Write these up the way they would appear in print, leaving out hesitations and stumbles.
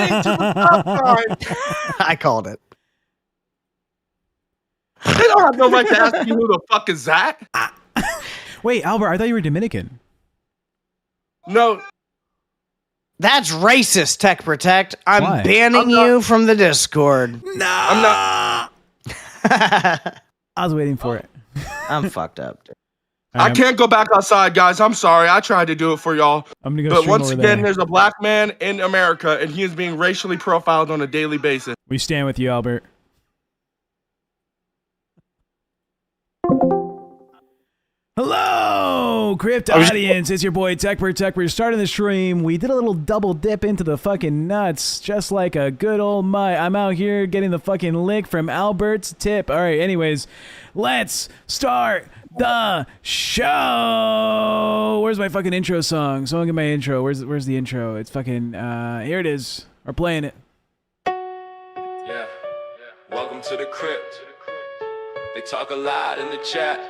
running to the stop sign. I called it. They don't have no right to ask you who the fuck is that. Wait, Albert, I thought you were Dominican. No. That's racist, TechProtect. I'm Why? banning you from the Discord. No, I'm not. I was waiting for it. I'm fucked up, dude. I can't go back outside, guys. I'm sorry. I tried to do it for y'all. I'm gonna go. But stream once over again, there. there's a black man in America, and he is being racially profiled on a daily basis. We stand with you, Albert. Hello, Crypt audience. It's your boy TechProtect. We're starting the stream. We did a little double dip into the fucking nuts, just like a good old my. I'm out here getting the fucking lick from Albert's tip. All right, anyways, let's start the show. Where's my fucking intro song? Someone get my intro. Where's the intro? It's fucking here it is. We're playing it. Yeah. Welcome to the crypt. They talk a lot in the chat.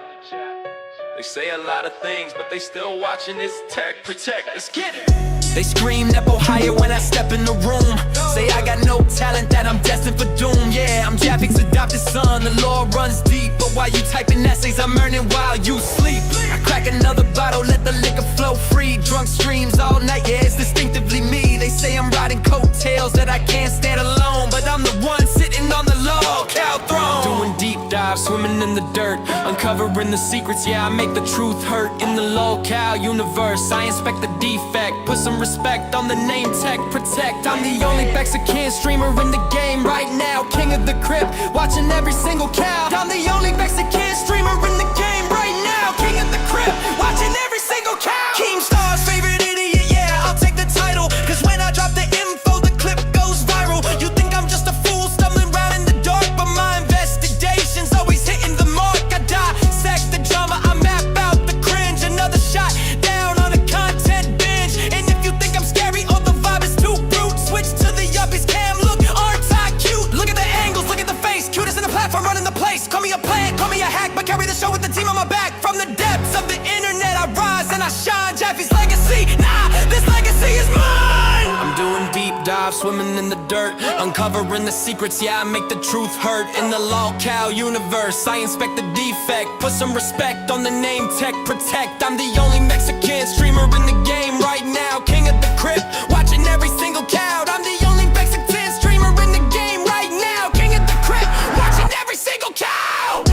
They say a lot of things, but they still watching this TechProtect. Let's get it. They scream Nepo higher when I step in the room. Say I got no talent, that I'm destined for doom. Yeah, I'm Jaffe's adopted son, the law runs deep. But while you typing essays, I'm earning while you sleep. I crack another bottle, let the liquor flow free. Drunk streams all night, yeah, it's distinctively me. They say I'm riding coattails, that I can't stand alone. But I'm the one sitting on the LolCow throne. Doing deep dives, swimming in the dirt, uncovering the secrets, yeah, I make the truth hurt. In the LolCow Universe, I inspect the defect. Put some respect on the name TechProtect. I'm the only Mexican streamer in the game right now. King of the crypt, watching every single cow. I'm the only Mexican streamer in the game right now. King of the crypt, watching every single cow. Keemstar's favorite idiot, yeah, I'll take the title. Cause when I drop the info, the clip goes viral. You think I'm just a fool stumbling around in the dark, but my investigation's always hitting the mark. I dissect the drama, I map out the cringe. Another shot down on a content binge. And if you think I'm scary or the vibe is too brute, switch to the yuppies cam, look, aren't I cute? Look at the angles, look at the face, cutest in the platform running the place. Call me a plant, call me a hack, but carry the show with the team on my back. From the depths of the internet, I rise and I shine. Jaffe's legacy, nah, this legacy is mine. I'm doing deep dives, swimming in the dirt, uncovering the secrets, yeah, I make the truth hurt. In the LolCow Universe, I inspect the defect. Put some respect on the name TechProtect. I'm the only Mexican streamer in the game right now. King of the crypt, watching every single cow. I'm the only Mexican streamer in the game right now. King of the crypt, watching every single cow.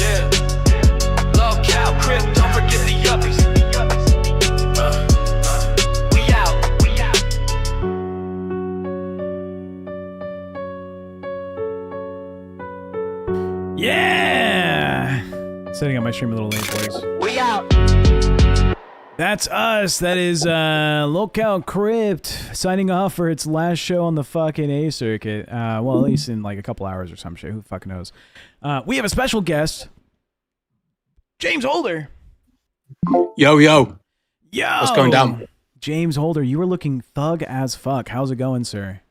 Yeah, LolCow crypt, don't forget the yuppies. We out. Yeah! Setting up my stream a little late, boys. We out. That's us. That is LolCow Crypt signing off for its last show on the fucking A circuit. Well, at least in like a couple hours or some shit. Who fucking knows? We have a special guest, James Holder. Yo. Yo, What's going down? James Holder, you were looking thug as fuck. How's it going, sir?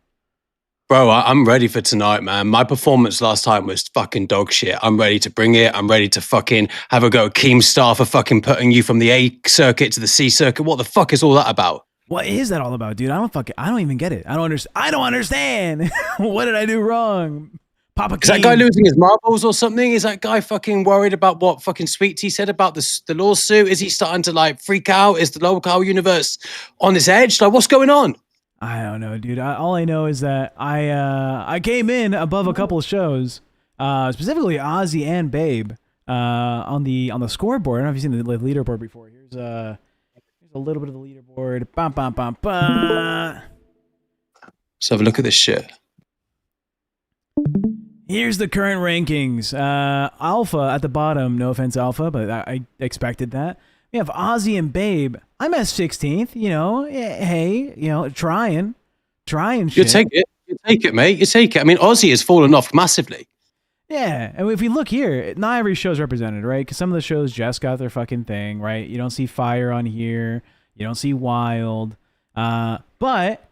Bro, I'm ready for tonight, man. My performance last time was fucking dog shit. I'm ready to bring it. I'm ready to fucking have a go at Keemstar for fucking putting you from the A circuit to the C circuit. What the fuck is all that about? What is that all about, dude? I don't even get it. I don't understand. What did I do wrong? Papa Is that guy losing his marbles or something? Is that guy fucking worried about what fucking Sweet Tea said about the lawsuit? Is he starting to like freak out? Is the LolCow Universe on its edge? Like, what's going on? I don't know, dude. All I know is that I came in above a couple of shows, specifically Ozzy and Babe, on the scoreboard. I don't know if you've seen the leaderboard before. Here's a little bit of the leaderboard. Bam, bam, bam, bam. Let's have a look at this shit. Here's the current rankings. Alpha at the bottom. No offense, Alpha, but I expected that. We have Ozzy and Babe. I'm at 16th. You know, hey, you know, trying shit. You take it, mate. You take it. I mean, Aussie has fallen off massively. Yeah, and if you look here, not every show's represented, right? Because some of the shows just got their fucking thing, right? You don't see Fire on here. You don't see Wild. But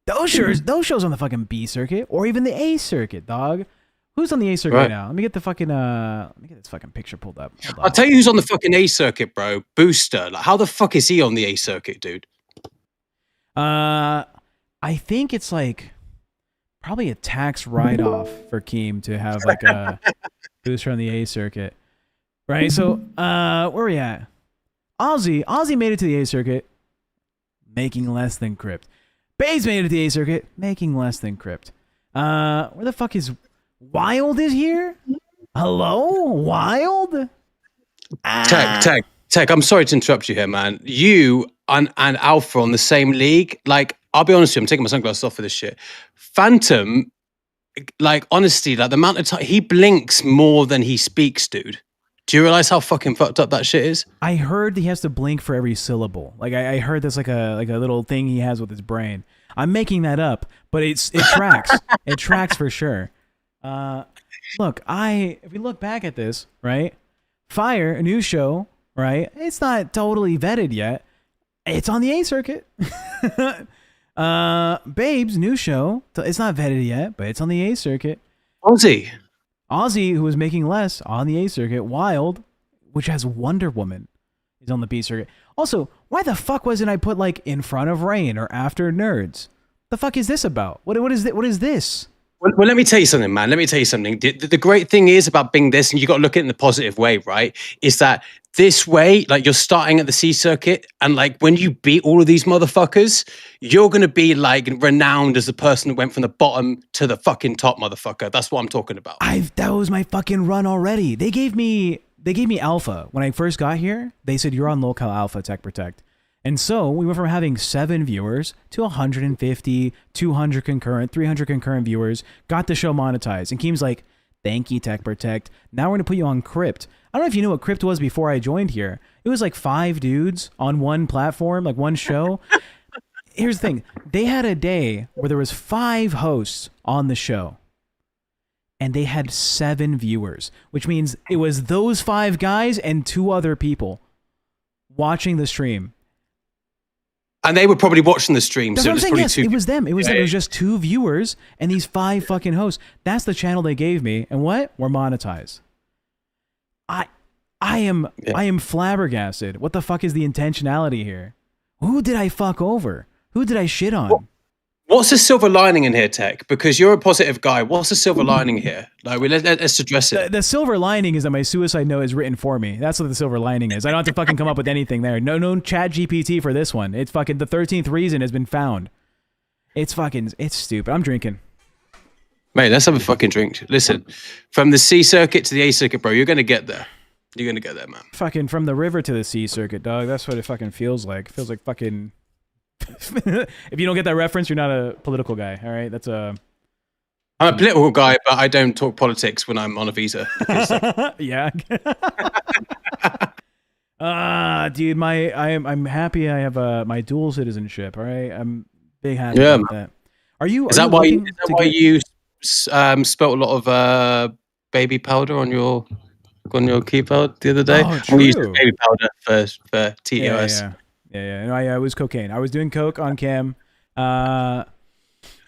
those shows on the fucking B circuit or even the A circuit, dog. Who's on the A circuit right now? Let me get the fucking let me get this fucking picture pulled up. I'll tell you who's on the fucking A circuit, bro. Booster. Like, how the fuck is he on the A circuit, dude? I think it's like probably a tax write-off for Keem to have like a booster on the A circuit, right? So, where are we at? Ozzy made it to the A circuit, making less than Crypt. Baze made it to the A circuit, making less than Crypt. Where the fuck is Wild is here? Hello, Wild? Tech. I'm sorry to interrupt you here, man. You and Alpha on the same league. Like, I'll be honest with you, I'm taking my sunglasses off for this shit. Phantom, like, honestly, like the amount of time he blinks more than he speaks, dude. Do you realize how fucking fucked up that shit is? I heard he has to blink for every syllable. Like I heard that's like a little thing he has with his brain. I'm making that up, but it tracks. It tracks for sure. Look, if we look back at this, right? Fire, a new show, right? It's not totally vetted yet. It's on the A circuit. Babes, new show. It's not vetted yet, but it's on the A circuit. Ozzy, who was making less on the A circuit. Wild, which has Wonder Woman, is on the B circuit. Also, why the fuck wasn't I put like in front of Rain or after Nerds? The fuck is this about? What is this? Well, let me tell you something, man. Let me tell you something. The great thing is about being this, and you got to look at it in the positive way, right? Is that this way, like you're starting at the C circuit, and like when you beat all of these motherfuckers, you're gonna be like renowned as the person that went from the bottom to the fucking top, motherfucker. That's what I'm talking about. That was my fucking run already. They gave me alpha when I first got here. They said you're on LolCow Alpha TechProtect. And so we went from having 7 viewers to 150, 200 concurrent, 300 concurrent viewers, got the show monetized. And Keem's like, thank you, TechProtect. Now we're going to put you on Crypt. I don't know if you knew what Crypt was before I joined here. It was like 5 dudes on one platform, like one show. Here's the thing. They had a day where there was 5 hosts on the show. And they had 7 viewers, which means it was those 5 guys and 2 other people watching the stream. And they were probably watching the stream. That's so what I'm saying. Yes, 2 it was them. It was them. It was just 2 viewers and these 5 fucking hosts. That's the channel they gave me. And what? We're monetized. I am flabbergasted. What the fuck is the intentionality here? Who did I fuck over? Who did I shit on? What's the silver lining in here, Tech? Because you're a positive guy. What's the silver lining here? Like, let's address it. The silver lining is that my suicide note is written for me. That's what the silver lining is. I don't have to fucking come up with anything there. No chat GPT for this one. It's fucking the 13th reason has been found. It's stupid. I'm drinking. Mate, let's have a fucking drink. Listen, from the C circuit to the A circuit, bro, you're going to get there. You're going to get there, man. Fucking from the river to the C circuit, dog. That's what it fucking feels like. It feels like fucking... If you don't get that reference, you're not a political guy. All right, I'm a political guy, but I don't talk politics when I'm on a visa. Yeah. Dude, I'm happy I have my dual citizenship. All right, I'm big happy about that. Is that why you spelt a lot of baby powder on your keyboard the other day? Oh, true. We used baby powder for TOS. Yeah. No, it was cocaine. I was doing coke on cam. No,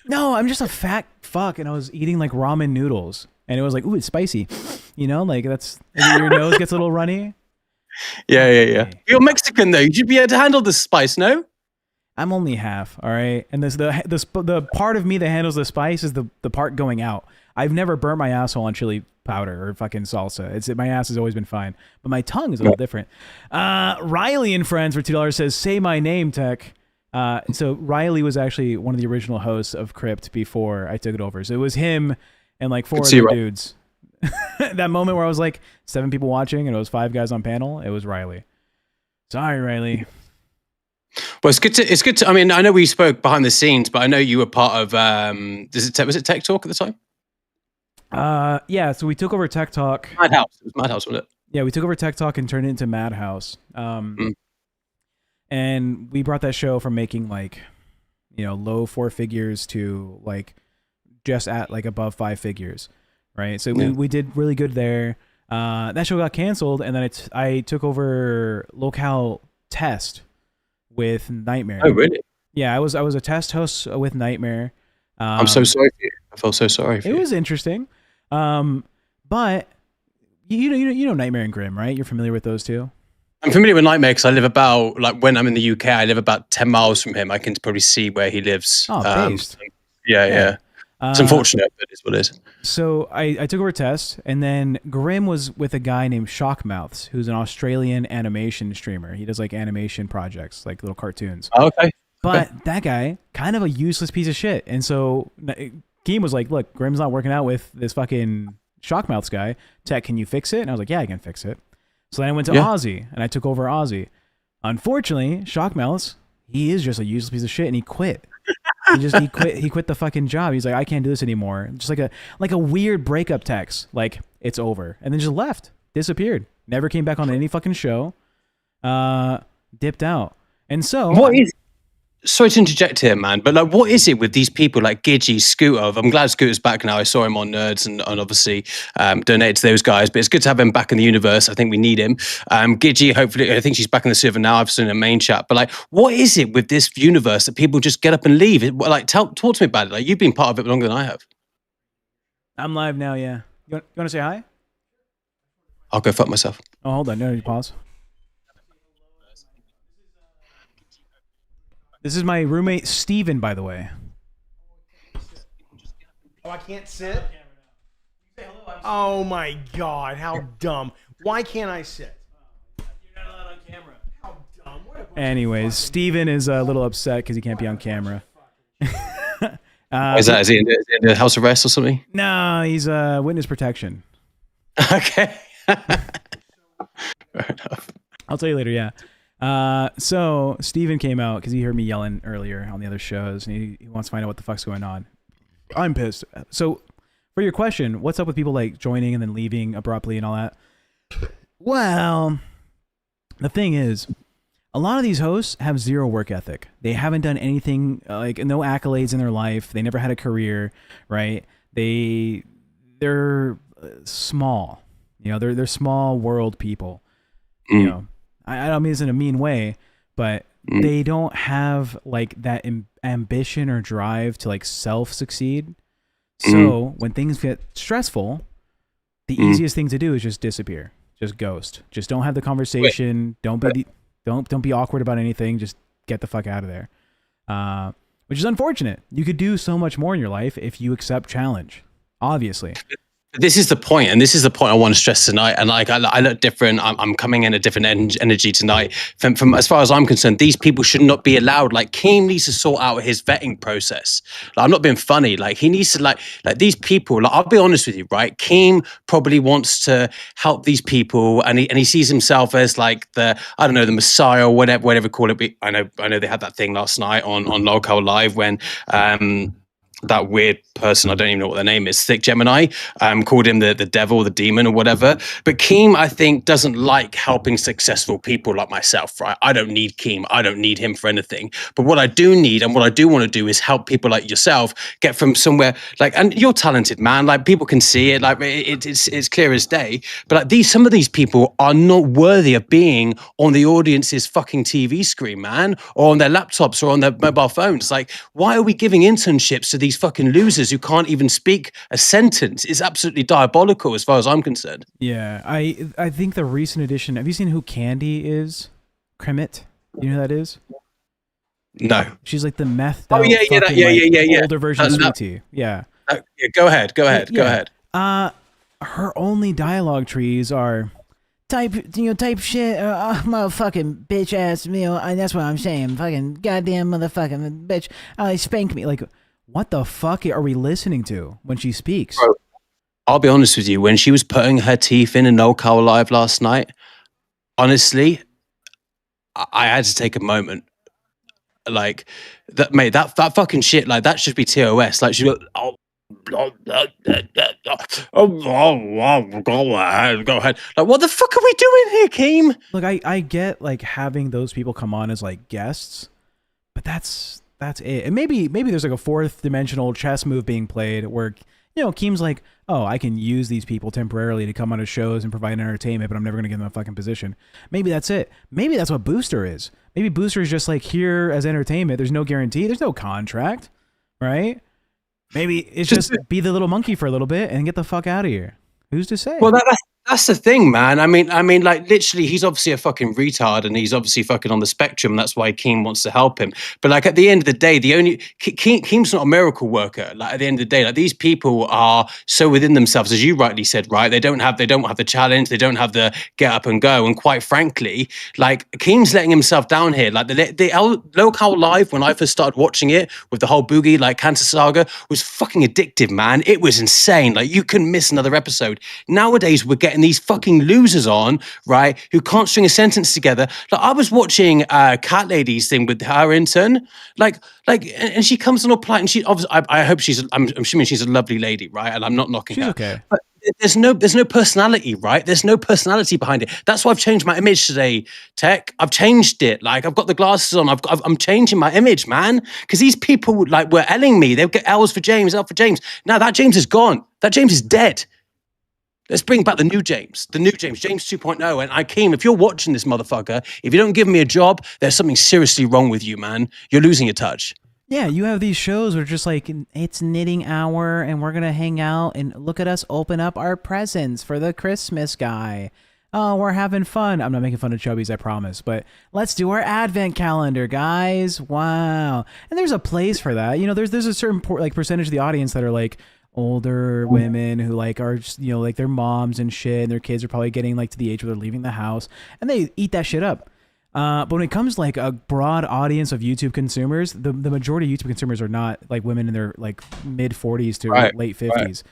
I'm just a fat fuck, and I was eating like ramen noodles, and it was like, ooh, it's spicy. You know, like that's your nose gets a little runny. Yeah. You're Mexican though. You should be able to handle the spice, no? I'm only half, all right. And the part of me that handles the spice is the part going out. I've never burnt my asshole on chili powder or fucking salsa. My ass has always been fine, but my tongue is a little different. Riley and friends for $2 says, "Say my name, Tech." So Riley was actually one of the original hosts of Crypt before I took it over. So it was him and like 4 other dudes. That moment where I was like 7 people watching and it was 5 guys on panel. It was Riley. Sorry, Riley. Well, it's good to. I mean, I know we spoke behind the scenes, but I know you were part of. Was it Tech Talk at the time? Yeah, so we took over Tech Talk. Madhouse. It was Madhouse, wasn't it? Yeah, we took over Tech Talk and turned it into Madhouse. And we brought that show from making like, low 4 figures to like just at like above 5 figures, right? So we did really good there. That show got canceled, and then I took over LolCow Test with Nightmare. Oh, really? Yeah, I was a test host with Nightmare. I'm so sorry for you. I felt so sorry for you. It was interesting. But you know Nightmare and Grim, right? You're familiar with those two? I'm familiar with Nightmare because I live about, like, when I'm in the UK, I live about 10 miles from him. I can probably see where he lives. Oh, based. Yeah. It's unfortunate, but it's what it is. So I took over a test, and then Grim was with a guy named Shockmouths, who's an Australian animation streamer. He does like animation projects, like little cartoons. Oh, okay. But that guy, kind of a useless piece of shit. And so Keem was like, look, Grim's not working out with this fucking Shockmouths guy. Tech, can you fix it? And I was like, yeah, I can fix it. So then I went to Ozzy, and I took over Ozzy. Unfortunately, Shockmouths, he is just a useless piece of shit, and he quit. He quit the fucking job. He's like, I can't do this anymore. Just like a weird breakup text, like it's over, and then just left, disappeared, never came back on any fucking show, dipped out. And so what is? Sorry to interject here, man, but like, what is it with these people like Gidgy, Scooter? I'm glad Scooter's back now. I saw him on Nerds and obviously donated to those guys, but it's good to have him back in the universe. I think we need him. Gidgy, hopefully, I think she's back in the server now. I've seen a main chat, but like, what is it with this universe that people just get up and leave? Like, talk to me about it. Like, you've been part of it longer than I have. I'm live now. Yeah, you want to say hi? I'll go fuck myself. Oh, hold on. No, you pause. This is my roommate, Steven, by the way. Oh, I can't sit? Oh my god, how dumb. Why can't I sit? You're not allowed on camera. How dumb. Anyways, Steven is a little upset because he can't be on camera. Is he in the house arrest or something? No, he's witness protection. Okay. Fair enough. I'll tell you later, yeah. So Steven came out because he heard me yelling earlier on the other shows, and he wants to find out what the fuck's going on. I'm pissed. So for your question, what's up with people like joining and then leaving abruptly and all that? Well, the thing is, a lot of these hosts have zero work ethic. They haven't done anything, like no accolades in their life. They never had a career, right? They're small. You know, they're small world people. You know, I don't mean this in a mean way, but they don't have like that ambition or drive to like self-succeed. So when things get stressful, the easiest thing to do is just disappear, just ghost, just don't have the conversation. Don't be awkward about anything. Just get the fuck out of there. Which is unfortunate. You could do so much more in your life if you accept challenge, obviously. This is the point, and this is the point I want to stress tonight. And like, I look different. I'm coming in a different energy tonight. From as far as I'm concerned, these people should not be allowed. Like, Keem needs to sort out his vetting process. Like, I'm not being funny. Like, he needs to like these people. Like, I'll be honest with you, right? Keem probably wants to help these people, and he sees himself as like the Messiah or whatever call it. I know they had that thing last night on LolCow Live when that weird person, I don't even know what their name is, Thick Gemini, called him the devil, the demon or whatever. But Keem, I think, doesn't like helping successful people like myself, right? I don't need Keem. I don't need him for anything. But what I do need and what I do want to do is help people like yourself get from somewhere like, and you're talented, man. Like, people can see it. Like, it's clear as day. But like some of these people are not worthy of being on the audience's fucking TV screen, man, or on their laptops or on their mobile phones. Like, why are we giving internships to these fucking losers who can't even speak a sentence? It's absolutely diabolical as far as I'm concerned. Yeah, I think the recent edition. Have you seen who Candy is? Kremet. You know who that is? No. She's like the meth. Oh yeah, older version of Sweet Tea. Yeah. Go ahead. Go ahead. Her only dialogue trees are type shit, motherfucking bitch ass meal. And that's what I'm saying. Fucking goddamn motherfucking bitch. Spank me. Like, what the fuck are we listening to when she speaks? Bro, I'll be honest with you. When she was putting her teeth in LolCow Live last night, honestly, I had to take a moment. Like, that, mate, that fucking shit, like, that should be TOS. Like, she go, go ahead. Like, what the fuck are we doing here, Keem? Look, I get like having those people come on as like guests, but that's it. And maybe there's like a fourth dimensional chess move being played where, you know, Keem's like, oh, I can use these people temporarily to come on to shows and provide entertainment, but I'm never going to give them a fucking position. Maybe that's it. Maybe that's what Booster is. Maybe Booster is just like here as entertainment. There's no guarantee. There's no contract, right? Maybe it's just be the little monkey for a little bit and get the fuck out of here. Who's to say? Well, That's the thing, man. I mean, like literally, he's obviously a fucking retard, and he's obviously fucking on the spectrum. That's why Keem wants to help him. But like at the end of the day, Keem's not a miracle worker. Like at the end of the day, like these people are so within themselves, as you rightly said, right? They don't have the challenge. They don't have the get up and go. And quite frankly, like Keem's letting himself down here. Like the LolCow Live, when I first started watching it with the whole Boogie like cancer saga, was fucking addictive, man. It was insane. Like you couldn't miss another episode. Nowadays, we're getting these fucking losers on, right, who can't string a sentence together. Like I was watching Cat Lady's thing with her intern, and she comes on a plate, and she obviously, I hope I'm assuming she's a lovely lady, right? And I'm not knocking She's her. okay. But there's no personality, right? There's no personality behind it. That's why I've changed my image today, Tech. I've changed it. Like I've got the glasses on. I'm changing my image, man. Because these people like were Elling me. They'll get L's for James, L for James. Now that James is gone. That James is dead. Let's bring back the new James, James 2.0. And Akeem, if you're watching this motherfucker, if you don't give me a job, there's something seriously wrong with you, man. You're losing your touch. Yeah, you have these shows where just like it's knitting hour and we're gonna hang out and look at us open up our presents for the Christmas guy. Oh, we're having fun. I'm not making fun of Chubbies, I promise, but let's do our advent calendar, guys. Wow. And there's a place for that. You know, there's a certain like percentage of the audience that are like older women who like are just, you know, like their moms and shit, and their kids are probably getting like to the age where they're leaving the house, and they eat that shit up. But when it comes to like a broad audience of YouTube consumers, the majority of YouTube consumers are not like women in their like mid 40s to late 50s,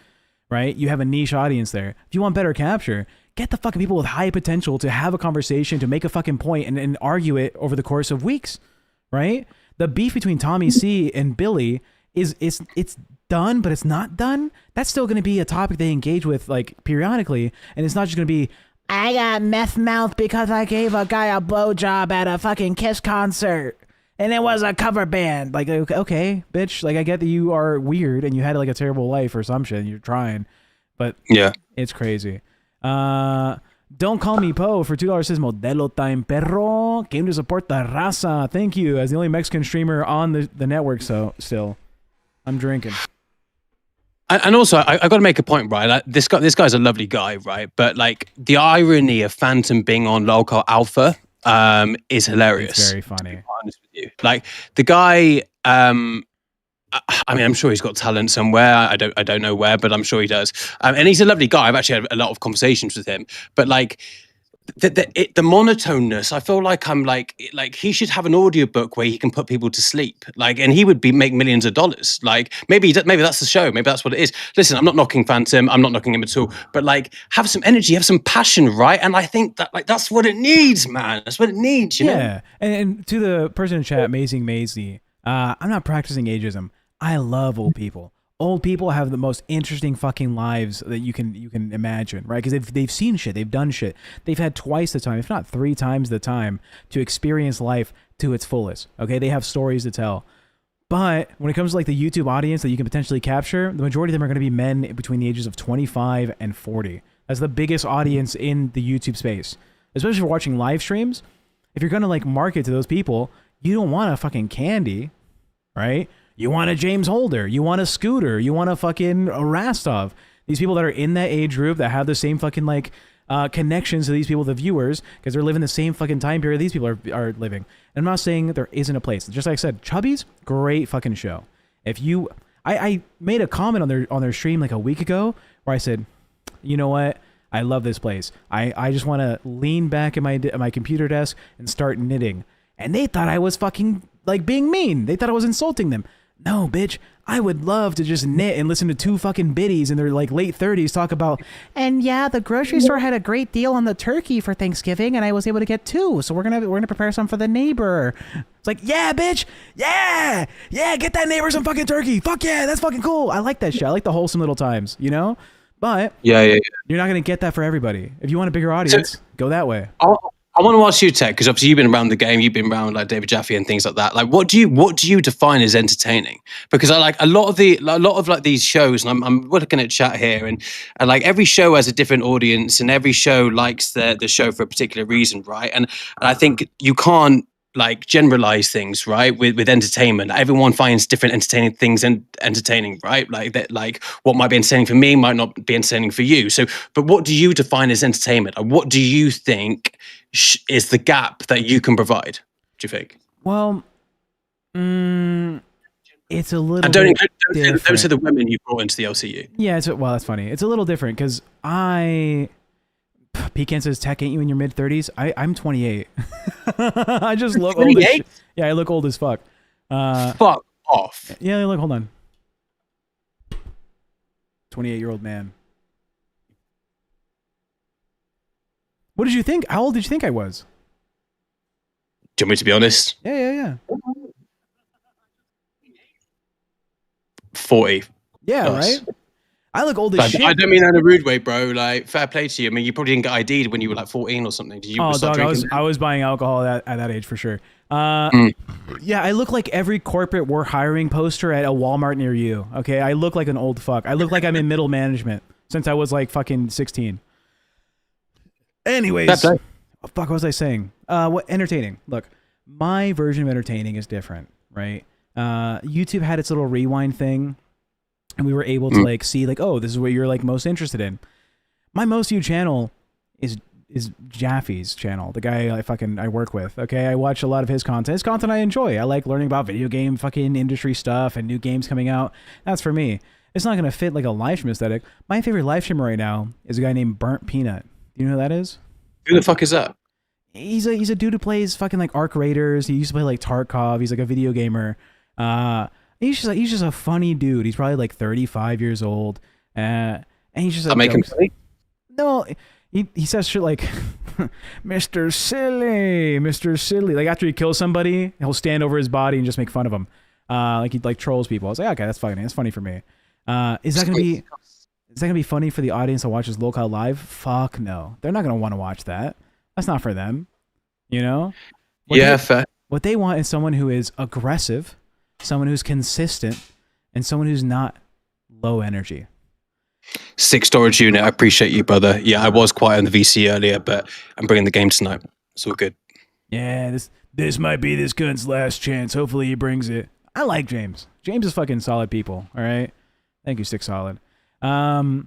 right? You have a niche audience there. If you want better capture, get the fucking people with high potential to have a conversation, to make a fucking point and argue it over the course of weeks, right? The beef between Tommy C and Billy it's done, but it's not done. That's still going to be a topic they engage with like periodically, and it's not just going to be, I got meth mouth because I gave a guy a blowjob at a fucking Kiss concert and it was a cover band. Like, okay, bitch. Like, I get that you are weird and you had like a terrible life or some shit and you're trying, but yeah, it's crazy. Don't call me Poe for $2 says Modelo Time Perro. Game to support the raza. Thank you. As the only Mexican streamer on the network, so still, I'm drinking. And also, I got to make a point, right? Like, this guy's a lovely guy, right? But like the irony of Phantom being on LolCow Alpha is hilarious. It's very funny. To be honest with you, like the guy. I mean, I'm sure he's got talent somewhere. I don't know where, but I'm sure he does. And he's a lovely guy. I've actually had a lot of conversations with him. But like the monotoneness, I feel like I'm like he should have an audiobook where he can put people to sleep, like, and he would make millions of dollars. Like maybe that's the show, maybe that's what it is. Listen, I'm not knocking Phantom, I'm not knocking him at all, but like have some energy, have some passion, right? And I think that like that's what it needs, man. That's what it needs, you know? Yeah. And to the person in chat, Amazing Maisie, I'm not practicing ageism. I love old people. Old people have the most interesting fucking lives that you can imagine, right? Because they've seen shit, they've done shit, they've had twice the time, if not 3 times the time, to experience life to its fullest. Okay, they have stories to tell. But when it comes to like the YouTube audience that you can potentially capture, the majority of them are going to be men between the ages of 25 and 40. That's the biggest audience in the YouTube space, especially for watching live streams. If you're going to like market to those people, you don't want a fucking Candy, right? You want a James Holder, you want a Scooter, you want a fucking Rastov. These people that are in that age group that have the same fucking like connections to these people, the viewers, because they're living the same fucking time period these people are living. And I'm not saying there isn't a place. Just like I said, Chubbies, great fucking show. If you, I made a comment on their stream like a week ago where I said, you know what? I love this place. I just want to lean back at my computer desk and start knitting. And they thought I was fucking like being mean. They thought I was insulting them. No, bitch, I would love to just knit and listen to 2 fucking biddies in their like late 30s talk about, and yeah, the grocery store had a great deal on the turkey for Thanksgiving and I was able to get 2, so we're gonna prepare some for the neighbor. It's like, yeah, bitch, yeah, get that neighbor some fucking turkey. Fuck yeah, that's fucking cool. I like that shit. I like the wholesome little times, you know? But yeah. You're not gonna get that for everybody. If you want a bigger audience, go that way. I want to ask you, Tech, because obviously you've been around the game, you've been around like David Jaffe and things like that. Like, what do you define as entertaining? Because I like a lot of like these shows, and I'm looking at chat here, and like every show has a different audience, and every show likes the show for a particular reason, right? And I think you can't like generalize things, right? With entertainment, everyone finds different entertaining things and entertaining, right? Like that, like what might be entertaining for me might not be entertaining for you. So, but what do you define as entertainment, and what do you think is the gap that you can provide? Do you think? Well, it's a little And bit don't say different. the women you brought into the LCU. Yeah, well, that's funny. It's a little different because Pecan says, "Tech, ain't you in your mid 30s?" I'm 28. I just look old as 28? Yeah, I look old as fuck. Fuck off. Yeah, look, hold on. 28-year-old man. What did you think? How old did you think I was? Do you want me to be honest? Yeah. 40. Yeah, Plus. right? I look old as Like, shit. I don't mean that in a rude way, bro. Like, fair play to you. I mean, you probably didn't get ID'd when you were like 14 or something. Did you Oh, start dog, drinking? I was buying alcohol at that age for sure. Yeah, I look like every corporate we're hiring poster at a Walmart near you. Okay, I look like an old fuck. I look like I'm in middle management since I was like fucking 16. Anyways, Fair play. fuck, what was I saying? What entertaining? Look, my version of entertaining is different, right? YouTube had its little rewind thing, and we were able to like see like, oh, this is what you're like most interested in. My most viewed channel is Jaffe's channel, the guy I work with. Okay, I watch a lot of his content. His content I enjoy. I like learning about video game fucking industry stuff and new games coming out. That's for me. It's not gonna fit like a live stream aesthetic. My favorite live streamer right now is a guy named Burnt Peanut. Do you know who that is? Who the fuck is that? He's a dude who plays fucking like Arc Raiders. He used to play like Tarkov. He's like a video gamer. He's just a funny dude. He's probably like 35 years old. And he's just I make him funny. No, he says shit like Mr. Silly, Mr. Silly. Like after he kills somebody, he'll stand over his body and just make fun of him. Like he like trolls people. I was like, okay, that's funny. That's funny for me. Is that gonna be funny for the audience that watches LolCow live? Fuck no. They're not gonna want to watch that. That's not for them. You know? Fair. What they want is someone who is aggressive, someone who's consistent, and someone who's not low energy. 6 storage unit. I appreciate you, brother. Yeah, I was quiet on the VC earlier, but I'm bringing the game tonight. It's all good. Yeah, this might be this cunt's last chance. Hopefully he brings it. I like James. James is fucking solid people. All right. Thank you, Stick Solid. So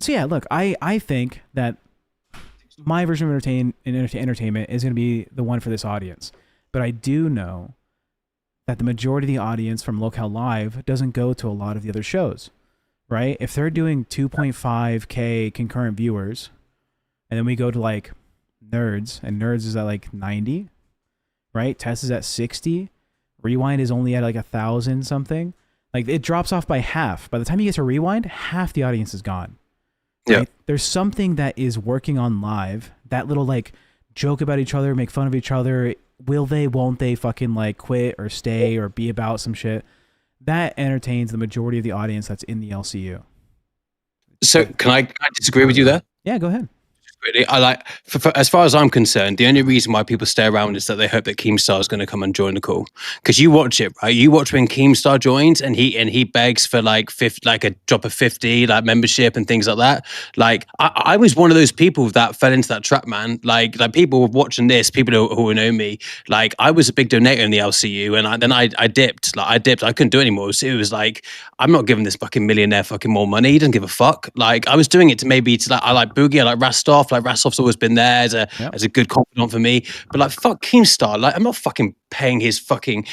yeah, look, I think that my version of entertainment is going to be the one for this audience. But I do know that the majority of the audience from LolCow Live doesn't go to a lot of the other shows, right? If they're doing 2.5K concurrent viewers, and then we go to like Nerds, and Nerds is at like 90, right? Test is at 60. Rewind is only at like 1,000 something. Like it drops off by half. By the time you get to Rewind, half the audience is gone. Right? Yeah. There's something that is working on live. That little like joke about each other, make fun of each other. Will they, won't they fucking like quit or stay or be about some shit? That entertains the majority of the audience that's in the LCU. So can I disagree with you there? Yeah, go ahead. Really, I like, as far as I'm concerned, the only reason why people stay around is that they hope that Keemstar is going to come and join the call. Because you watch it, right? You watch when Keemstar joins and he begs for like a drop of 50, like membership and things like that. Like I was one of those people that fell into that trap, man. Like people were watching this, people who know me. Like I was a big donator in the LCU, and then I dipped. Like I dipped. I couldn't do it anymore. So it was like, I'm not giving this fucking millionaire fucking more money. He doesn't give a fuck. Like I was doing it to I like Boogie, I like Rastov. Like Rastof's always been there as a good confidant for me. But like fuck Keemstar. Like I'm not fucking paying his fucking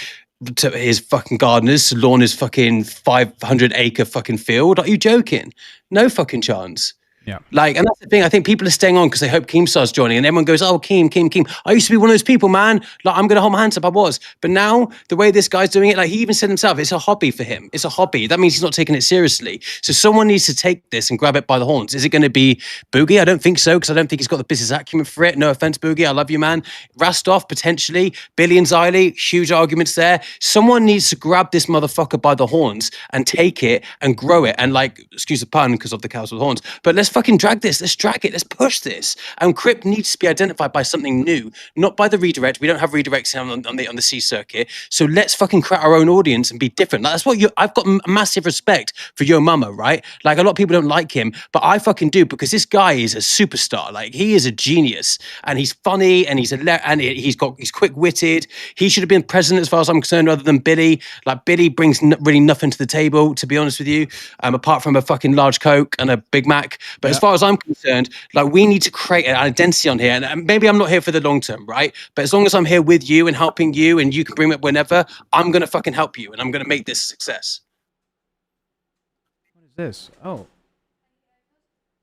gardeners to lawn his fucking 500-acre fucking field. Are you joking? No fucking chance. Yeah. Like, and that's the thing. I think people are staying on because they hope Keemstar's joining, and everyone goes, "Oh, Keem." I used to be one of those people, man. Like, I'm gonna hold my hands up. I was, but now the way this guy's doing it, like he even said himself, it's a hobby for him. It's a hobby. That means he's not taking it seriously. So someone needs to take this and grab it by the horns. Is it going to be Boogie? I don't think so, because I don't think he's got the business acumen for it. No offense, Boogie. I love you, man. Rastov potentially. Billy and Xylee, huge arguments there. Someone needs to grab this motherfucker by the horns and take it and grow it. And like, excuse the pun because of the cows with horns, but let's fucking drag this. Let's drag it. Let's push this. And Crypt needs to be identified by something new, not by the redirect. We don't have redirects on the C circuit. So let's fucking create our own audience and be different. Like, that's what I've got massive respect for Yo Mama, right? Like, a lot of people don't like him, but I fucking do, because this guy is a superstar. Like, he is a genius, and he's funny, and he's quick-witted. He should have been president as far as I'm concerned, rather than Billy. Like, Billy brings really nothing to the table, to be honest with you, apart from a fucking large Coke and a Big Mac. But as far as I'm concerned, like, we need to create an identity on here. And maybe I'm not here for the long term, right? But as long as I'm here with you and helping you, and you can bring it whenever, I'm going to fucking help you, and I'm going to make this a success. What is this? Oh.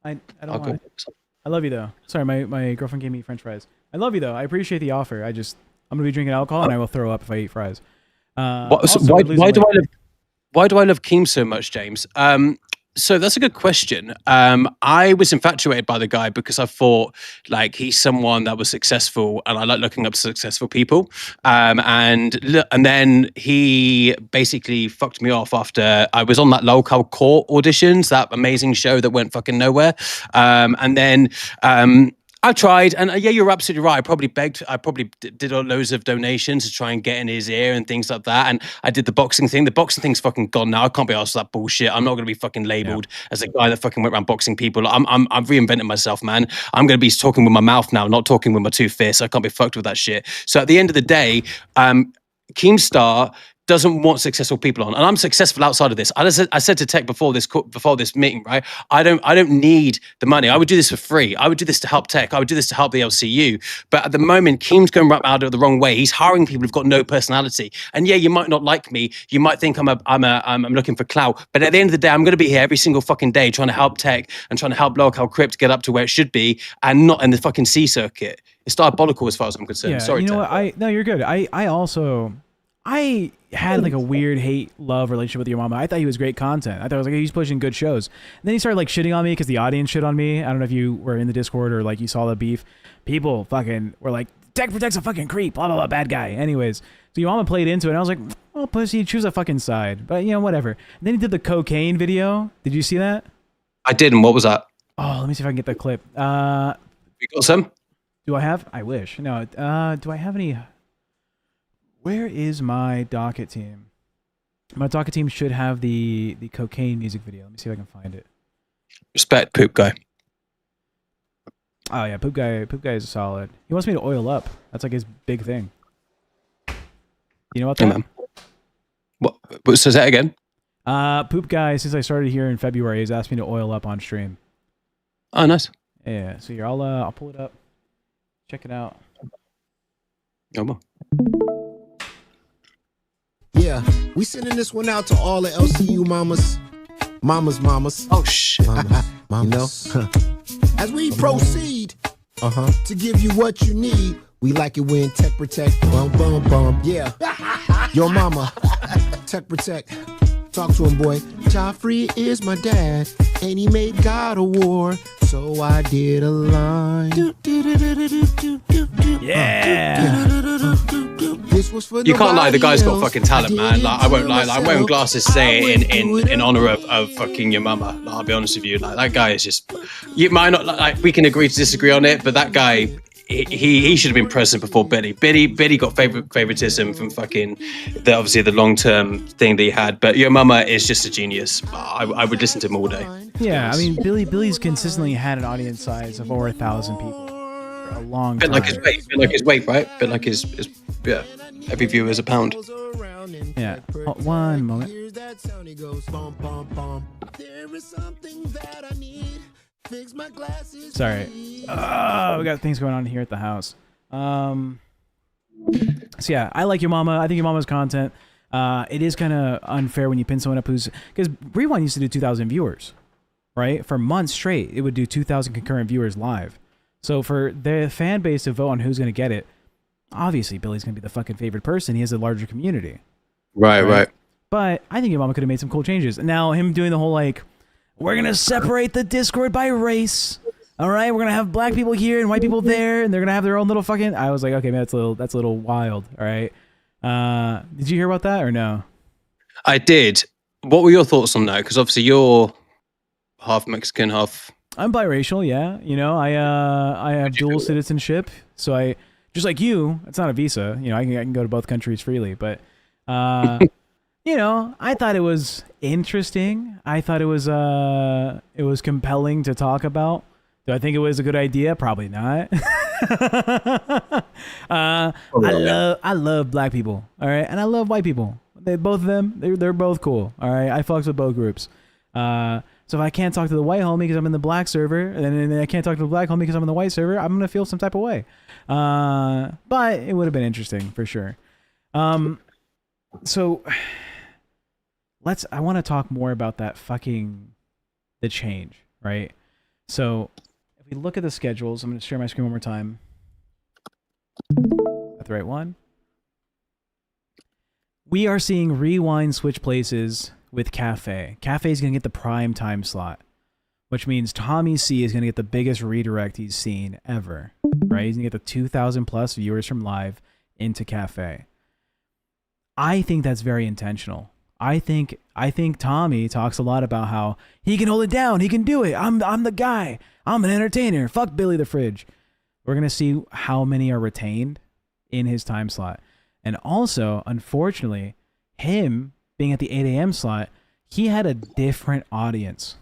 I don't I'll want go. it. I love you, though. Sorry, my girlfriend gave me French fries. I love you, though. I appreciate the offer. I'm going to be drinking alcohol, and I will throw up if I eat fries. Why do I love Keem so much, James? So that's a good question. I was infatuated by the guy because I thought, like, he's someone that was successful, and I like looking up to successful people. And then he basically fucked me off after I was on that LolCow Court auditions, that amazing show that went fucking nowhere. And then I tried, and yeah, you're absolutely right. I probably did loads of donations to try and get in his ear and things like that. And I did the boxing thing. The boxing thing's fucking gone now. I can't be asked for that bullshit. I'm not going to be fucking labeled as a guy that fucking went around boxing people. I've reinvented myself, man. I'm going to be talking with my mouth now, not talking with my two fists. I can't be fucked with that shit. So at the end of the day, Keemstar doesn't want successful people on, and I'm successful outside of this. I said to Tech before this meeting, right? I don't need the money. I would do this for free. I would do this to help Tech. I would do this to help the LCU. But at the moment, Keem's going right out of the wrong way. He's hiring people who've got no personality. And yeah, you might not like me. You might think I'm looking for clout. But at the end of the day, I'm going to be here every single fucking day trying to help Tech and trying to help LolCow Crypt get up to where it should be, and not in the fucking C circuit. It's diabolical as far as I'm concerned. Yeah, Sorry, you know Tech. what? No, you're good. I had like a weird hate-love relationship with Your Mama. I thought he was great content. I thought he's pushing good shows. And then he started like shitting on me because the audience shit on me. I don't know if you were in the Discord or like you saw the beef. People fucking were like, TechProtect's a fucking creep, blah, blah, blah, bad guy. Anyways, so Your Mama played into it, and I was like, oh, pussy, choose a fucking side. But, you know, whatever. And then he did the cocaine video. Did you see that? I didn't. What was that? Oh, let me see if I can get the clip. You got some? Do I have? I wish. No. Do I have any? Where is my docket team? My docket team should have the cocaine music video. Let me see if I can find it. Respect, poop guy. Oh yeah, poop guy is solid. He wants me to oil up. That's like his big thing. You know what? Yeah, what says that again? Poop guy, since I started here in February, has asked me to oil up on stream. Oh, nice. Yeah. So here, I'll pull it up. Check it out. Oh, well. Yeah, we sending this one out to all the LCU mamas. Oh shit. Mamas. You know? As we proceed to give you what you need, we like it when TechProtect, bum, bum, bum. Yeah. Your mama, TechProtect. Talk to him, boy. Joffrey is my dad, and he made God a war, so I did a line. Yeah. This was for You can't lie, the guy's got else. fucking talent, man. Like, I won't lie, like, I'm wearing glasses saying in honor of fucking Your Mama. Like, I'll be honest with you, like, that guy is just. You might not like. We can agree to disagree on it, but that guy. He should have been president before Billy. Billy got favoritism from fucking obviously the long-term thing that he had. But Your Mama is just a genius. I would listen to him all day. Yeah, I mean, Billy's consistently had an audience size of over 1,000 people for a long time. Bit like his weight, right? Bit like his yeah. Every viewer is a pound. Yeah. One moment. Sorry. We got things going on here at the house. So yeah, I like Your Mama. I think Your Mama's content. It is kind of unfair when you pin someone up because Rewind used to do 2,000 viewers, right? For months straight, it would do 2,000 concurrent viewers live. So for the fan base to vote on who's going to get it, obviously Billy's going to be the fucking favorite person. He has a larger community. Right. But I think Your Mama could have made some cool changes. Now him doing the whole like, we're going to separate the Discord by race. All right, we're going to have black people here and white people there, and they're going to have their own little fucking... I was like, okay, man, that's a little wild, all right? Did you hear about that or no? I did. What were your thoughts on that? Because obviously you're half Mexican, half I'm biracial, yeah. You know, I have dual citizenship, so I just like you. It's not a visa. You know, I can go to both countries freely, but you know, I thought it was interesting. I thought it was compelling to talk about. Do I think it was a good idea? Probably not. I love black people, all right, and I love white people. Both of them, they're both cool, all right. I fucks with both groups. So if I can't talk to the white homie because I'm in the black server, and then I can't talk to the black homie because I'm in the white server, I'm gonna feel some type of way. But it would have been interesting for sure. So I want to talk more about that the change, right? So if we look at the schedules, I'm going to share my screen one more time. Is that the right one? We are seeing Rewind switch places with Cafe. Cafe is going to get the prime time slot, which means Tommy C is going to get the biggest redirect he's seen ever, right? He's going to get the 2,000 plus viewers from live into Cafe. I think that's very intentional. I think Tommy talks a lot about how he can hold it down, he can do it. I'm the guy. I'm an entertainer. Fuck Billy the Fridge. We're going to see how many are retained in his time slot. And also, unfortunately, him being at the 8 a.m. slot, he had a different audience.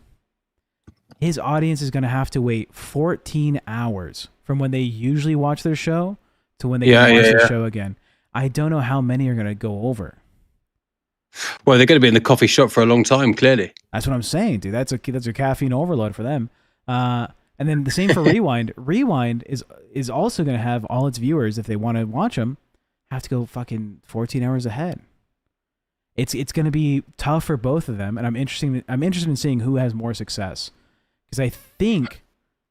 His audience is going to have to wait 14 hours from when they usually watch their show to when they can watch the show again. I don't know how many are going to go over. Well, they're going to be in the coffee shop for a long time, clearly. That's what I'm saying, dude. That's a caffeine overload for them. And then the same for Rewind. Rewind is also going to have all its viewers, if they want to watch them, have to go fucking 14 hours ahead. It's going to be tough for both of them, and I'm interested in seeing who has more success, because I think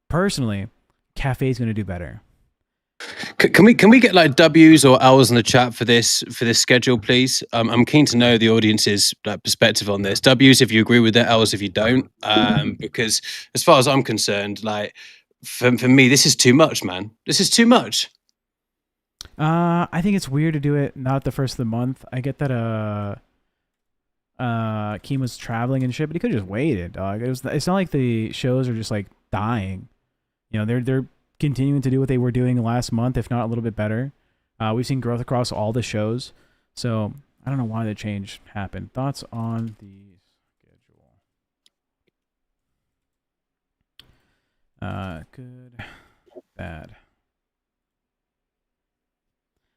personally, Cafe is going to do better. Can we get like W's or L's in the chat for this schedule, please? I'm keen to know the audience's perspective on this. W's if you agree with it, L's if you don't. Because as far as I'm concerned, like for me, this is too much, man. This is too much. I think it's weird to do it not the first of the month. I get that Keem was traveling and shit, but he could have just waited, dog. It's not like the shows are just like dying. You know, they're continuing to do what they were doing last month, if not a little bit better. We've seen growth across all the shows, so I don't know why the change happened. Thoughts on the schedule? Good, bad.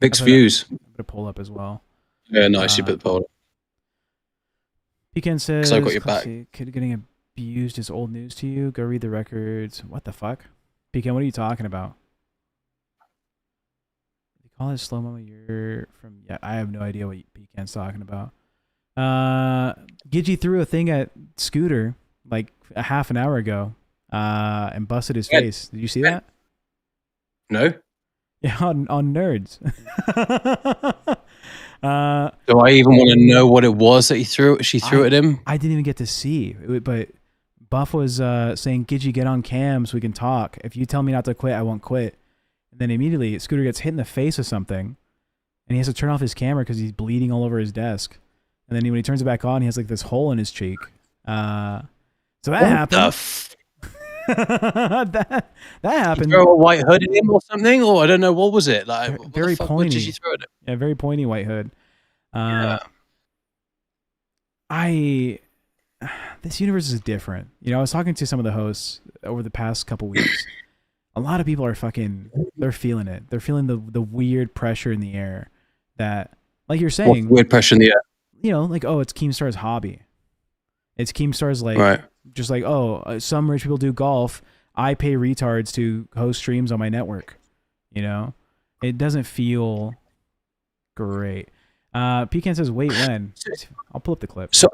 Mixed views. I'm gonna pull up as well. Yeah, nice. You put the poll up. Pecan says, I got your back. Kid getting abused is old news to you. Go read the records. What the fuck? Pecan, what are you talking about? You call it slow mo. You're from. Yeah, I have no idea what Pecan's talking about. Gidgy threw a thing at Scooter like a half an hour ago, and busted his face. Did you see that? No. Yeah, on Nerds. Do I even want to know what it was that she threw at him? I didn't even get to see, but Buff was saying, Gidgy, get on cam so we can talk. If you tell me not to quit, I won't quit. And then immediately, Scooter gets hit in the face with something, and he has to turn off his camera because he's bleeding all over his desk. And then when he turns it back on, he has like this hole in his cheek. So that happened. that happened. Throw a white hood at him or something, or I don't know, what was it like? Very pointy. What did you throw at him? Yeah, very pointy white hood. This universe is different. You know, I was talking to some of the hosts over the past couple weeks. A lot of people are they're feeling it. They're feeling the weird pressure in the air that, like you're saying, what's weird pressure in the air. You know, like, oh, it's Keemstar's hobby. It's Keemstar's like, right. Just like, oh, some rich people do golf. I pay retards to host streams on my network. You know, it doesn't feel great. Pecan says, wait, when? I'll pull up the clip. So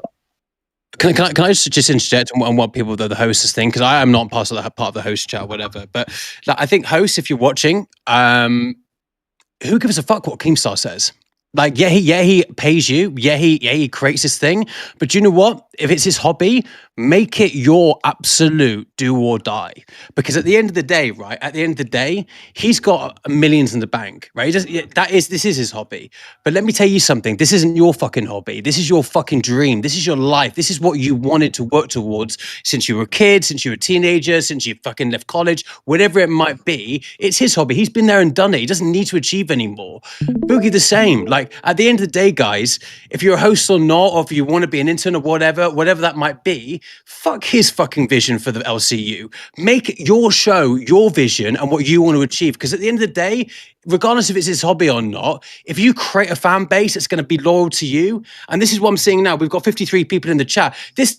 can I just interject on what people, the hosts think? Because I am not part of the host chat or whatever. But like, I think hosts, if you're watching, who gives a fuck what Keemstar says? Like, he pays you. He creates this thing. But you know what? if it's his hobby, make it your absolute do or die. Because at the end of the day, right? At the end of the day, he's got millions in the bank, right? This is his hobby. But let me tell you something. This isn't your fucking hobby. This is your fucking dream. This is your life. This is what you wanted to work towards since you were a kid, since you were a teenager, since you fucking left college, whatever it might be. It's his hobby. He's been there and done it. He doesn't need to achieve anymore. Boogie the same. Like at the end of the day, guys, if you're a host or not, or if you want to be an intern or whatever that might be, fuck his fucking vision for the LCU. Make your show your vision and what you want to achieve. Because at the end of the day, regardless if it's his hobby or not, if you create a fan base that's going to be loyal to you, and this is what I'm seeing now, we've got 53 people in the chat. This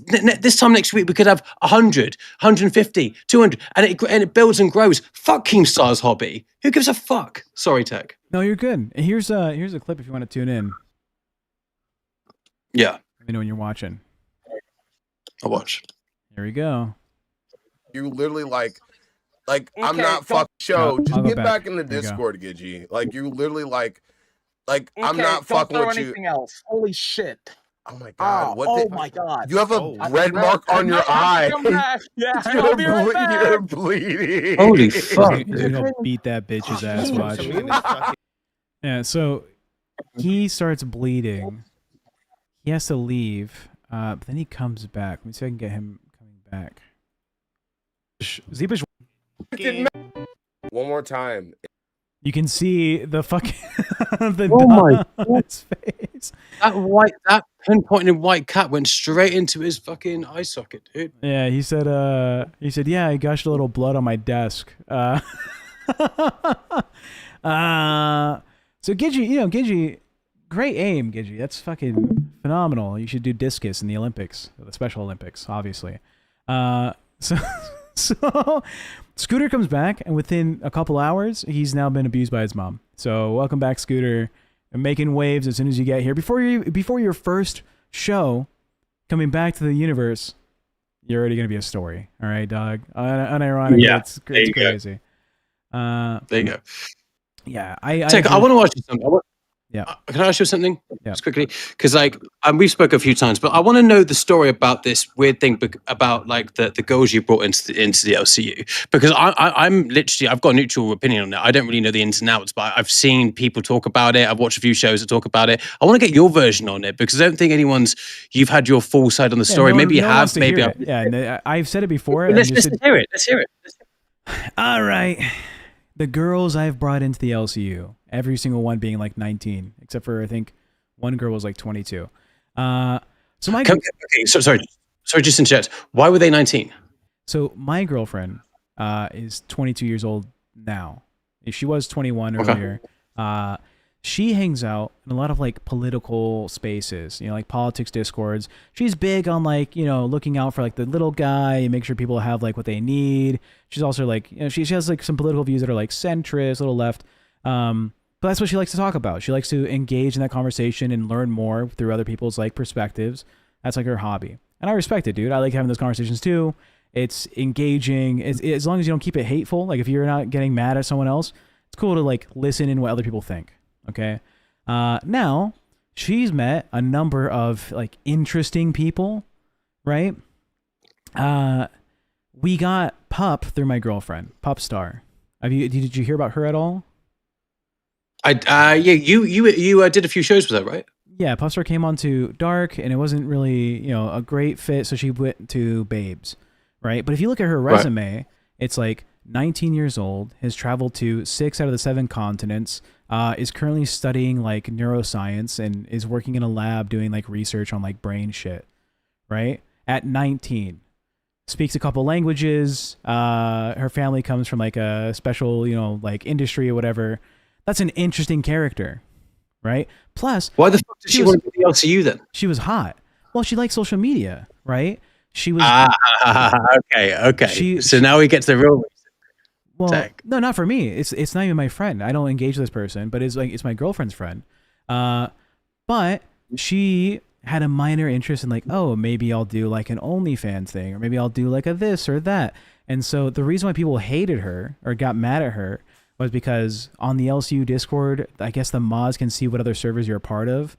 time next week, we could have 100, 150, 200, and it builds and grows. Fuck Keemstar's hobby. Who gives a fuck? Sorry, Tech. No, you're good. Here's a clip if you want to tune in. Yeah. Let me know when you're watching. I'll watch. Here we go. You literally like Okay, I'm not fucking show. I'll Just go get back. back in the There you go. Discord, Gidgy. Like you literally like I'm okay, not don't fucking throw with you. anything else. Holy shit. Oh my god! Oh my god. You have a red mark on your eye. Come back. Yeah, I'll be right back. You're bleeding. Holy fuck. Dude, he'll beat that bitch's ass. Watch. Yeah. So he starts bleeding. He has to leave. But then he comes back. Let me see if I can get him coming back. Zeepish. One more time. You can see the fucking the Oh my dot on his face. That pinpointed white cat went straight into his fucking eye socket, dude. Yeah, he said, yeah, I gushed a little blood on my desk. So Gidgy, Gidgy, great aim, Gidgy. That's fucking phenomenal. You should do discus in the Olympics, the Special Olympics, obviously. So Scooter comes back, and within a couple hours, he's now been abused by his mom. So welcome back, Scooter. And making waves as soon as you get here. Before your first show, coming back to the universe, you're already gonna be a story. All right, dog. Unironically, Yeah, it's crazy. There you go. Yeah, I want to ask you something. Yeah. Can I ask you something? Yeah. Just quickly, because we've spoke a few times, but I want to know the story about this weird thing about like the girls you brought into the LCU. Because I'm literally, I've got a neutral opinion on it. I don't really know the ins and outs, but I've seen people talk about it. I've watched a few shows that talk about it. I want to get your version on it because I don't think you've had your full side on the story. Maybe you have, maybe I've. Yeah, and I've said it before. Let's hear it. Let's hear it. All right. The girls I've brought into the LCU, every single one being like 19, except for I think one girl was like 22. So sorry, just interject. Why were they 19? So my girlfriend is 22 years old now. She was 21 earlier. She hangs out in a lot of like political spaces, like politics discords. She's big on like, looking out for like the little guy and make sure people have like what they need. She's also like, she has like some political views that are like centrist, a little left. But that's what she likes to talk about. She likes to engage in that conversation and learn more through other people's like perspectives. That's like her hobby. And I respect it, dude. I like having those conversations too. It's engaging. As long as you don't keep it hateful. Like if you're not getting mad at someone else, it's cool to like listen in what other people think. Okay. Now she's met a number of like interesting people, right? We got Pup through my girlfriend, Pup Star. Did you hear about her at all? You did a few shows with her, right? Yeah, Pup Star came on to Dark, and it wasn't really a great fit, so she went to Babes, right? But if you look at her resume, it's like 19 years old, has traveled to 6 out of the 7 continents. Is currently studying like neuroscience and is working in a lab doing like research on like brain shit, right? At 19, speaks a couple languages. Her family comes from like a special, like industry or whatever. That's an interesting character, right? Plus, why the fuck did she want to be the LCU then? She was hot. Well, she likes social media, right? She was okay. So now we get to the real. Well, Tech. No, not for me. It's not even my friend. I don't engage with this person, but it's my girlfriend's friend. But she had a minor interest in like, oh, maybe I'll do like an OnlyFans thing, or maybe I'll do like a this or that. And so the reason why people hated her or got mad at her was because on the LCU Discord, I guess the mods can see what other servers you're a part of.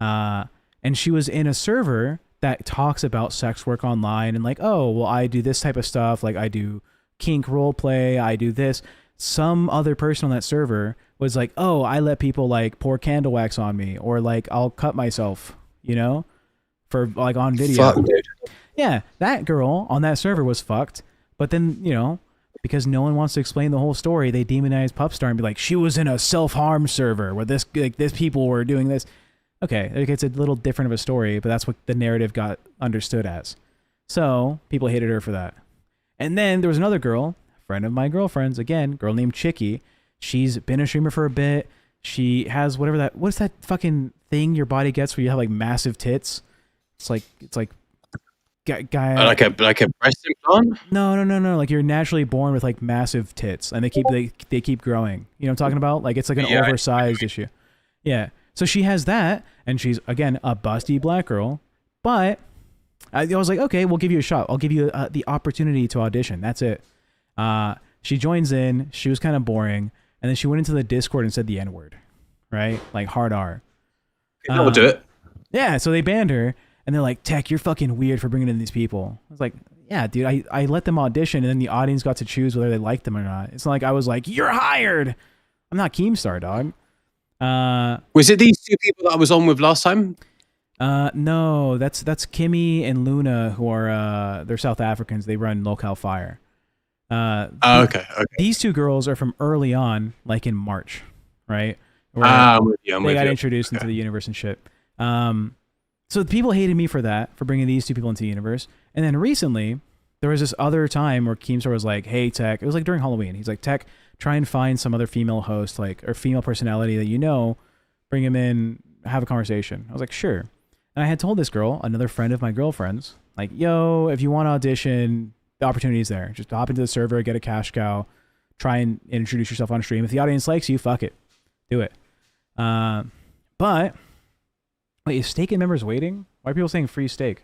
And she was in a server that talks about sex work online and like, oh, well, I do this type of stuff. Like I do kink role play. I do this. Some other person on that server was like, oh, I let people like pour candle wax on me, or like I'll cut myself, you know, for like on video. Fuck, dude. Yeah, that girl on that server was fucked. But then, you know, because no one wants to explain the whole story, they demonize Pupstar and be like, she was in a self-harm server where this people were doing this. Okay, it's a little different of a story, but that's what the narrative got understood as. So people hated her for that. And then there was another girl, friend of my girlfriend's, again, girl named Chicky. She's been a streamer for a bit. She has what's that fucking thing your body gets where you have like massive tits? It's like guy Like a breast implant? No. Like you're naturally born with like massive tits, and they keep growing. You know what I'm talking about? Like it's like an oversized issue. Yeah. So she has that, and she's again a busty black girl. But I was like, okay, we'll give you a shot. I'll give you the opportunity to audition. That's it. She joins in. She was kind of boring, and then she went into the Discord and said the N-word, right? Like hard R. We'll do it. Yeah. So they banned her. And they're like, Tech, you're fucking weird for bringing in these people. I was like, yeah, dude, I let them audition, and then the audience got to choose whether they liked them or not. It's not like I was like, you're hired. I'm not Keemstar, dog. Was it these two people that I was on with last time? No, that's Kimmy and Luna, who are they're South Africans. They run LolCow Fire. Okay. These two girls are from early on, like in March, right? Where I'm with you. they got introduced into the universe and shit. So people hated me for that, for bringing these two people into the universe. And then recently, there was this other time where Keemstar was like, hey, Tech, it was like during Halloween. He's like, Tech, try and find some other female host, like, or female personality that you know, bring him in, have a conversation. I was like, sure. And I had told this girl, another friend of my girlfriend's, like, yo, if you want to audition, the opportunity's there. Just hop into the server, get a cash cow, try and introduce yourself on stream. If the audience likes you, fuck it. Do it. But... Wait, is Steak and members waiting? Why are people saying free steak?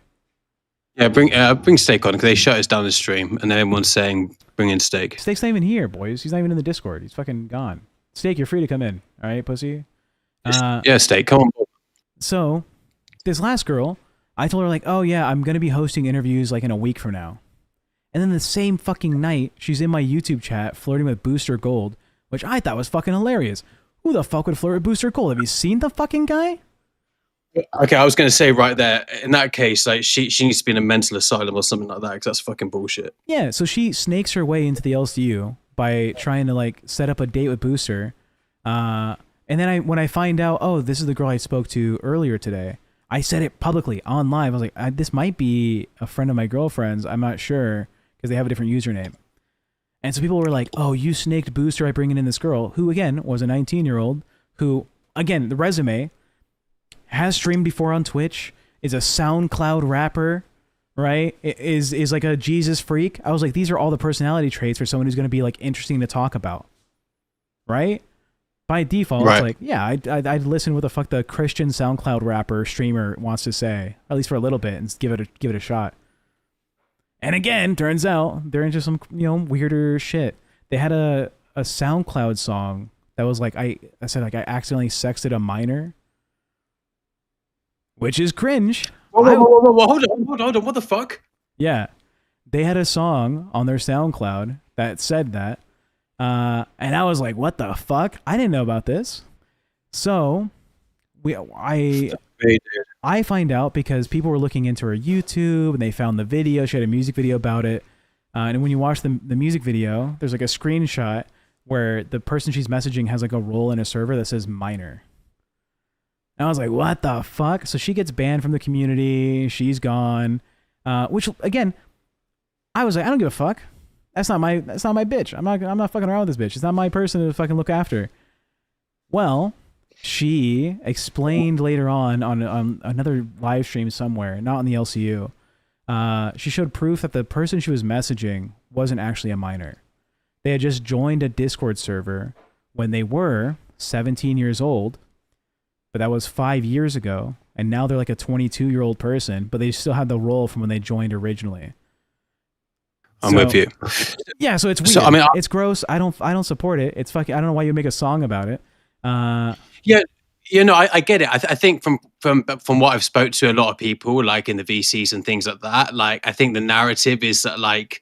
Yeah, bring Steak on, because they shut us down the stream, and then everyone's saying bring in Steak. Steak's not even here, boys. He's not even in the Discord. He's fucking gone. Steak, you're free to come in. All right, pussy? Yeah, Steak, come on board. So, this last girl, I told her like, oh yeah, I'm going to be hosting interviews like in a week from now. And then the same fucking night, she's in my YouTube chat flirting with Booster Gold, which I thought was fucking hilarious. Who the fuck would flirt with Booster Gold? Have you seen the fucking guy? Okay, I was going to say right there, in that case, like she needs to be in a mental asylum or something like that, because that's fucking bullshit. Yeah, so she snakes her way into the LCU by trying to like set up a date with Booster. And then when I find out, oh, this is the girl I spoke to earlier today, I said it publicly on live. I was like, this might be a friend of my girlfriend's. I'm not sure, because they have a different username. And so people were like, oh, you snaked Booster by bringing in this girl, who again was a 19-year-old, who, again, the resume, has streamed before on Twitch, is a SoundCloud rapper, right? Is like a Jesus freak. I was like, these are all the personality traits for someone who's going to be like interesting to talk about, right? By default, right. It's like, yeah, I'd listen what the fuck the Christian SoundCloud rapper streamer wants to say, at least for a little bit, and give it a shot. And again, turns out they're into some weirder shit. They had a SoundCloud song that was like I said like I accidentally sexted a minor. Which is cringe. Whoa, hold on, what the fuck? Yeah. They had a song on their SoundCloud that said that. And I was like, what the fuck? I didn't know about this. So, I find out because people were looking into her YouTube and they found the video. She had a music video about it. And when you watch the music video, there's like a screenshot where the person she's messaging has like a role in a server that says minor. And I was like, what the fuck? So she gets banned from the community. She's gone. Which again, I was like, I don't give a fuck. That's not my bitch. I'm not fucking around with this bitch. It's not my person to fucking look after. Well, she explained later on another live stream somewhere, not on the LCU. She showed proof that the person she was messaging wasn't actually a minor. They had just joined a Discord server when they were 17 years old. But that was 5 years ago, and now they're like a 22-year-old person, but they still had the role from when they joined originally. I'm with you. Yeah, so it's weird. So, I mean, it's gross. I don't support it. It's fucking. I don't know why you make a song about it. Yeah, You know, I get it. I think from what I've spoke to a lot of people, like in the VCs and things like that, like I think the narrative is that like,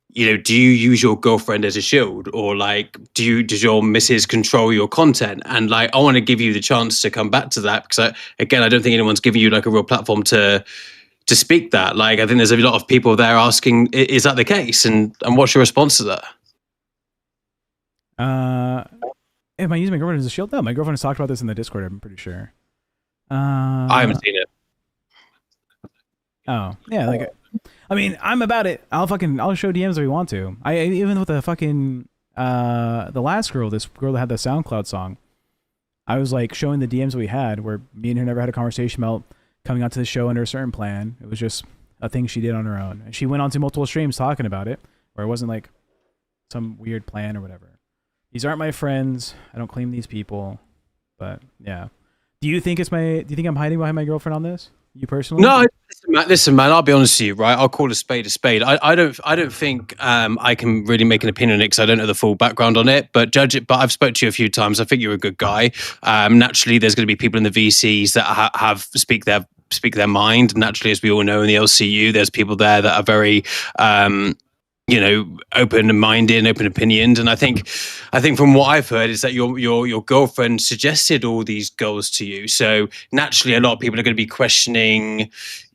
you know, do you use your girlfriend as a shield, or like does your missus control your content? And like, I want to give you the chance to come back to that because again, I don't think anyone's giving you like a real platform to speak that. Like, I think there's a lot of people there asking, is that the case? And what's your response to that? Am I using my girlfriend as a shield? No, my girlfriend has talked about this in the Discord. I'm pretty sure. I haven't seen it. Oh yeah, like, I mean, I'm about it. I'll show DMs if we want to. I even with the fucking the last girl, this girl that had the SoundCloud song, I was like showing the DMs we had where me and her never had a conversation about coming onto the show under a certain plan. It was just a thing she did on her own, and she went onto multiple streams talking about it, where it wasn't like some weird plan or whatever. These aren't my friends. I don't claim these people, but yeah. Do you think I'm hiding behind my girlfriend on this? You personally? No, listen, man. I'll be honest with you, right? I'll call a spade a spade. I don't think I can really make an opinion on it because I don't know the full background on it. But judge it. But I've spoke to you a few times. I think you're a good guy. Naturally, there's going to be people in the VCs that have speak their mind. Naturally, as we all know in the LCU, there's people there that are very you know, open-minded, open opinioned, and I think from what I've heard is that your girlfriend suggested all these goals to you. So naturally, a lot of people are going to be questioning,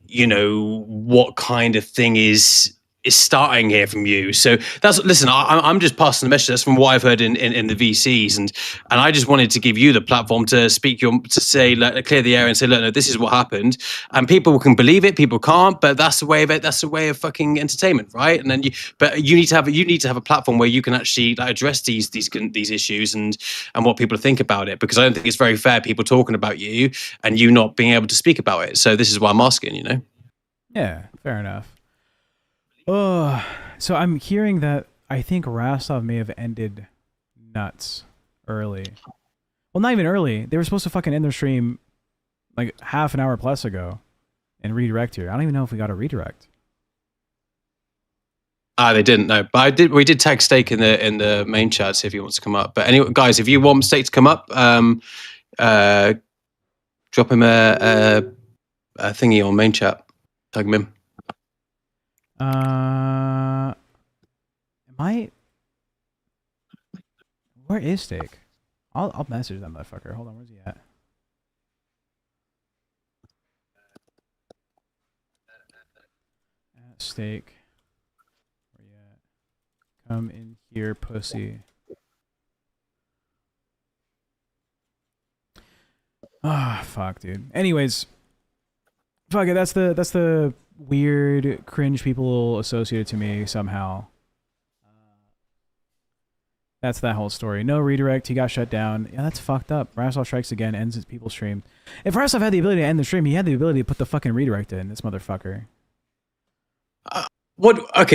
you know, what kind of thing is starting here from you. So listen. I'm just passing the message. That's from what I've heard in the VCs, and I just wanted to give you the platform to speak to say, like, clear the air and say, look, no, this is what happened, and people can believe it, people can't, but that's the way of it. That's the way of fucking entertainment, right? And then you need to have a platform where you can actually like, address these issues and what people think about it, because I don't think it's very fair people talking about you and you not being able to speak about it. So this is why I'm asking, you know. Yeah, fair enough. Oh, so I'm hearing that I think Rastov may have ended nuts early. Well, not even early. They were supposed to fucking end their stream like half an hour plus ago and redirect here. I don't even know if we got a redirect. They didn't know, but we did tag Steak in the main chat, see if he wants to come up. But anyway, guys, if you want Steak to come up, drop him a thingy on main chat. Tag him in. Where is Steak? I'll message that motherfucker. Hold on, where's he at? Steak. Where you at? Come in here, pussy. Ah, fuck, dude. Anyways, fuck it. That's the weird cringe people associated to me somehow. That's that whole story. No redirect. He got shut down. Yeah, that's fucked up. Rasov strikes again. Ends his people's stream. If Rasov had the ability to end the stream, he had the ability to put the fucking redirect in. This motherfucker.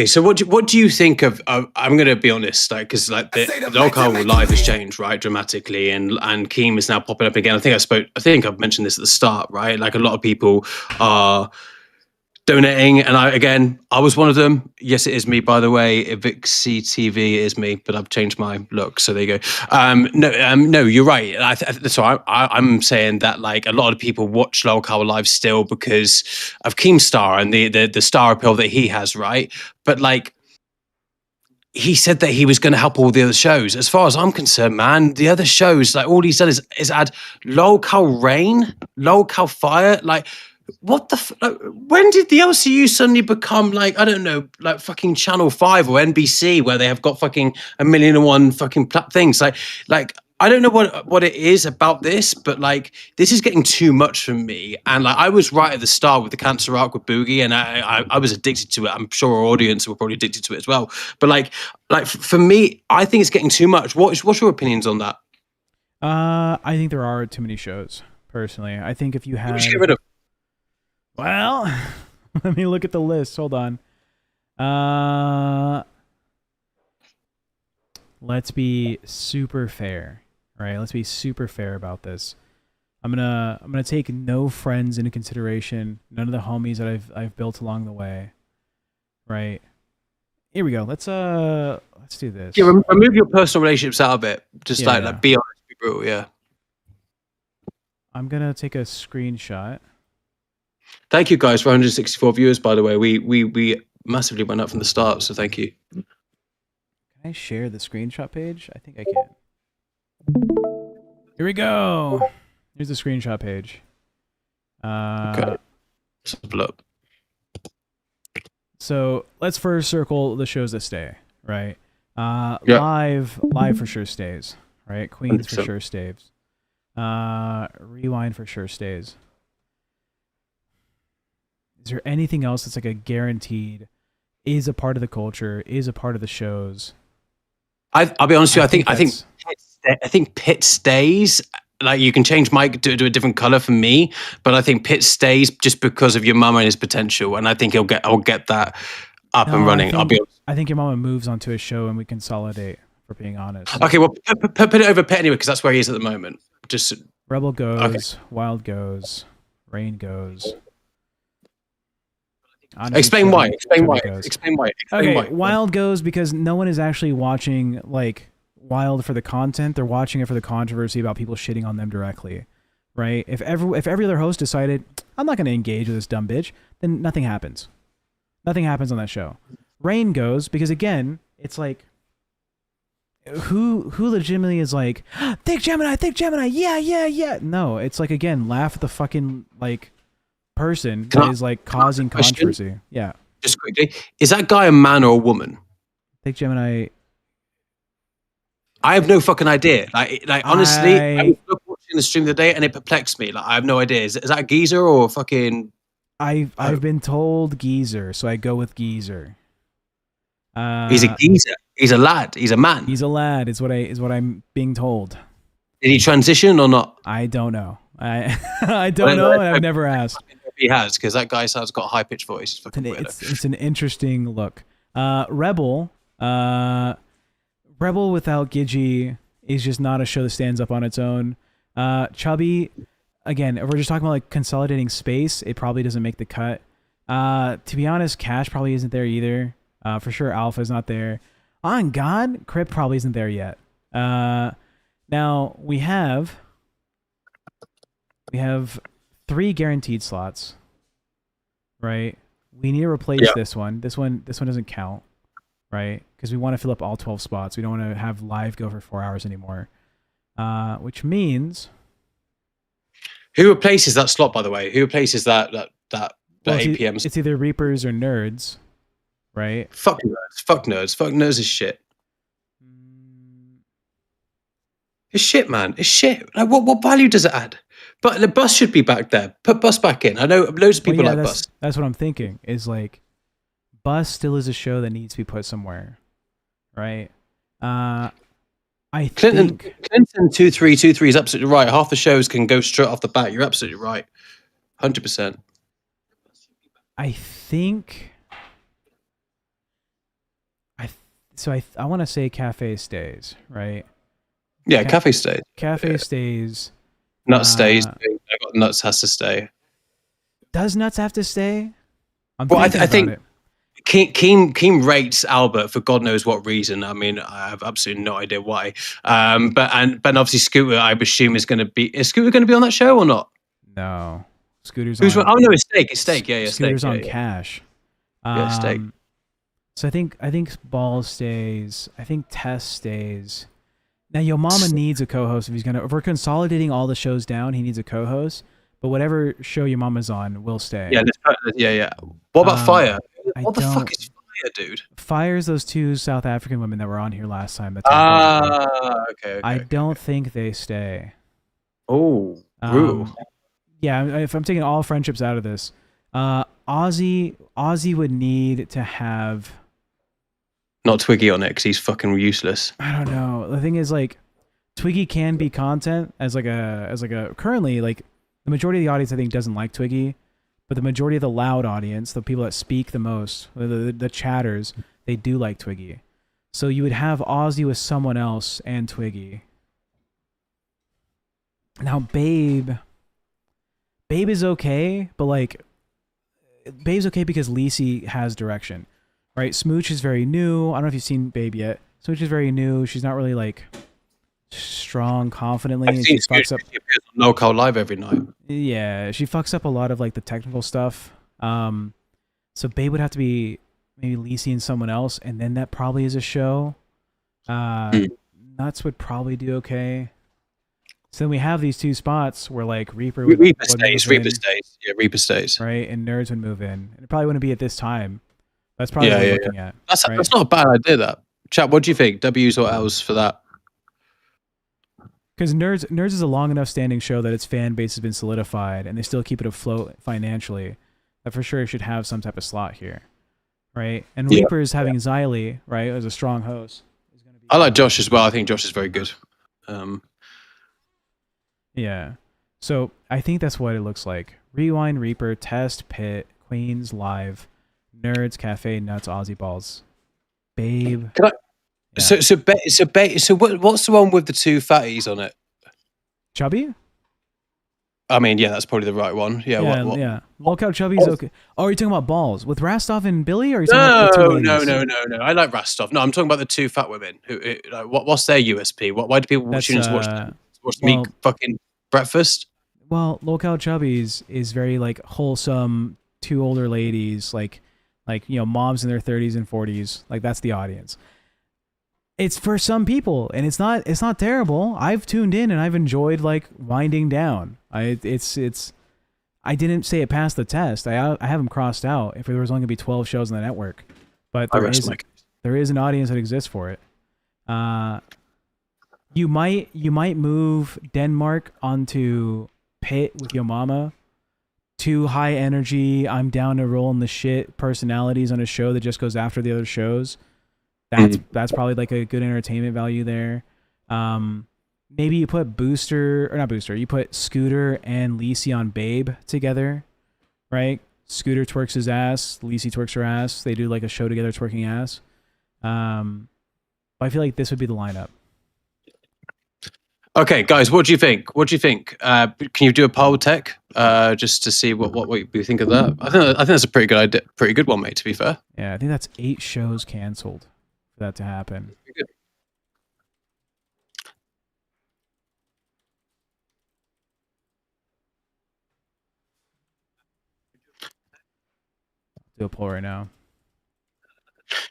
So what do you think of? I'm gonna be honest, like, because like the LolCow live has changed, right, dramatically, and Keem is now popping up again. I think I've mentioned this at the start, right? Like a lot of people are donating, and I was one of them. Yes, it is me, by the way. Vixie TV is me, but I've changed my look, so there you go. No, you're right. So I'm saying that like a lot of people watch LolCow live still because of Keemstar and the star appeal that he has, right? But like, he said that he was going to help all the other shows. As far as I'm concerned, man, the other shows, like all he's done is add LolCow Rain, LolCow Fire, like. What the? When did the LCU suddenly become like, I don't know, like fucking Channel 5 or NBC, where they have got fucking 1,000,001 fucking things? Like I don't know what it is about this, but like this is getting too much for me. And like I was right at the start with the cancer arc with Boogie, and I was addicted to it. I'm sure our audience were probably addicted to it as well. But like for me, I think it's getting too much. What's your opinions on that? I think there are too many shows. Personally, I think if you had. Get rid of. Well, let me look at the list. Hold on. Let's be super fair. Right? Let's be super fair about this. I'm gonna take no friends into consideration. None of the homies that I've built along the way. Right? Here we go. Let's do this. Yeah, remove your personal relationships out of it. Just like be honest, be brutal. Yeah. I'm gonna take a screenshot. Thank you guys for 164 viewers, by the way. We massively went up from the start, so thank you. Can I share the screenshot page? I think I can. Here we go. Here's the screenshot page. Okay. Let's have a look. So let's first circle the shows that stay, right? Yeah. Live for sure stays, right? Queens for 100%. sure stays. Rewind for sure stays. Is there anything else that's like a guaranteed is a part of the culture, is a part of the shows? I'll be honest with you. I that's- think Pit stays. Like you can change Mike to a different color for me, but I think Pit stays just because of your mama and his potential, and I think I'll get that up and running. I'll be honest. I think your mama moves onto a show and we consolidate. For being honest. Okay, well, put it over Pit anyway because that's where he is at the moment. Just Rebel goes, Wild goes, Rain goes. Honestly, explain why. Explain why. goes. Explain why. Explain Okay, why. Wild goes because no one is actually watching like Wild for the content. They're watching it for the controversy about people shitting on them directly, right? If every other host decided I'm not going to engage with this dumb bitch, then nothing happens. Nothing happens on that show. Rain goes because again, it's like who legitimately is like think Gemini, yeah. No, it's like again, laugh at the fucking like person that is like causing controversy. Yeah. Just quickly, is that guy a man or a woman? Think Gemini. I have no fucking idea. Like honestly, I was watching the stream the other day and it perplexed me. Like I have no idea. Is that a geezer or a fucking? I've been told geezer, so I go with geezer. He's a geezer. He's a lad. He's a man. He's a lad. Is what I'm being told. Did he transition or not? I don't know. I don't know. And I've never asked. He has because that guy sounds got a high pitched voice. It's fucking It's an interesting look. Rebel without Gigi is just not a show that stands up on its own. Chubby, again, if we're just talking about like consolidating space, it probably doesn't make the cut. To be honest, Cash probably isn't there either. For sure, Alpha is not there. On God, Crypt probably isn't there yet. Now we have 3 guaranteed slots, right? We need to replace this one. This one doesn't count, right? Because we want to fill up all 12 spots. We don't want to have live go for 4 hours anymore. Which means who replaces that slot? By the way, who replaces that 8 p.m. It's either Reapers or Nerds, right? Fuck nerds. Fuck nerds. Fuck nerds is shit. It's shit, man. It's shit. Like, what value does it add? But the bus should be back there. Put bus back in. I know loads of people like bus. That's what I'm thinking. Is like, bus still is a show that needs to be put somewhere, right? Clinton 2323 is absolutely right. Half the shows can go straight off the bat. You're absolutely right. 100%. I think. I want to say Cafe stays, right? Yeah, Cafe stays. Cafe stays. Nuts stays. Nuts has to stay. Does Nuts have to stay? I think Keem rates Albert for God knows what reason. I mean, I have absolutely no idea why. But obviously Scooter, I assume is Scooter going to be on that show or not? No, Scooter's. Who's on? Oh no, it's Steak. It's Steak. Yeah, Scooter's Steak. on Cash. Yeah, Steak. So I think Ball stays. I think Tess stays. Now Yo Mama needs a co-host if we're consolidating all the shows down. He needs a co-host. But whatever show Your Mama's on will stay. Yeah. What about Fire? What the fuck is Fire, dude? Fire's those 2 South African women that were on here last time. Okay. I don't think they stay. Oh, brutal. Yeah, if I'm taking all friendships out of this, Ozzy would need to have. Not Twiggy on it because he's fucking useless. I don't know. The thing is, like, Twiggy can be content as like a currently like the majority of the audience I think doesn't like Twiggy, but the majority of the loud audience, the people that speak the most, the chatters, they do like Twiggy. So you would have Ozzy with someone else and Twiggy. Now Babe is okay, but like Babe's okay because Lacey has direction. Right, Smooch is very new. I don't know if you've seen Babe yet. Smooch is very new. She's not really like strong confidently, I've and seen she fucks up. she appears on LolCow Live every night. Yeah, she fucks up a lot of like the technical stuff. So Babe would have to be maybe Lisi and someone else, and then that probably is a show. Nuts would probably do okay. So then we have these two spots where like Reaper would Reaper would stays. move in, Reaper stays. Yeah, Reaper stays. right, and Nerds would move in. And it probably wouldn't be at this time. That's probably Yeah, what we're yeah, looking at. That's right? that's not a bad idea. That chat. What do you think? W's or L's for that? Because Nerds is a long enough standing show that its fan base has been solidified, and they still keep it afloat financially. That for sure should have some type of slot here, right? And Yeah. Reaper is having Xylee, right, as a strong host. I like Josh as well. I think Josh is very good. Yeah. So I think that's what it looks like. Rewind, Reaper, Test, Pit, Queens, Live, Nerds, Cafe, Nuts, Aussie Balls, Babe. Can I? Yeah. So what's the one with the two fatties on it? Chubby? I mean, yeah, that's probably the right one. Yeah. What? Yeah. LolCow Chubby's okay. Oh, are you talking about Balls with Rastov and Billy, or are you talking about the two No, ladies? no. I like Rastov. No, I'm talking about the two fat women. Who like, what's their USP? Why do people That's, tune in to watch them? Watch well- me fucking breakfast? Well, LolCow Chubby's is very like wholesome. Two older ladies, like moms in their 30s and 40s. Like that's the audience. It's for some people, and it's not terrible. I've tuned in and I've enjoyed like winding down. I didn't say it passed the test. I have them crossed out if there was only gonna be 12 shows on the network, but there is an audience that exists for it. You might move Denmark onto Pit with Yo Mama. Two high energy, I'm down to roll in the shit personalities on a show that just goes after the other shows. That's probably like a good entertainment value there. Maybe you put you put Scooter and Lisi on Babe together, right? Scooter twerks his ass, Lisi twerks her ass. They do like a show together twerking ass. But I feel like this would be the lineup. Okay, guys, what do you think? Can you do a poll, Tech, just to see what we think of that? I think that's a pretty good idea, pretty good one, mate. To be fair. Yeah, I think that's 8 shows canceled for that to happen. Do a poll right now.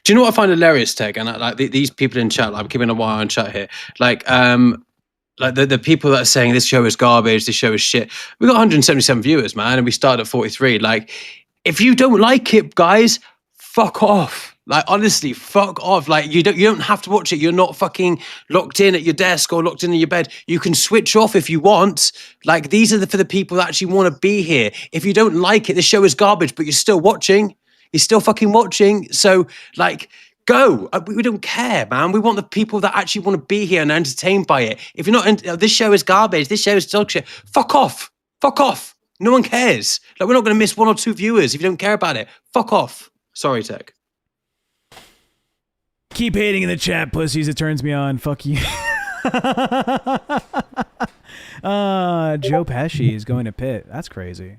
Do you know what I find hilarious, Tech? And like these people in chat, like I'm keeping a wire on chat here. Like the people that are saying this show is garbage, this show is shit. We got 177 viewers, man, and we started at 43. Like, if you don't like it, guys, fuck off. Like, honestly, fuck off. Like, you don't have to watch it. You're not fucking locked in at your desk or locked in your bed. You can switch off if you want. Like, these are for the people that actually want to be here. If you don't like it, this show is garbage, but you're still watching. You're still fucking watching. So, like, go. We don't care, man. We want the people that actually want to be here and entertained by it. If you're not, this show is garbage. This show is dog shit. Fuck off. Fuck off. No one cares. Like, we're not going to miss 1 or 2 viewers if you don't care about it. Fuck off. Sorry, Tech. Keep hating in the chat, pussies. It turns me on. Fuck you. Joe Pesci is going to Pit. That's crazy.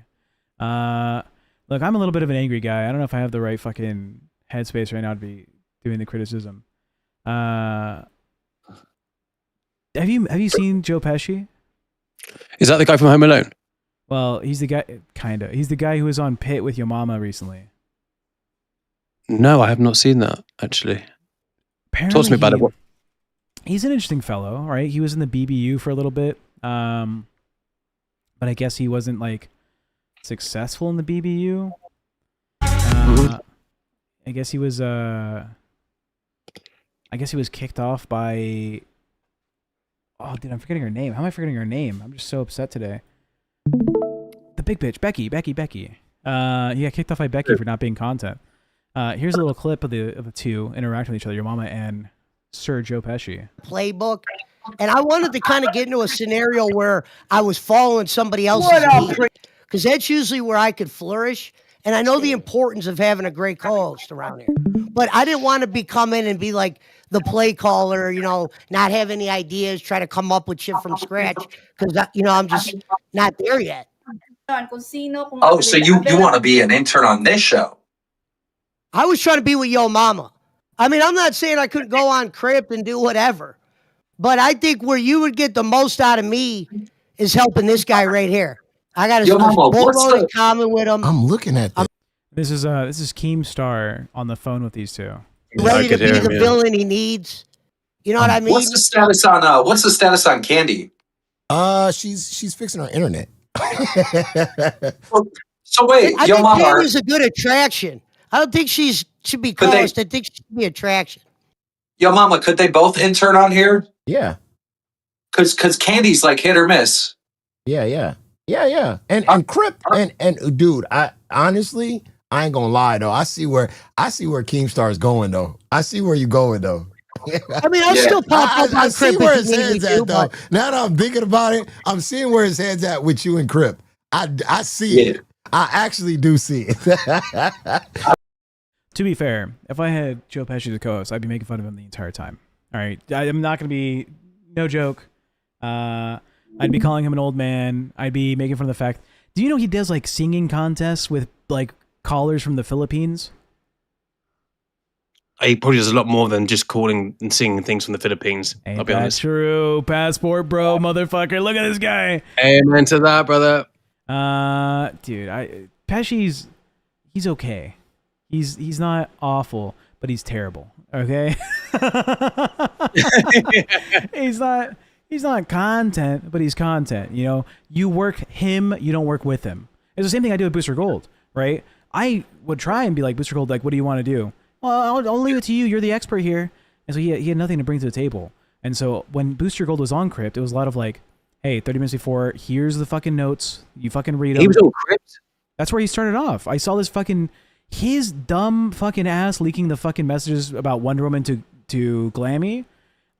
Look, I'm a little bit of an angry guy. I don't know if I have the right fucking headspace right now to be doing the criticism. Have you seen Joe Pesci? Is that the guy from Home Alone? Well, he's the guy, kinda. He's the guy who was on Pit with Yo Mama recently. No, I have not seen that, actually. Apparently Talk to me about it. He's an interesting fellow, right? He was in the BBU for a little bit. But I guess he wasn't like successful in the BBU. I guess he was kicked off by, oh dude, I'm forgetting her name. How am I forgetting her name? I'm just so upset today. The big bitch, Becky. He got kicked off by Becky for not being content. Here's a little clip of the two interacting with each other, Your Mama and Sir Joe Pesci. Playbook. And I wanted to kind of get into a scenario where I was following somebody else's lead, because that's usually where I could flourish. And I know the importance of having a great co-host around here, but I didn't want to come in and be like the play caller, not have any ideas, try to come up with shit from scratch, because I'm just not there yet. Oh, so you want to be an intern on this show? I was trying to be with Yo Mama. I mean, I'm not saying I couldn't go on Crypt and do whatever, But I think where you would get the most out of me is helping this guy right here. I got a Yo, mama, boatload in common with him. I'm looking at this. This is Keemstar on the phone with these two. Ready to could be hear the him, yeah. villain he needs. You know what I mean? What's the status on Candy? She's fixing her internet. So wait, I yo, think mama, Candy's a good attraction. I don't think she should be But they- cost. I think she should be attraction. yo, mama, could they both intern on here? Yeah. Cause Candy's like hit or miss. Yeah. And Crip and dude, I honestly, I ain't gonna lie though. I see where Keemstar is going though. I see where you're going though. I mean, I'll Yeah. still pop up I on see Crip where if his you need me head's to, at though. but Now that I'm thinking about it, I'm seeing where his head's at with you and Crip. I see it. I actually do see it. To be fair, if I had Joe Pesci as co-host, I'd be making fun of him the entire time. All right, I'm not gonna be, no joke. I'd be calling him an old man. I'd be making fun of the fact. Do you know he does like singing contests with like callers from the Philippines? He probably does a lot more than just calling and singing things from the Philippines. Ain't I'll be that honest. true? Passport bro, motherfucker. Look at this guy. Amen to that, brother. Dude, Pesci's, he's okay. He's not awful, but he's terrible. Okay. He's not content, but he's content. You know, you work him, you don't work with him. It's the same thing I do with Booster Gold, right? I would try and be like, Booster Gold, like, what do you want to do? Well, I'll leave it to you. You're the expert here. And so he had nothing to bring to the table. And so when Booster Gold was on Crypt, it was a lot of like, hey, 30 minutes before, here's the fucking notes. You fucking read them. He was on Crypt? That's where he started off. I saw this fucking, his dumb fucking ass leaking the fucking messages about Wonder Woman to Glammy.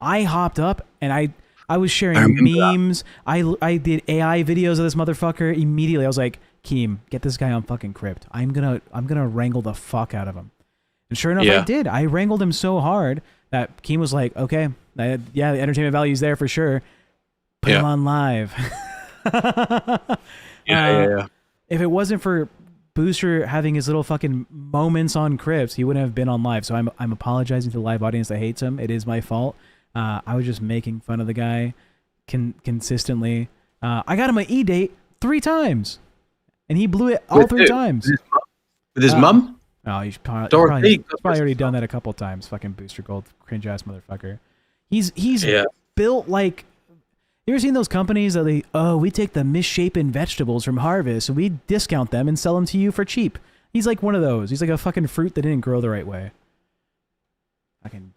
I hopped up and I was sharing memes. I did AI videos of this motherfucker immediately. I was like, Keem, get this guy on fucking Crypt. I'm gonna wrangle the fuck out of him. And sure enough, I did. I wrangled him so hard that Keem was like, okay, yeah, the entertainment value is there for sure. Put him on live. Yeah. If it wasn't for Booster having his little fucking moments on Crypts, he wouldn't have been on live. So I'm apologizing to the live audience that hates him. It is my fault. I was just making fun of the guy consistently. I got him an E-date 3 times, and he blew it all 3 times. With his mum? Oh, he's probably Dorothy. already done that a couple times. Fucking Booster Gold, cringe ass motherfucker. He's built like. You ever seen those companies that we take the misshapen vegetables from harvest and we discount them and sell them to you for cheap? He's like one of those. He's like a fucking fruit that didn't grow the right way. Fucking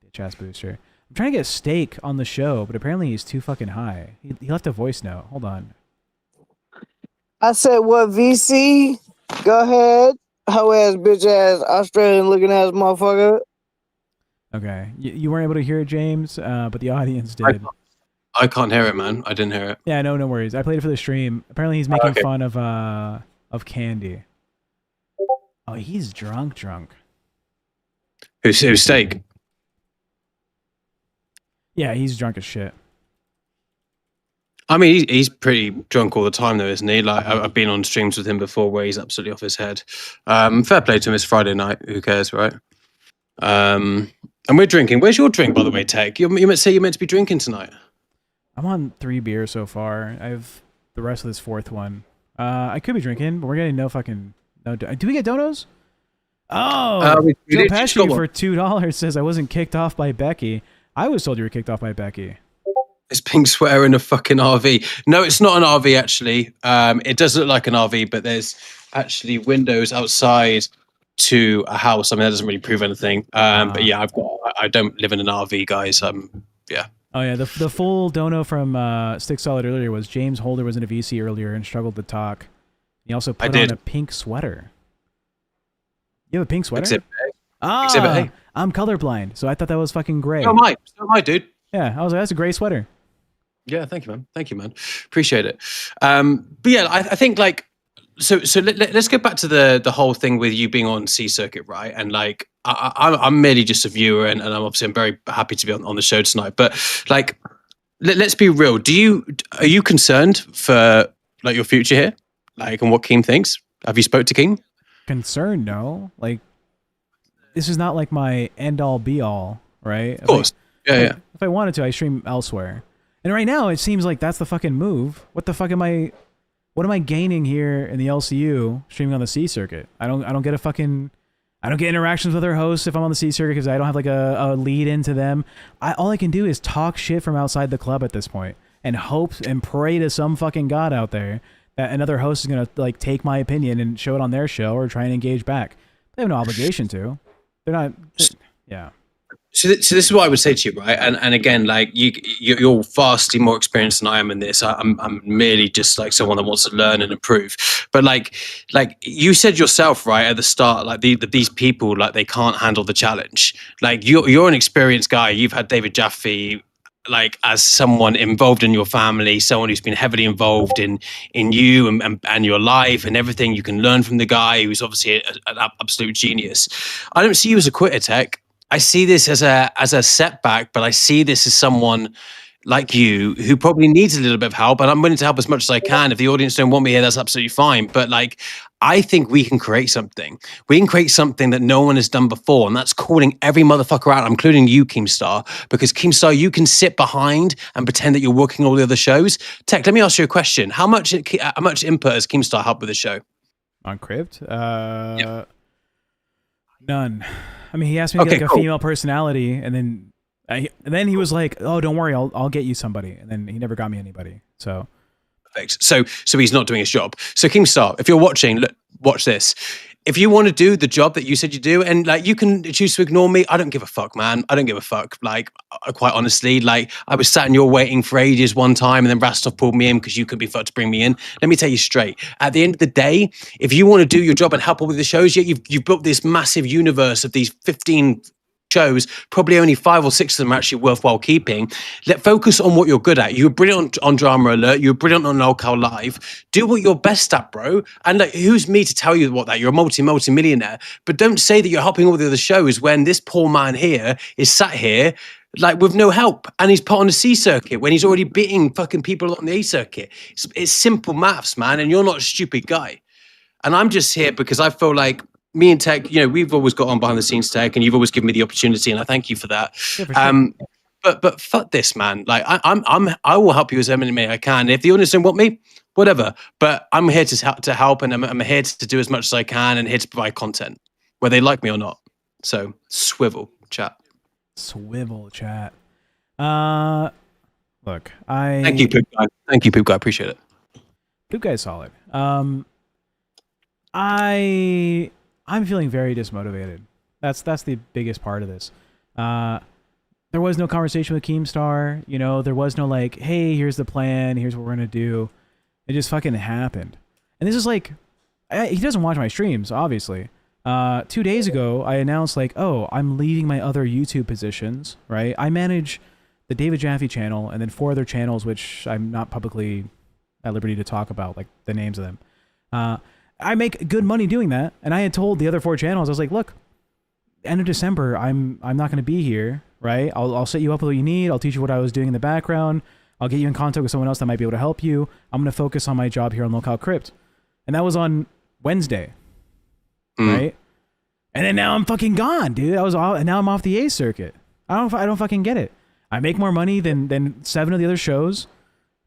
bitch ass Booster. I'm trying to get Steak on the show, but apparently he's too fucking high. He left a voice note. Hold on. I said, what, VC? Go ahead. Hoe ass, bitch ass, Australian looking ass motherfucker. Okay. You weren't able to hear it, James, but the audience did. I can't hear it, man. I didn't hear it. Yeah, no worries. I played it for the stream. Apparently he's making fun of Candy. Oh, he's drunk. Who's Steak? Yeah, he's drunk as shit. I mean, he's pretty drunk all the time, though, isn't he? Like, I've been on streams with him before where he's absolutely off his head. Fair play to him. It's Friday night. Who cares, right? And we're drinking. Where's your drink, by the way, Tech? You meant to be drinking tonight. I'm on 3 beers so far. I have the rest of this 4th one. I could be drinking, but we're getting no fucking... Do we get donos? Oh! Joe Pesci for $2 says I wasn't kicked off by Becky. I was told you were kicked off by Becky. It's pink sweater in a fucking RV. No, it's not an RV, actually. It does look like an RV, but there's actually windows outside to a house. I mean, that doesn't really prove anything. But yeah, I don't live in an RV, guys. Yeah. Oh yeah, the full dono from Stick Solid earlier was James Holder was in a VC earlier and struggled to talk. He also put on a pink sweater. You have a pink sweater? Exhibit A. I'm colorblind, so I thought that was fucking gray. So am I, dude. Yeah, I was like, that's a gray sweater. Yeah, thank you, man. Appreciate it. But yeah, I think like so let's go back to the whole thing with you being on C Circuit, right? And like I'm merely just a viewer, and I'm very happy to be on the show tonight. But like, let's be real. Are you concerned for like your future here, like, and what Keem thinks? Have you spoke to Keem? Concerned? No. Like, this is not like my end all be all, right? Of course. Yeah. If I wanted to, I stream elsewhere. And right now, it seems like that's the fucking move. What the fuck am I? What am I gaining here in the LCU streaming on the C circuit? I don't get a fucking. I don't get interactions with other hosts if I'm on the C circuit because I don't have like a lead into them. All I can do is talk shit from outside the club at this point and hope and pray to some fucking god out there that another host is gonna like take my opinion and show it on their show or try and engage back. They have no obligation to. They're not. Yeah. So this is what I would say to you, right? And again, like you're vastly more experienced than I am in this. I'm merely just like someone that wants to learn and improve. But like you said yourself, right at the start, like these people, like they can't handle the challenge. Like you're an experienced guy. You've had David Jaffe, like as someone involved in your family, someone who's been heavily involved in you and your life and everything. You can learn from the guy who's obviously an absolute genius. I don't see you as a quitter, Tech. I see this as a setback, but I see this as someone like you who probably needs a little bit of help, and I'm willing to help as much as I can. If the audience don't want me here, that's absolutely fine. But like, I think we can create something. We can create something that no one has done before, and that's calling every motherfucker out, including you, Keemstar, because Keemstar, you can sit behind and pretend that you're working all the other shows. Tech, let me ask you a question. How much input has Keemstar helped with the show? On Crypt? None. I mean, he asked me to get like a female personality, and then he was like, "Oh, don't worry, I'll get you somebody." And then he never got me anybody. So, perfect. So he's not doing his job. So Keemstar, if you're watching, look, watch this. If you want to do the job that you said you do, and like you can choose to ignore me, I don't give a fuck, man. I don't give a fuck. Like, quite honestly, like I was sat in your waiting for ages one time, and then Rastov pulled me in because you couldn't be fucked to bring me in. Let me tell you straight. At the end of the day, if you want to do your job and help with the shows, you've built this massive universe of these 15 shows, probably only 5 or 6 of them are actually worthwhile keeping. Let focus on what you're good at. You were brilliant on Drama Alert. You were brilliant on LolCow Live. Do what you're best at, bro. And like, who's me to tell you what that? You're a multi-millionaire. But don't say that you're helping all the other shows when this poor man here is sat here like with no help, and he's put on the C circuit when he's already beating fucking people on the A circuit. It's simple maths, man, and you're not a stupid guy. And I'm just here because I feel like me and Tech, you know, we've always got on behind the scenes, Tech, and you've always given me the opportunity, and I thank you for that. Yeah, for sure. But fuck this, man. Like I will help you as eminently I can. If the audience don't want me, whatever. But I'm here to help, and I'm here to do as much as I can, and here to provide content, whether they like me or not. So swivel chat. Swivel chat. Look, thank you, Poop Guy. Thank you, Poop Guy. Appreciate it. Poop Guy's solid. I'm feeling very dismotivated. That's the biggest part of this. There was no conversation with Keemstar. You know, there was no like, hey, here's the plan. Here's what we're gonna do. It just fucking happened. And this is like, he doesn't watch my streams, obviously. 2 days ago, I announced like, oh, I'm leaving my other YouTube positions, right? I manage the David Jaffe channel and then 4 other channels, which I'm not publicly at liberty to talk about, like the names of them. I make good money doing that, and I had told the other 4 channels, I was like, look, end of December, I'm not going to be here, right? I'll set you up with what you need. I'll teach you what I was doing in the background. I'll get you in contact with someone else that might be able to help you. I'm going to focus on my job here on LolCow Crypt. And that was on Wednesday, right? And then now I'm fucking gone, dude. And now I'm off the A circuit. I don't fucking get it. I make more money than 7 of the other shows.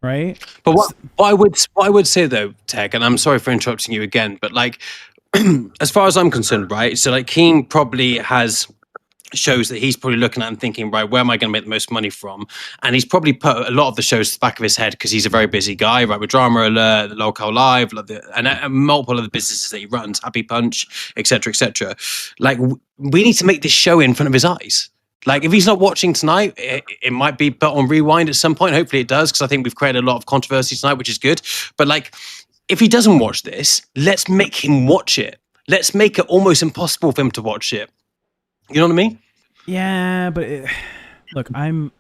Right. But what I would say though, Tech, and I'm sorry for interrupting you again, but like, as far as I'm concerned, right? So like Keen probably has shows that he's probably looking at and thinking, right, where am I going to make the most money from? And he's probably put a lot of the shows to the back of his head because he's a very busy guy, right? With Drama Alert, the LolCow Live, like and multiple other businesses that he runs, Happy Punch, etc., etc. Like, we need to make this show in front of his eyes. Like, if he's not watching tonight, it might be put on rewind at some point. Hopefully it does, because I think we've created a lot of controversy tonight, which is good. But like, if he doesn't watch this, let's make him watch it. Let's make it almost impossible for him to watch it. You know what I mean? Yeah, but look, I'm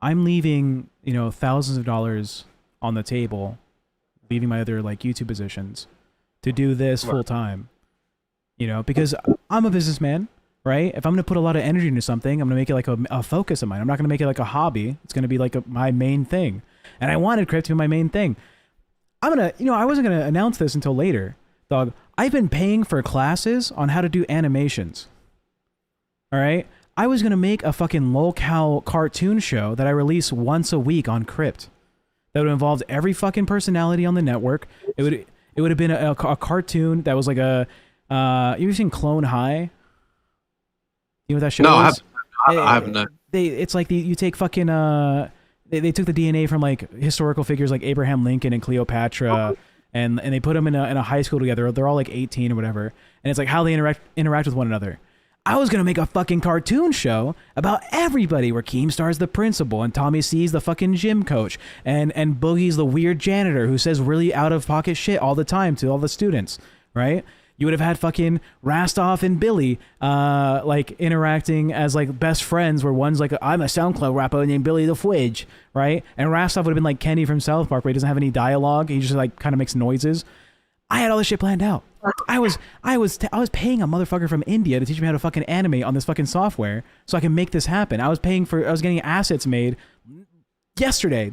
leaving, you know, thousands of dollars on the table, leaving my other like YouTube positions to do this full time. You know, because I'm a businessman. Right? If I'm going to put a lot of energy into something, I'm going to make it like a focus of mine. I'm not going to make it like a hobby. It's going to be like my main thing. And I wanted Crypt to be my main thing. I wasn't going to announce this until later. Dog, I've been paying for classes on how to do animations. All right? I was gonna make a fucking LolCow cartoon show that I release once a week on Crypt. That would have involved every fucking personality on the network. It would have been a cartoon that was like a you ever seen Clone High? You know what that show is? I haven't. No. It's like you take fucking they took the DNA from like historical figures like Abraham Lincoln and Cleopatra, and they put them in a high school together. They're all like 18 or whatever, and it's like how they interact with one another. I was gonna make a fucking cartoon show about everybody, where Keemstar's the principal and Tommy C's the fucking gym coach, and Boogie's the weird janitor who says really out of pocket shit all the time to all the students, right? You would have had fucking Rastoff and Billy like interacting as like best friends, where one's like, I'm a SoundCloud rapper named Billy the Fwidge, right? And Rastoff would have been like Kenny from South Park, where he doesn't have any dialogue. He just like kind of makes noises. I had all this shit planned out. I was paying a motherfucker from India to teach me how to fucking animate on this fucking software so I can make this happen. I was getting assets made yesterday.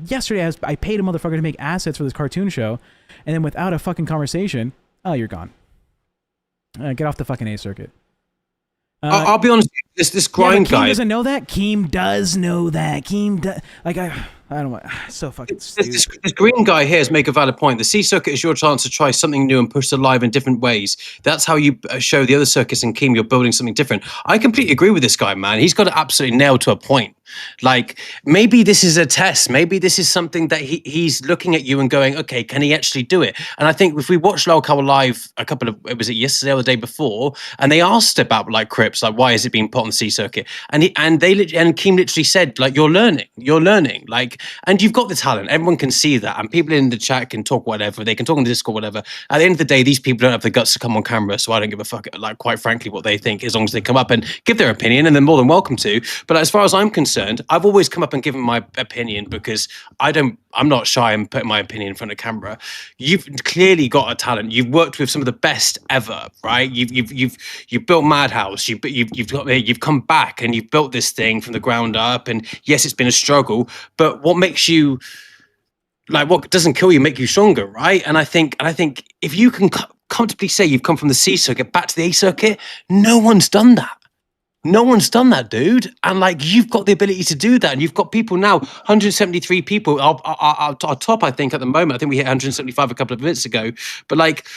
I paid a motherfucker to make assets for this cartoon show, and then without a fucking conversation, oh, you're gone. Get off the fucking A circuit. I'll be honest. This grind Keem guy doesn't know that. Keem does know that. Keem does. Like I don't want. So fucking stupid. This green guy here has make a valid point. The C circuit is your chance to try something new and push the live in different ways. That's how you show the other circuits in Keem you're building something different. I completely agree with this guy, man. He's got it absolutely nailed to a point. Like, maybe this is a test. Maybe this is something that he's looking at you and going, okay, can he actually do it? And I think if we watched LolCow live was it yesterday or the day before, and they asked about like Crips, like why is it being put on the C circuit? And Keem literally said, like, you're learning, like, and you've got the talent. Everyone can see that, and people in the chat can talk whatever. They can talk on the Discord, whatever. At the end of the day, these people don't have the guts to come on camera, so I don't give a fuck, like, quite frankly, what they think, as long as they come up and give their opinion, and they're more than welcome to. But as far as I'm concerned, I've always come up and given my opinion because I'm not shy in putting my opinion in front of camera. You've clearly got a talent. You've worked with some of the best ever, right? You've built Madhouse. You've come back and you've built this thing from the ground up. And yes, it's been a struggle, but what makes you, like, what doesn't kill you make you stronger, right? And I think if you can comfortably say you've come from the C circuit back to the A circuit, no one's done that. No one's done that, dude. And like, you've got the ability to do that. And you've got people now, 173 people are top, I think, at the moment. I think we hit 175 a couple of minutes ago. But like,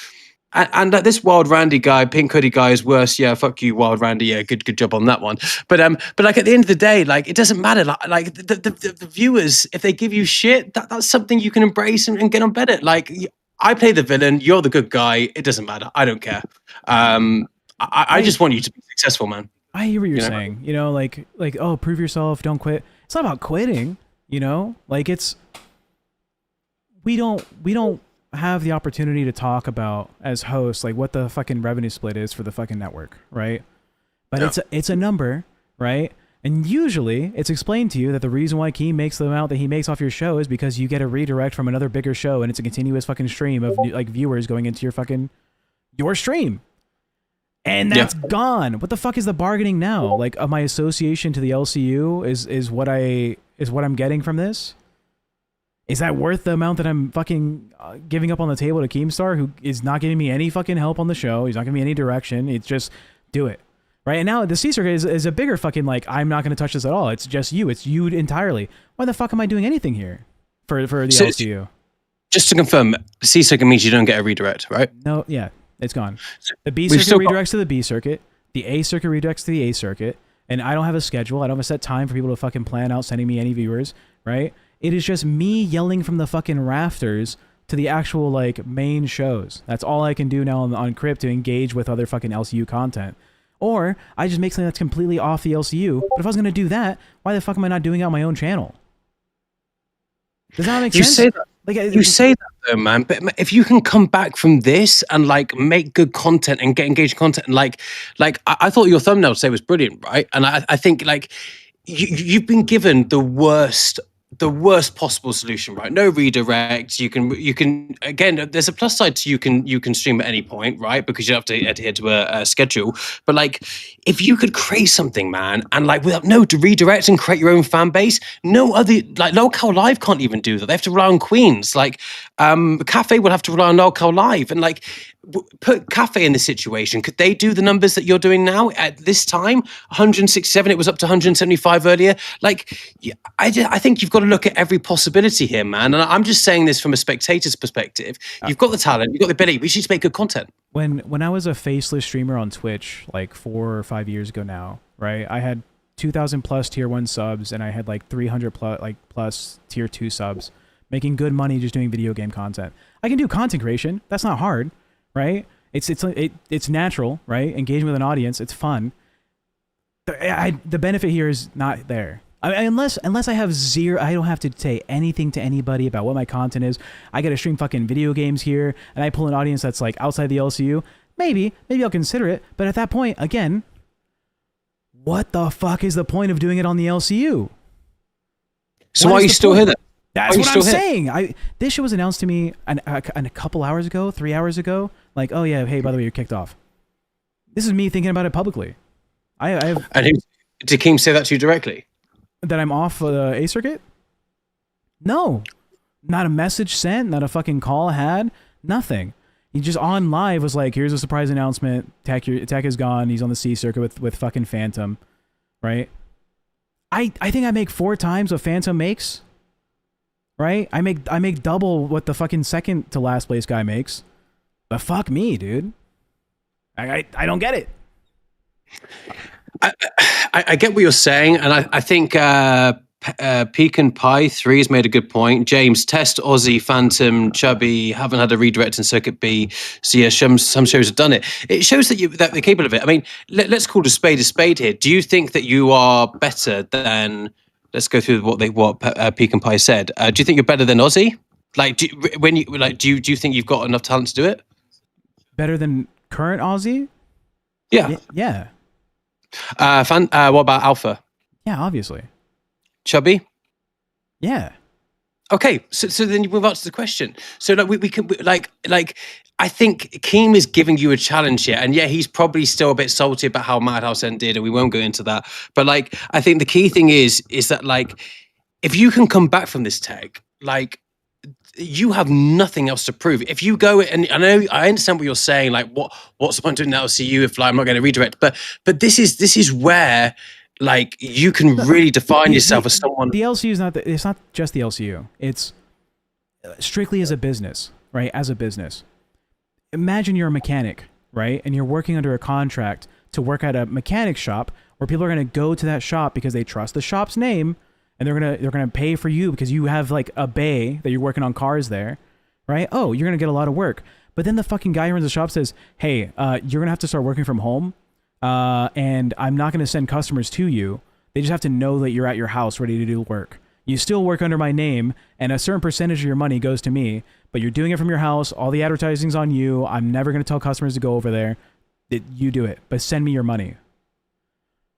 and this Wild Randy guy, Pink Hoodie guy is worse. Yeah, fuck you, Wild Randy. Yeah, good job on that one. But like, at the end of the day, like, it doesn't matter. Like the viewers, if they give you shit, that's something you can embrace and get on better. Like, I play the villain, you're the good guy. It doesn't matter. I don't care. I just want you to be successful, man. I hear what you're saying, you know, like, oh, prove yourself, don't quit. It's not about quitting, you know, like we don't have the opportunity to talk about as hosts, like what the fucking revenue split is for the fucking network. Right. But it's a number, right? And usually it's explained to you that the reason why Keem makes the amount that he makes off your show is because you get a redirect from another bigger show, and it's a continuous fucking stream of like viewers going into your stream. And that's gone. What the fuck is the bargaining now? Like, my association to the LCU is what I'm getting from this? Is that worth the amount that I'm fucking giving up on the table to Keemstar, who is not giving me any fucking help on the show? He's not giving me any direction. It's just do it, right? And now the C circuit is a bigger fucking, like, I'm not going to touch this at all. It's just you. It's you entirely. Why the fuck am I doing anything here for the LCU? Just to confirm, C circuit means you don't get a redirect, right? No, yeah. It's gone. The B circuit redirects to the B circuit. The A circuit redirects to the A circuit. And I don't have a schedule. I don't have a set time for people to fucking plan out sending me any viewers, right? It is just me yelling from the fucking rafters to the actual, like, main shows. That's all I can do now on Crypt to engage with other fucking LCU content. Or I just make something that's completely off the LCU. But if I was going to do that, why the fuck am I not doing it on my own channel? Does that make sense? You say that. Like, you say that though, man, but if you can come back from this and like make good content and get engaged content, and like I thought your thumbnail today was brilliant, right? And I think like you've been given the worst possible solution, right? No redirect. You can again. There's a plus side to you can stream at any point, right? Because you have to adhere to a schedule. But like, if you could create something, man, and like without to redirect and create your own fan base, no other, like, LolCow Live can't even do that. They have to rely on Queens. Like, Cafe will have to rely on LolCow Live, and like, put Cafe in this situation. Could they do the numbers that you're doing now at this time? 167. It was up to 175 earlier. Like, I think you've got to look at every possibility here, man. And I'm just saying this from a spectator's perspective. You've got the talent, you've got the ability. We should just make good content. When I was a faceless streamer on Twitch like 4 or 5 years ago now, right? I had 2,000 plus tier 1 subs, and I had like 300 plus tier 2 subs, making good money just doing video game content. I can do content creation. That's not hard, right? It's natural, right? Engaging with an audience, it's fun. The benefit here is not there. Unless I have zero, I don't have to say anything to anybody about what my content is. I get to stream fucking video games here, and I pull an audience that's like outside the LCU. Maybe I'll consider it. But at that point, again, what the fuck is the point of doing it on the LCU? So why are you still here then? That's what I'm saying. This shit was announced to me a couple hours ago, 3 hours ago. Like, oh yeah, hey, by the way, you're kicked off. This is me thinking about it publicly. And did Keem say that to you directly? That I'm off A circuit? No. Not a message sent, not a fucking call had, nothing. He just on live was like, here's a surprise announcement. Tech is gone. He's on the C circuit with fucking Phantom. Right? I think I make 4 times what Phantom makes. Right? I make double what the fucking second to last place guy makes. But fuck me, dude. I don't get it. I get what you're saying, and I think Pecan Pie 3 has made a good point. James, Test, Aussie, Phantom, Chubby haven't had a redirect in Circuit B. So yeah, some shows have done it. It shows that they're capable of it. I mean, let's call a spade here. Do you think that you are better than? Let's go through what Pecan Pie said. Do you think you're better than Aussie? Like, do you think you've got enough talent to do it? Better than current Aussie? Yeah. Yeah. What about Alpha? Yeah, obviously. Chubby? Yeah. Okay, so then you move on to the question. So like we can I think Keem is giving you a challenge here, and yeah, he's probably still a bit salty about how Madhouse ended, and we won't go into that. But like, I think the key thing is that like, if you can come back from this tech, like, you have nothing else to prove. If you go, and I understand what you're saying, like what's the point of doing that LCU if like I'm not going to redirect, but this is where like you can really define yourself as someone. The LCU is not it's not just the LCU. It's strictly as a business, right? As a business. Imagine you're a mechanic, right? And you're working under a contract to work at a mechanic shop where people are going to go to that shop because they trust the shop's name, and they're gonna pay for you because you have like a bay that you're working on cars there, right? Oh, you're gonna get a lot of work. But then the fucking guy who runs the shop says, hey, you're gonna have to start working from home, and I'm not gonna send customers to you. They just have to know that you're at your house ready to do work. You still work under my name, and a certain percentage of your money goes to me, but you're doing it from your house. All the advertising's on you. I'm never gonna tell customers to go over there. You do it, but send me your money.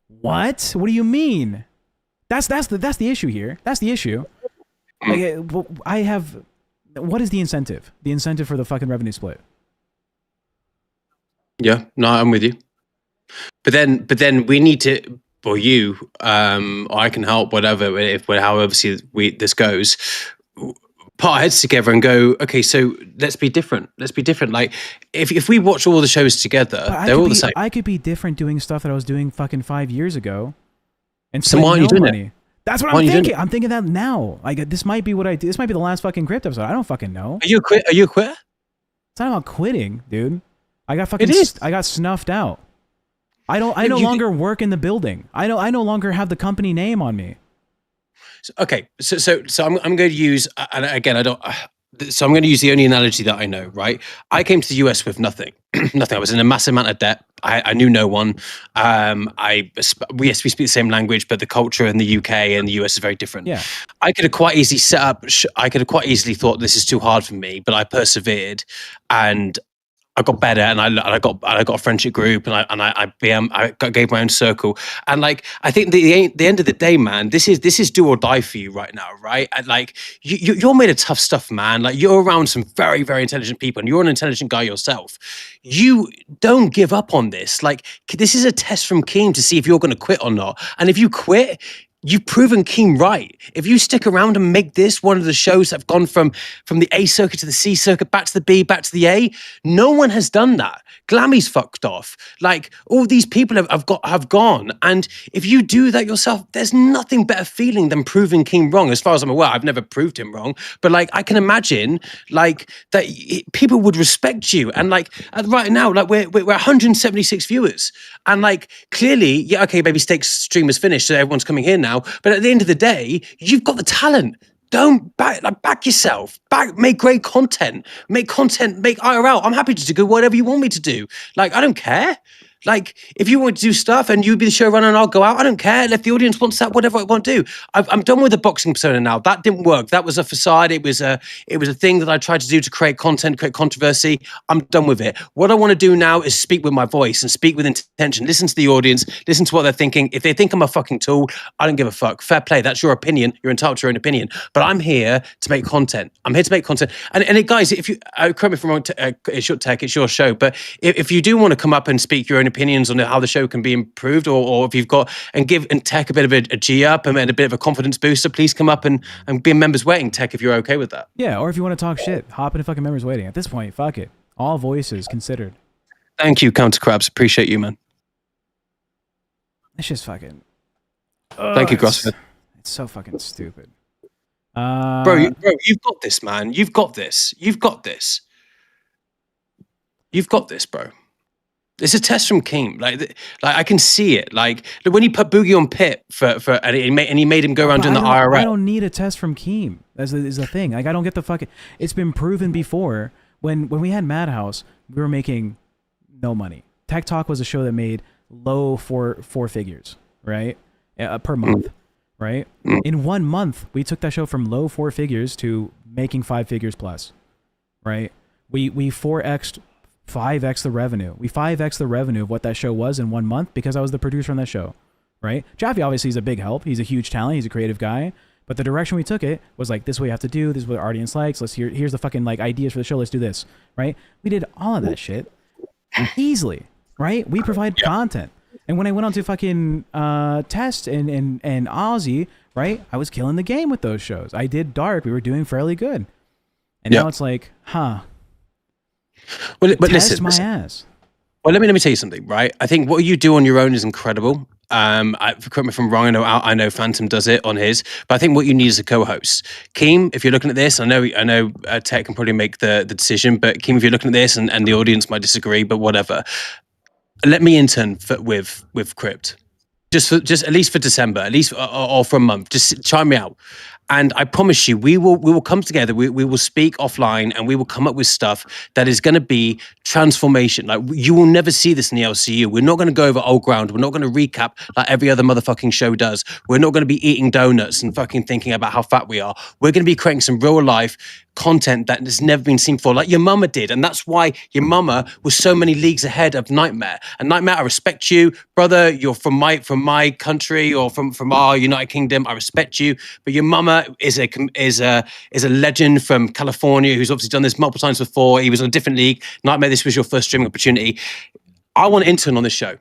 What? What do you mean? That's the issue here. That's the issue. Like, what is the incentive? The incentive for the fucking revenue split? Yeah, no, I'm with you. But then we need to, or you, I can help, whatever, however this goes. Put our heads together and go, okay, so let's be different. Let's be different. Like, if we watch all the shows together, they're all the same. I could be different doing stuff that I was doing fucking 5 years ago. And so why aren't you doing money. it? That's what I'm thinking. I'm thinking that now. Like, this might be what I do. This might be the last fucking crypt episode. I don't fucking know. Are you a quitter? It's not about quitting, dude. I got snuffed out. I no longer work in the building. I no longer have the company name on me. Okay, so I'm going to use, and again, so I'm going to use the only analogy that I know, right? I came to the US with nothing. Nothing. I was in a massive amount of debt. I knew no one. We speak the same language, but the culture in the UK and the US is very different. Yeah. I could have quite easily quite easily thought this is too hard for me, but I persevered, and I got better, and I got a friendship group, and I gave my own circle, and like I think the end of the day, man, this is do or die for you right now, right? And like you're made of tough stuff, man. Like you're around some very, very intelligent people, and you're an intelligent guy yourself. You don't give up on this. Like this is a test from Keem to see if you're going to quit or not, and if you quit, you've proven Keem right. If you stick around and make this one of the shows that have gone from the A circuit to the C circuit, back to the B, back to the A, no one has done that. Glammy's fucked off. Like, all these people have gone. And if you do that yourself, there's nothing better feeling than proving Keem wrong. As far as I'm aware, I've never proved him wrong. But like, I can imagine like that people would respect you. And like right now, like we're 176 viewers. And like, clearly, yeah, okay, Baby Steak's stream is finished, so everyone's coming here now. But at the end of the day, you've got the talent. Don't back yourself. Make great content. Make IRL. I'm happy to do whatever you want me to do. Like, I don't care. Like, if you want to do stuff and you be the showrunner and I'll go out, I don't care. If the audience wants that, whatever I want to do. I'm done with the boxing persona now. That didn't work. That was a facade. It was a thing that I tried to do to create content, create controversy. I'm done with it. What I want to do now is speak with my voice and speak with intention. Listen to the audience. Listen to what they're thinking. If they think I'm a fucking tool, I don't give a fuck. Fair play. That's your opinion. You're entitled to your own opinion. But I'm here to make content. I'm here to make content. And guys, if you correct me if I'm wrong, it's your tech, it's your show. But if you do want to come up and speak your own opinions on how the show can be improved, or if you've got and tech a bit of a G up and a bit of a confidence booster, please come up and be a members waiting, Tech, if you're okay with that. Yeah, or if you want to talk shit, hop into fucking members waiting. At this point, fuck it. All voices considered. Thank you, Counter Crabs. Appreciate you, man. It's just fucking. Thank you, Grossford. It's so fucking stupid. Bro, you've got this, man. You've got this. You've got this. You've got this, bro. It's a test from Keem. Like I can see it. Like when he put Boogie on Pit and he made him go around doing the IRL. I don't need a test from Keem. Is the thing. Like I don't get the fucking. It's been proven before. When we had Madhouse, we were making no money. Tech Talk was a show that made low four figures, right, per month, right. In 1 month, we took that show from low 4 figures to making 5 figures plus, right. We 4x'd. 5x the revenue. We 5x the revenue of what that show was in 1 month because I was the producer on that show, right? Jaffe obviously is a big help. He's a huge talent. He's a creative guy. But the direction we took it was like, this is what you have to do. This is what our audience likes. Here's the fucking like ideas for the show. Let's do this, right? We did all of that shit easily, right? We provide content. And when I went on to fucking Test and Aussie, right? I was killing the game with those shows. I did Dark. We were doing fairly good. And now it's like, Well, but test my listen. ass. Well, let me tell you something, right? I think what you do on your own is incredible. Correct me if I'm wrong. I know Phantom does it on his, but I think what you need is a co-host. Keem, if you're looking at this, I know Tech can probably make the decision, but Keem, if you're looking at this, and the audience might disagree, but whatever, let me intern with Crypt, just at least for December, at least or for a month. Just try me out. And I promise you, we will come together. We will speak offline, and we will come up with stuff that is going to be transformation. Like, you will never see this in the LCU. We're not going to go over old ground. We're not going to recap like every other motherfucking show does. We're not going to be eating donuts and fucking thinking about how fat we are. We're going to be creating some real life content that has never been seen before, like your mama did. And that's why your mama was so many leagues ahead of Nightmare. And Nightmare, I respect you, brother. You're from my country, or from our United Kingdom. I respect you, but your mama is a legend from California who's obviously done this multiple times before. He was on a different league. Nightmare, this was your first streaming opportunity. I want to intern on this show.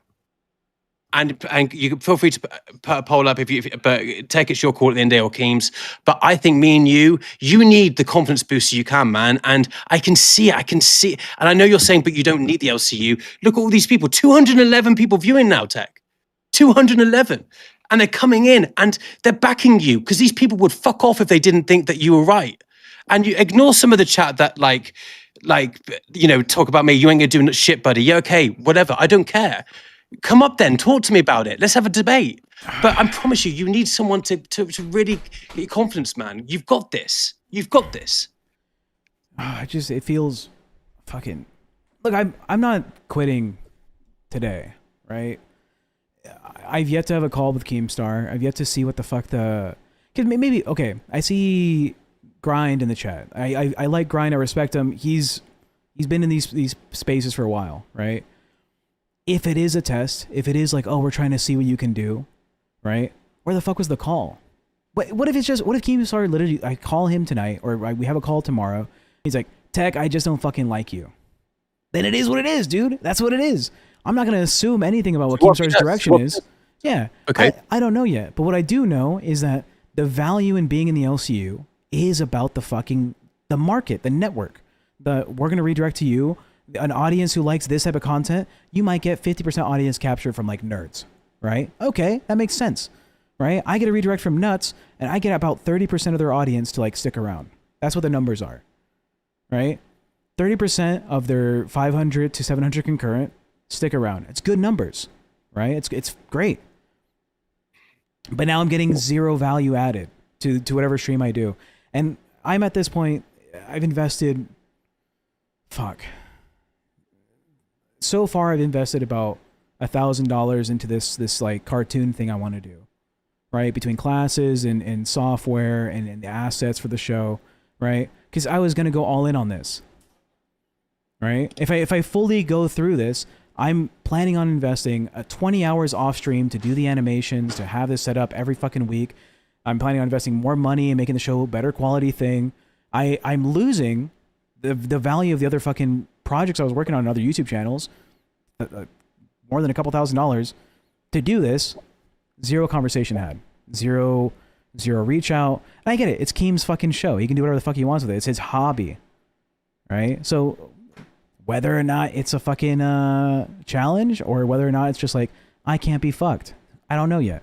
And you can feel free to put a poll up but take it's your call at the end of the day, or Keem's. But I think me and you need the confidence booster you can, man. And I can see it. And I know you're saying, but you don't need the LCU. Look at all these people, 211 people viewing now, Tech. 211. And they're coming in and they're backing you, because these people would fuck off if they didn't think that you were right. And you ignore some of the chat that like, talk about me. You ain't gonna do shit, buddy. Yeah, okay, whatever. I don't care. Come up then, talk to me about it. Let's have a debate. But I promise you, you need someone to really get your confidence, man. You've got this. You've got this. It feels fucking. Look, I'm not quitting today, right? I've yet to have a call with Keemstar. I've yet to see what the fuck cause maybe, okay, I see Grind in the chat. I like Grind. I respect him. He's been in these spaces for a while, right? If it is a test, if it is like, oh, we're trying to see what you can do, right? Where the fuck was the call? What if Keemstar literally, I call him tonight, or we have a call tomorrow. He's like, Tech, I just don't fucking like you. Then it is what it is, dude. That's what it is. I'm not going to assume anything about what Keemstar's direction is. Yeah. Okay. I don't know yet, but what I do know is that the value in being in the LCU is about the market, the network. We're going to redirect to you, an audience who likes this type of content. You might get 50% audience capture from like nerds, right? Okay, that makes sense, right? I get a redirect from nuts, and I get about 30% of their audience to like stick around. That's what the numbers are, right? 30% of their 500 to 700 concurrent stick around. It's good numbers, right? It's great. But now I'm getting zero value added to whatever stream I do. And I'm at this point, I've invested, so far I've invested about $1,000 into this like cartoon thing I want to do, right? Between classes and software and the assets for the show, right? Because I was going to go all in on this, right? If I fully go through this, I'm planning on investing 20 hours off stream to do the animations, to have this set up every fucking week. I'm planning on investing more money and making the show a better quality thing. I'm losing the value of the other fucking projects I was working on other YouTube channels, more than a couple $1,000 to do this. Zero conversation had, zero reach out. And I get it. It's Keem's fucking show. He can do whatever the fuck he wants with it. It's his hobby, right? So whether or not it's a fucking challenge or whether or not it's just like, I can't be fucked, I don't know yet.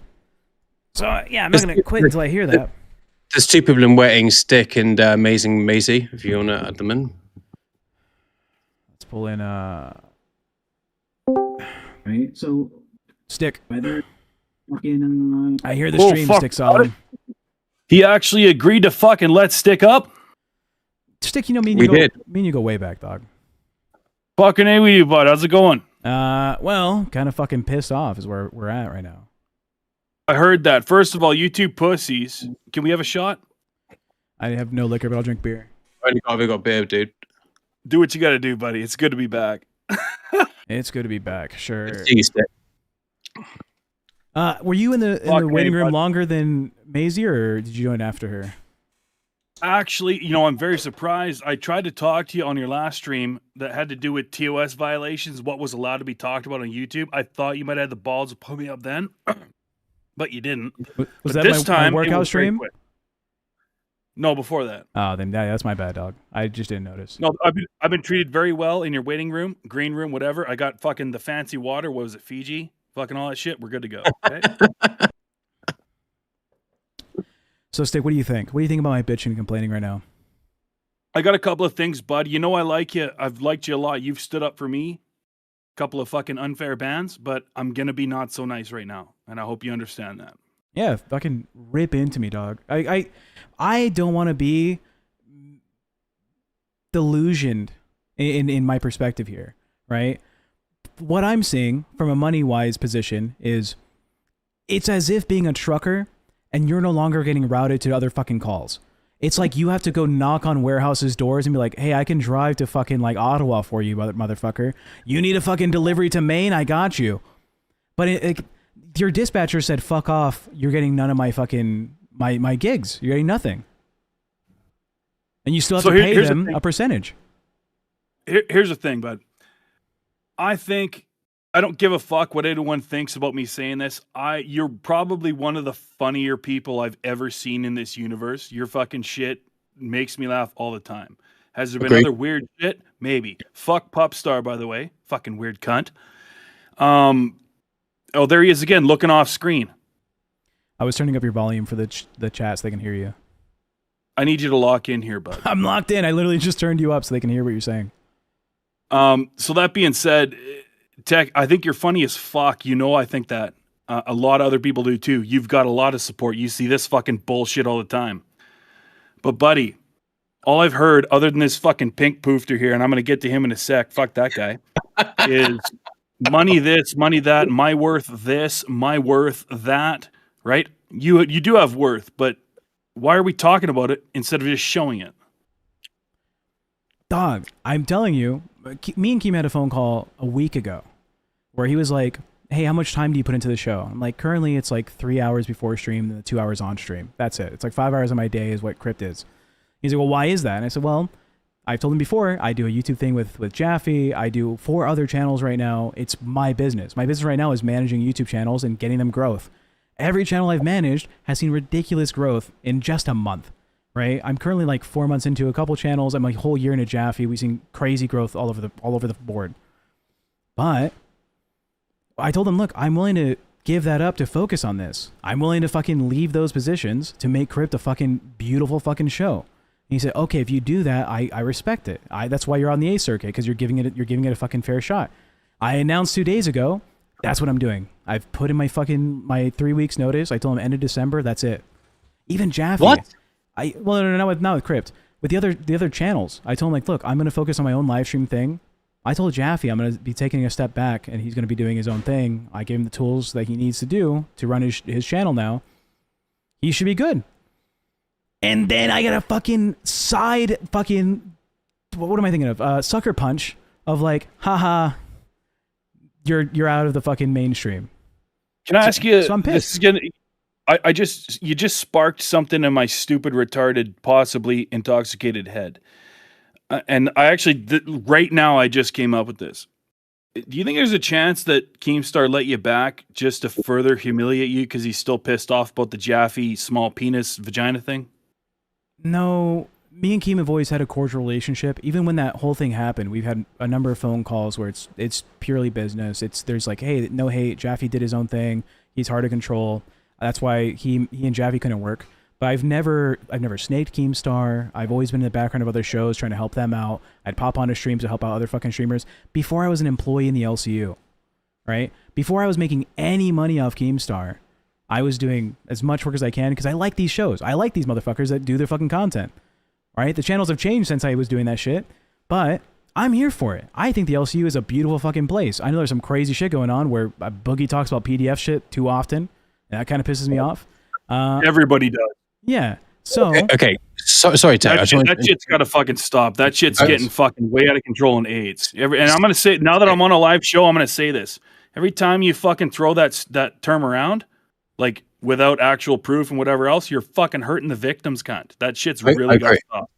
So yeah, I'm not going to quit until I hear that. There's two people in waiting, Stick and Amazing Maisie, if you want to add them in. Let's pull in right, so Stick. Whether fucking I hear the stream, Stick solid. He actually agreed to fucking let Stick up? Stick, you know, me and you go way back, dog. Fucking A with you, bud. How's it going? Well, kind of fucking pissed off is where we're at right now. I heard that. First of all, you two pussies. Can we have a shot? I have no liquor, but I'll drink beer. We got beer, dude. Do what you got to do, buddy. It's good to be back. It's good to be back. Sure. Stick. Were you in the waiting room longer than Maisie, or did you join after her? Actually, you know, I'm very surprised. I tried to talk to you on your last stream that had to do with TOS violations, what was allowed to be talked about on YouTube. I thought you might have had the balls to put me up then, but you didn't. Was that this my workout stream? No, before that. Oh, then that's my bad, dog. I just didn't notice. No, I've been treated very well in your waiting room, green room, whatever. I got fucking the fancy water. What was it, Fiji? Fucking all that shit. We're good to go. Okay? So, Stick, what do you think? What do you think about my bitching and complaining right now? I got a couple of things, bud. You know I like you. I've liked you a lot. You've stood up for me. A couple of fucking unfair bans, but I'm going to be not so nice right now, and I hope you understand that. Yeah, fucking rip into me, dog. I don't want to be delusioned in my perspective here, right? What I'm seeing from a money-wise position is it's as if being a trucker and you're no longer getting routed to other fucking calls. It's like you have to go knock on warehouses' doors and be like, hey, I can drive to fucking like Ottawa for you, motherfucker. You need a fucking delivery to Maine? I got you. But your dispatcher said, fuck off. You're getting none of my fucking, my gigs. You're getting nothing. And you still have to pay them a percentage. Here's the thing, bud. I think I don't give a fuck what anyone thinks about me saying this. You're probably one of the funnier people I've ever seen in this universe. Your fucking shit makes me laugh all the time. Has there been other weird shit? Maybe. Fuck Pupstar, by the way. Fucking weird cunt. Oh, there he is again, looking off screen. I was turning up your volume for the chat so they can hear you. I need you to lock in here, bud. I'm locked in. I literally just turned you up so they can hear what you're saying. So that being said, Tech, I think you're funny as fuck. You know, I think that a lot of other people do too. You've got a lot of support. You see this fucking bullshit all the time. But buddy, all I've heard other than this fucking pink poofter here, and I'm going to get to him in a sec, fuck that guy, is money this, money that, my worth this, my worth that, right? You do have worth, but why are we talking about it instead of just showing it? Dog, I'm telling you, me and Keem had a phone call a week ago where he was like, hey, how much time do you put into the show? I'm like, currently it's like 3 hours before stream and 2 hours on stream. That's it. It's like 5 hours of my day is what Crypt is. He's like, well, why is that? And I said, well, I've told him before, I do a YouTube thing with Jaffe. I do 4 other channels right now. It's my business. My business right now is managing YouTube channels and getting them growth. Every channel I've managed has seen ridiculous growth in just a month, right? I'm currently like 4 months into a couple channels. I'm like a whole year into Jaffe. We've seen crazy growth all over the board. But I told him, look, I'm willing to give that up to focus on this. I'm willing to fucking leave those positions to make Crypt a fucking beautiful fucking show. And he said, okay, if you do that, I respect it. That's why you're on the A circuit, because you're giving it a fucking fair shot. I announced 2 days ago, that's what I'm doing. I've put in my 3 weeks notice. I told him end of December, that's it. Even Jaffe. What? Not with Crypt. With the other channels, I told him, like, look, I'm going to focus on my own live stream thing. I told Jaffe I'm going to be taking a step back, and he's going to be doing his own thing. I gave him the tools that he needs to do to run his channel now. He should be good. And then I got a fucking side fucking, what am I thinking of? Sucker punch of like, haha, you're out of the fucking mainstream. Can I ask you? So I'm pissed. You just sparked something in my stupid, retarded, possibly intoxicated head. And I actually, right now, I just came up with this. Do you think there's a chance that Keemstar let you back just to further humiliate you because he's still pissed off about the Jaffe small penis vagina thing? No, me and Keem have always had a cordial relationship. Even when that whole thing happened, we've had a number of phone calls where it's purely business. There's like, hey, no hate. Jaffe did his own thing. He's hard to control. That's why he and Jaffe couldn't work. But I've never snaked Keemstar. I've always been in the background of other shows trying to help them out. I'd pop onto streams to help out other fucking streamers before I was an employee in the LCU, right? Before I was making any money off Keemstar, I was doing as much work as I can because I like these shows. I like these motherfuckers that do their fucking content, right? The channels have changed since I was doing that shit, but I'm here for it. I think the LCU is a beautiful fucking place. I know there's some crazy shit going on where Boogie talks about PDF shit too often, and that kind of pisses me off. Everybody does. Yeah. So okay. Sorry, Ted. That shit's got to fucking stop. That shit's getting fucking way out of control in AIDS. And I'm gonna say, now that I'm on a live show, I'm gonna say this. Every time you fucking throw that term around, like without actual proof and whatever else, you're fucking hurting the victims, cunt. That shit's really got to stop.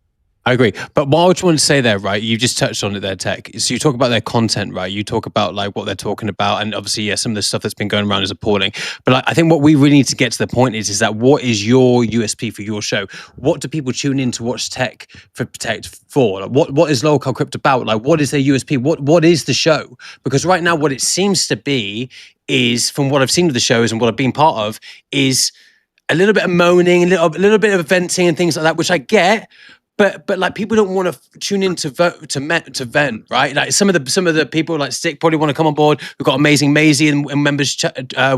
I agree. But what I just want to say there, right, you just touched on it there, Tech. So you talk about their content, right? You talk about like what they're talking about. And obviously, yeah, some of the stuff that's been going around is appalling. But like, I think what we really need to get to the point is that what is your USP for your show? What do people tune in to watch TechProtect for? Like, what is LolCow Crypt about? Like, what is their USP? What is the show? Because right now, what it seems to be is, from what I've seen of the shows and what I've been part of, is a little bit of moaning, a little bit of venting and things like that, which I get. But like people don't want to tune in to vent, right? Like some of the people like Stick probably want to come on board. We've got amazing Maisie and members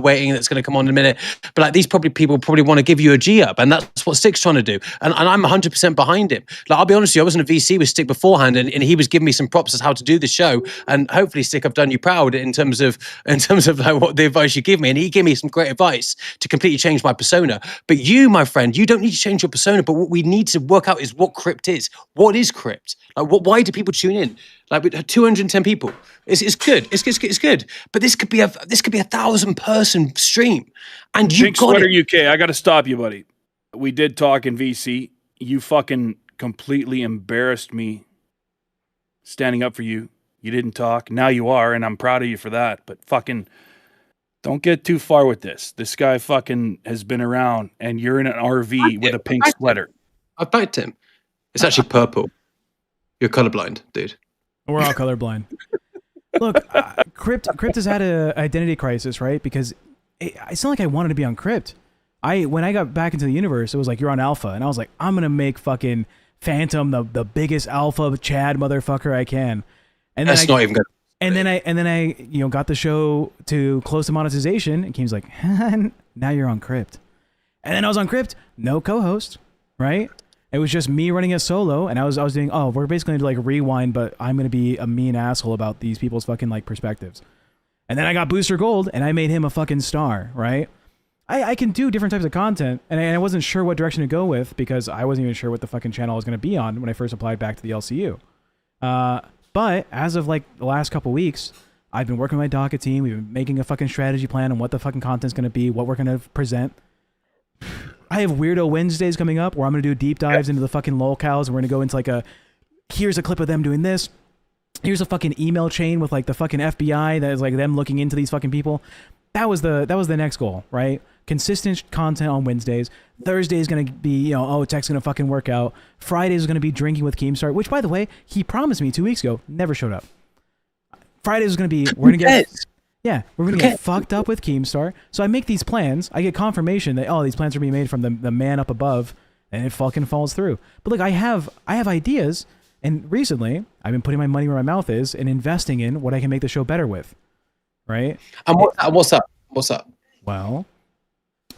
waiting that's going to come on in a minute. But like these people want to give you a G up, and that's what Stick's trying to do. And I'm 100% behind him. Like I'll be honest with you, I was in a VC with Stick beforehand, and he was giving me some props as how to do the show. And hopefully, Stick, I've done you proud in terms of like what the advice you give me. And he gave me some great advice to completely change my persona. But you, my friend, you don't need to change your persona. But what we need to work out is what Crypt is. What is Crypt? Like, why do people tune in? Like, with 210 people, it's good. It's good. But this could be a 1,000-person stream, and you Pink got Sweater it. UK. I got to stop you, buddy. We did talk in VC. You fucking completely embarrassed me standing up for you. You didn't talk. Now you are, and I'm proud of you for that. But fucking don't get too far with this. This guy fucking has been around, and you're in an RV with a pink sweater. I backed him. It's actually purple. You're colorblind, dude. We're all colorblind. Look, Crypt has had an identity crisis, right? Because it's not like I wanted to be on Crypt. When I got back into the universe, it was like, you're on Alpha. And I was like, I'm going to make fucking Phantom the biggest Alpha Chad motherfucker I can. And that's not even good. And then I got the show to close to monetization, and Keem's like, now you're on Crypt. And then I was on Crypt, no co-host, right? It was just me running a solo, and I was doing, we're basically going to like rewind, but I'm going to be a mean asshole about these people's fucking like perspectives. And then I got Booster Gold, and I made him a fucking star, right? I can do different types of content, and I wasn't sure what direction to go with because I wasn't even sure what the fucking channel I was going to be on when I first applied back to the LCU. But as of like the last couple weeks, I've been working with my docket team. We've been making a fucking strategy plan on what the fucking content's going to be, what we're going to present. I have Weirdo Wednesdays coming up where I'm going to do deep dives into the fucking LolCows, and we're going to go into like a here's a clip of them doing this. Here's a fucking email chain with like the fucking FBI that is like them looking into these fucking people. That was the next goal, right? Consistent content on Wednesdays. Thursday is gonna be, Tech's gonna fucking work out. Friday is gonna be drinking with Keemstar, which by the way, he promised me 2 weeks ago, never showed up. Friday is gonna be we're gonna get fucked up with Keemstar. So I make these plans. I get confirmation that these plans are being made from the man up above, and it fucking falls through. But look, I have ideas, and recently I've been putting my money where my mouth is and investing in what I can make the show better with. Right? And what's up? What's up? Well,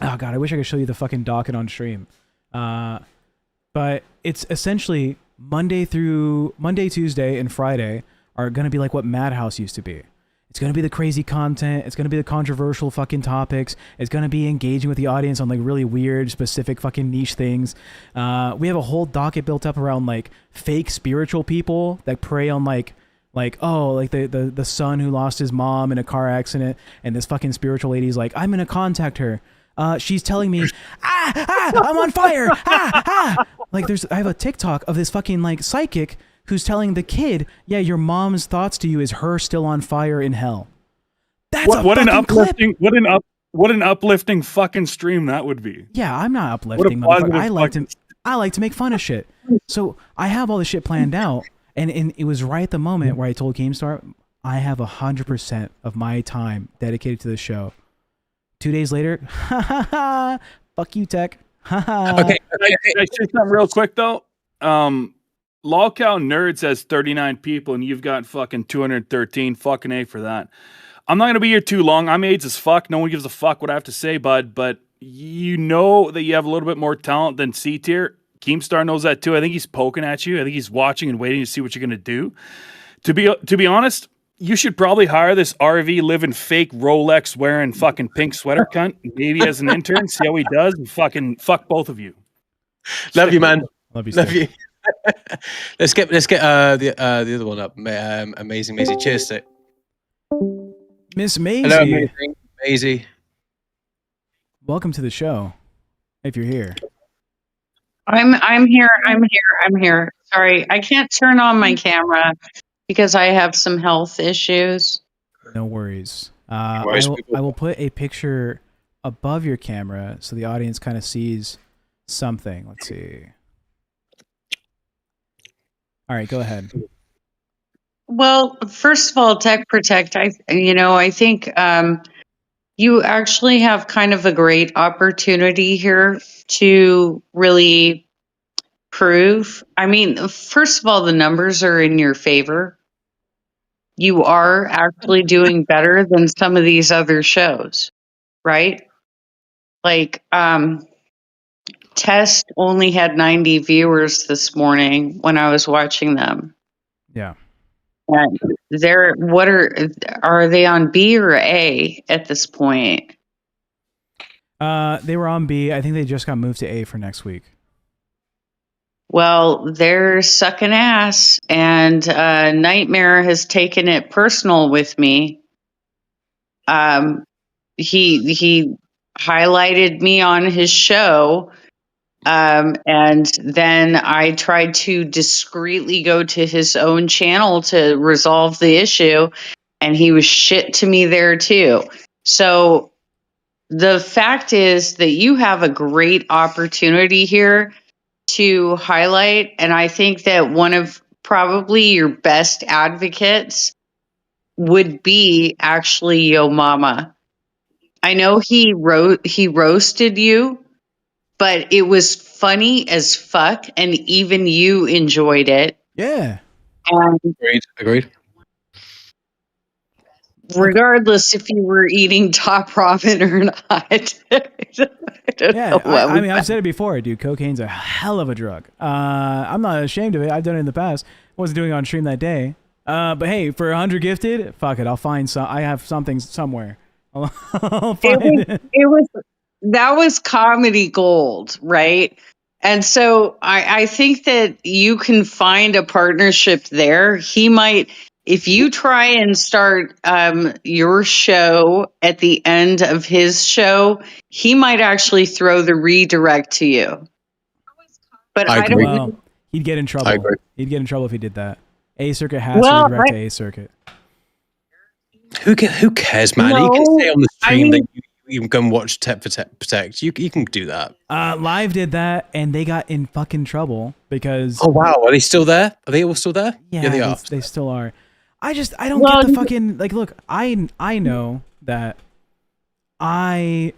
oh god, I wish I could show you the fucking docket on stream. But it's essentially Monday, Tuesday, and Friday are gonna be like what Madhouse used to be. It's gonna be the crazy content. It's gonna be the controversial fucking topics. It's gonna be engaging with the audience on like really weird, specific fucking niche things. We have a whole docket built up around like fake spiritual people that prey on like the son who lost his mom in a car accident, and this fucking spiritual lady's like, I'm gonna contact her. She's telling me, I'm on fire. Like I have a TikTok of this fucking like psychic who's telling the kid, yeah, your mom's thoughts to you is her still on fire in hell. That's what an uplifting clip. What an uplifting fucking stream that would be. Yeah, I'm not uplifting, motherfucker. I like to make fun of shit. So I have all this shit planned out. And it was right at the moment where I told Keemstar, I have 100% of my time dedicated to the show. 2 days later, fuck you, Tech. Okay, can I say something real quick though? LolCow Nerds has 39 people, and you've got fucking 213. Fucking A for that. I'm not gonna be here too long. I'm AIDS as fuck. No one gives a fuck what I have to say, bud. But you know that you have a little bit more talent than C tier. Keemstar knows that too. I think he's poking at you. I think he's watching and waiting to see what you're going to do. To be honest, you should probably hire this RV living fake Rolex wearing fucking pink sweater cunt, maybe as an intern, see how he does, and fucking fuck both of you. Love you, man. Love you. Love you. let's get the other one up. Amazing Maisie. Cheers to Miss Maisie. Hello, amazing Maisie. Welcome to the show. If you're here. I'm here. Sorry, I can't turn on my camera because I have some health issues. No worries. I will put a picture above your camera so the audience kind of sees something. Let's see. All right, go ahead. Well, first of all, TechProtect, I think you actually have kind of a great opportunity here to really prove. I mean, first of all, the numbers are in your favor. You are actually doing better than some of these other shows, right? Like, Test only had 90 viewers this morning when I was watching them. Yeah. And are they on B or A at this point? They were on B. I think they just got moved to A for next week. Well, they're sucking ass, and Nightmare has taken it personal with me. He highlighted me on his show, and then I tried to discreetly go to his own channel to resolve the issue, and he was shit to me there too. So the fact is that you have a great opportunity here to highlight, and I think that one of probably your best advocates would be actually Yo Mama. I know he roasted you, but it was funny as fuck, and even you enjoyed it. Yeah. Agreed. Regardless if you were eating top ramen or not. I mean, I've said it before, dude. Cocaine's a hell of a drug. I'm not ashamed of it. I've done it in the past. Wasn't doing it on stream that day. But hey, for 100 gifted, fuck it. I'll find some. I have something somewhere. I'll find it. That was comedy gold, right? And so I think that you can find a partnership there. He might, if you try and start your show at the end of his show, he might actually throw the redirect to you. But I don't know. He'd get in trouble. I agree. He'd get in trouble if he did that. A Circuit has Well, to redirect to A Circuit. Who cares, man? You can No, say on the I stream mean- that you can go and watch Protect. You can do that. Live did that, and they got in fucking trouble because. Oh wow, are they still there? Are they all still there? Yeah, they are. They still are. I don't Well, get the fucking like. Look, I know that I'm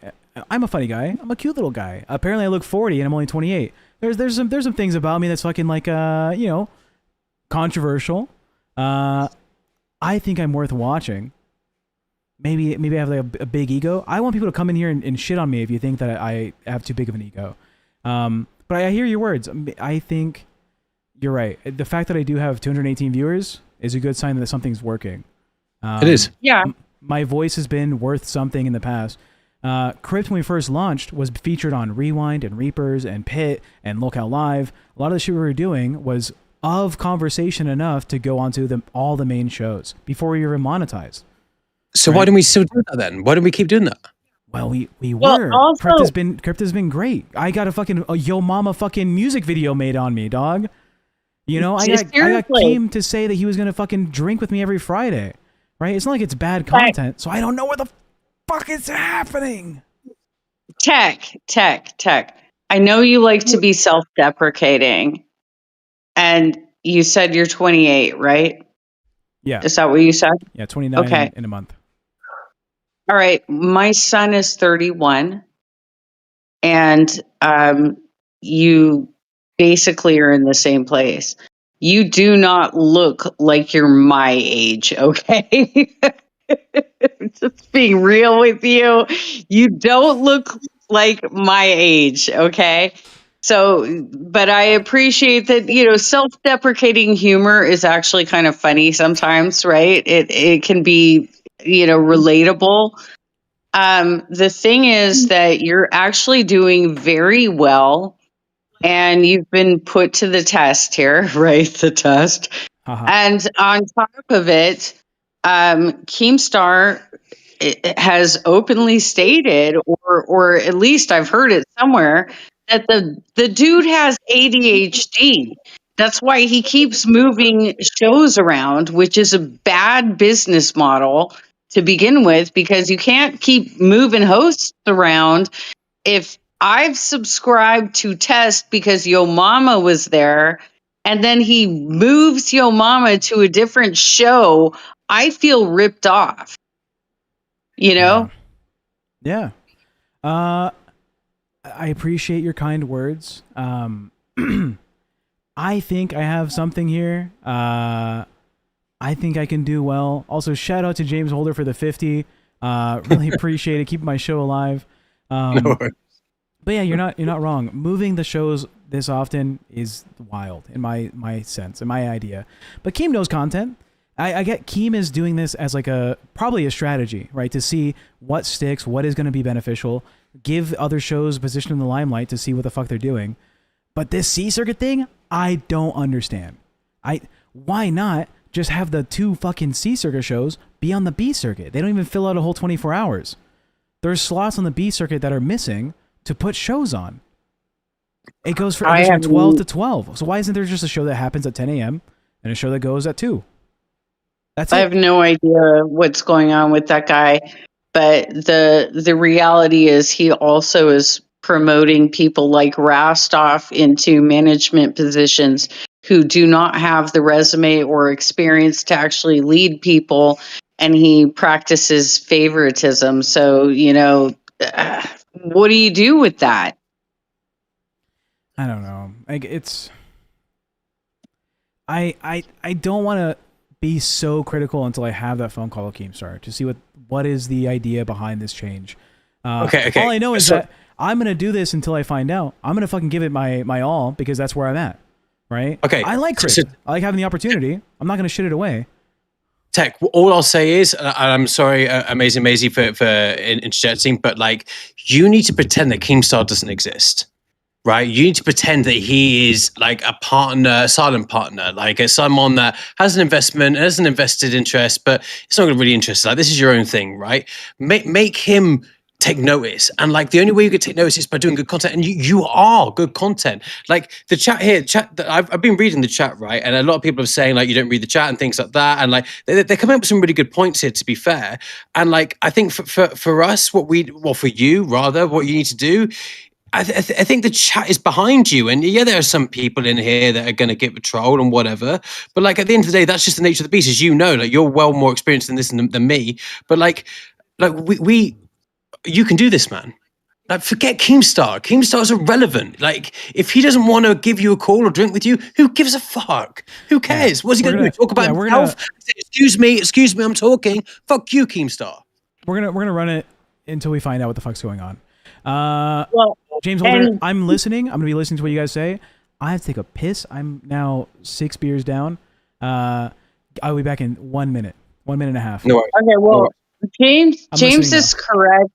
a funny guy. I'm a cute little guy. Apparently, I look 40 and I'm only 28. There's some things about me that's fucking like controversial. I think I'm worth watching. Maybe I have like a big ego. I want people to come in here and shit on me if you think that I have too big of an ego. But I hear your words. I think you're right. The fact that I do have 218 viewers is a good sign that something's working. It is. Yeah. My voice has been worth something in the past. Crypt, when we first launched, was featured on Rewind and Reapers and Pit and LolCow Live. A lot of the shit we were doing was of conversation enough to go onto all the main shows before we were monetized. So Right. why don't we still do that then? Why don't we keep doing that? Well, we Well, were. also- Crypt has been great. I got a Yo Mama fucking music video made on me, dog. You know, I got Seriously. Keem to say that he was gonna fucking drink with me every Friday. Right? It's not like it's bad content, so I don't know what the fuck is happening. Tech. I know you like to be self-deprecating, and you said you're 28, right? Yeah. Is that what you said? Yeah, 29 Okay. in a month. All right. My son is 31, and you basically are in the same place. You do not look like you're my age, okay? Just being real with you. You don't look like my age, okay? So, but I appreciate that, self-deprecating humor is actually kind of funny sometimes, right? It can be, relatable. The thing is that you're actually doing very well, and you've been put to the test here, right? The test. And on top of it, Keemstar has openly stated, or at least I've heard it somewhere, that the dude has ADHD. That's why he keeps moving shows around, which is a bad business model to begin with, because you can't keep moving hosts around. If I've subscribed to Test because Yo Mama was there, and then he moves Yo Mama to a different show, I feel ripped off. You know? Yeah. I appreciate your kind words. I think I have something here. I think I can do well. Also, shout out to James Holder for the 50. Really appreciate it. Keeping my show alive. No worries. But yeah, you're not wrong. Moving the shows this often is wild in my sense, in my idea. But Keem knows content. I get Keem is doing this as like probably a strategy, right? To see what sticks, what is going to be beneficial, give other shows a position in the limelight to see what the fuck they're doing. But this C circuit thing, I don't understand. Why not just have the 2 fucking C circuit shows be on the B circuit? They don't even fill out a whole 24 hours. There's slots on the B circuit that are missing to put shows on. It goes from 12 to 12. So why isn't there just a show that happens at 10 a.m. and a show that goes at 2? That's it. I have no idea what's going on with that guy, but the reality is he also is promoting people like Rastoff into management positions who do not have the resume or experience to actually lead people, and he practices favoritism. So, what do you do with that? I don't know. Like I don't want to be so critical until I have that phone call with Keemstar to see what is the idea behind this change. Okay. All I know is that I'm gonna do this until I find out. I'm gonna fucking give it my all because that's where I'm at. Right? Okay. I like Chris. I like having the opportunity. I'm not gonna shit it away. Tech, all I'll say is, and I'm sorry, Amazing Maisie, for interjecting, but like, you need to pretend that Keemstar doesn't exist, right? You need to pretend that he is like a partner, a silent partner, like someone that has an investment, has an invested interest, but it's not really interested. Like, this is your own thing, right? Make him take notice, and like the only way you can take notice is by doing good content, and you are good content. Like the chat here, I've been reading the chat, right, and a lot of people are saying like you don't read the chat and things like that, and like they're coming up with some really good points here, to be fair. And like I think for us, for you rather, what you need to do, I think the chat is behind you, and yeah, there are some people in here that are going to get the troll and whatever. But like at the end of the day, that's just the nature of the beast, as you know. Like you're well more experienced in this than me. But like we you can do this, man. Like forget Keemstar. Keemstar is irrelevant. Like if he doesn't want to give you a call or drink with you, who gives a fuck? Who cares? What's he going to do? Talk about himself? Excuse me, I'm talking. Fuck you, Keemstar. We're gonna run it until we find out what the fuck's going on. Well, James Holder, I'm listening. I'm gonna be listening to what you guys say. I have to take a piss. I'm now 6 beers down. I'll be back in 1 minute, 1 minute and a half. No. Okay, well, James is listening correct.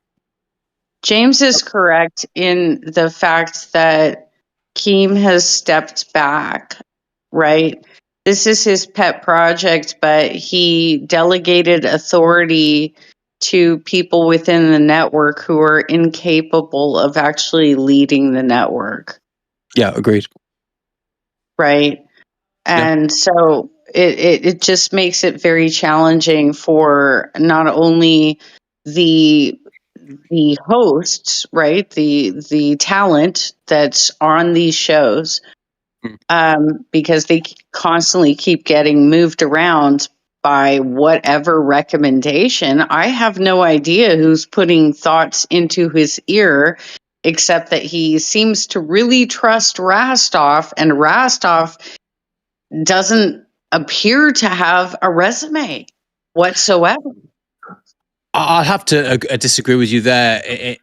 James is correct in the fact that Keem has stepped back, right? This is his pet project, but he delegated authority to people within the network who are incapable of actually leading the network, Yeah, agreed. right? And so it just makes it very challenging for not only the hosts, right, the talent that's on these shows, because they constantly keep getting moved around by whatever recommendation. I have no idea who's putting thoughts into his ear, except that he seems to really trust Rastov, and Rastov doesn't appear to have a resume whatsoever. I'll have to disagree with you there,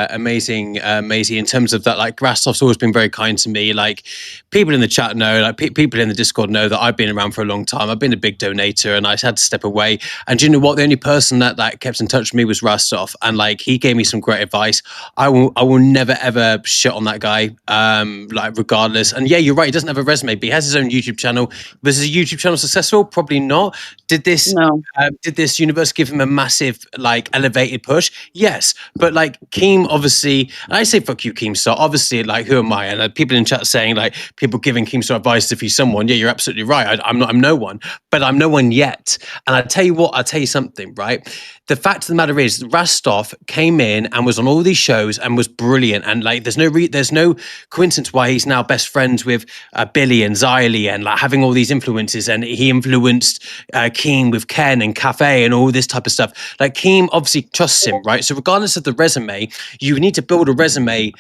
amazing, Maisie, in terms of that. Like, Rastov's always been very kind to me. Like, people in the chat know, like, people in the Discord know that I've been around for a long time. I've been a big donator, and I had to step away. And do you know what? The only person that kept in touch with me was Rastov, and like, he gave me some great advice. I will never ever shit on that guy, like, regardless. And yeah, you're right. He doesn't have a resume, but he has his own YouTube channel. Was his YouTube channel successful? Probably not. Did this universe give him a massive, like, elevated push? Yes, but like Keem, obviously, and I say fuck you, Keemstar. Obviously, like, who am I? And people in chat saying like people giving Keemstar advice if he's someone. Yeah, you're absolutely right. I'm no one, but I'm no one yet. And I tell you what, I'll tell you something, right? The fact of the matter is, Rastov came in and was on all these shows and was brilliant. And like, there's no coincidence why he's now best friends with Billy and Xylee, and like having all these influences. And he influenced Keem with Ken and Cafe and all this type of stuff. Like, Keem obviously trusts him, right? So regardless of the resume, you need to build a resume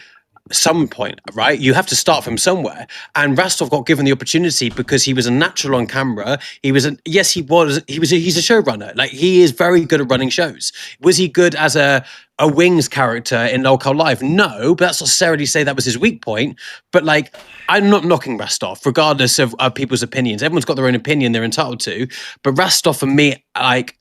some point, right? You have to start from somewhere. And Rastov got given the opportunity because he was a natural on camera. He's a showrunner. Like, he is very good at running shows. Was he good as a Wings character in LolCow Live? No, but that's not necessarily say that was his weak point. But like, I'm not knocking Rastov, regardless of people's opinions. Everyone's got their own opinion they're entitled to. But Rastov, for me, like,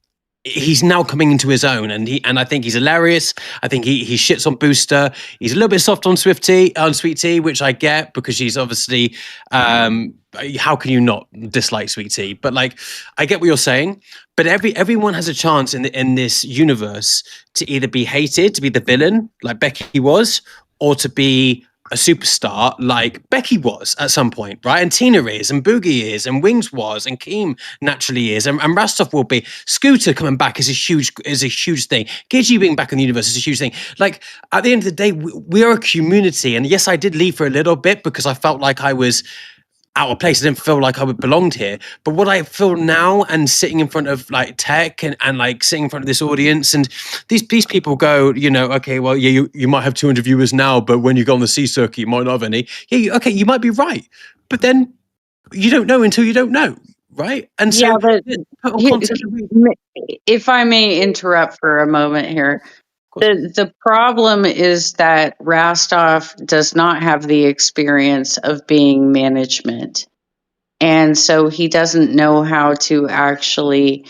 he's now coming into his own, and I think he's hilarious. I think he shits on Booster. He's a little bit soft on Sweet Tea, which I get, because she's obviously, how can you not dislike Sweet Tea? But like, I get what you're saying. But everyone has a chance in this universe to either be hated, to be the villain like Becky was, or to be a superstar like Becky was at some point, right? And Tina is, and Boogie is, and Wings was, and Keem naturally is, and Rastov will be. Scooter coming back is a huge thing. KG being back in the universe is a huge thing. Like, at the end of the day, we are a community. And yes, I did leave for a little bit because I felt like I was out of place. I didn't feel like I belonged here. But what I feel now, and sitting in front of like tech and like sitting in front of this audience, and these people go, you know, okay, well, yeah, you might have 200 viewers now, but when you go on the C circuit, you might not have any. Yeah, okay, you might be right. But then you don't know until you don't know, right? And so, yeah, but if I may interrupt for a moment here, the problem is that Rastov does not have the experience of being management. And so he doesn't know how to actually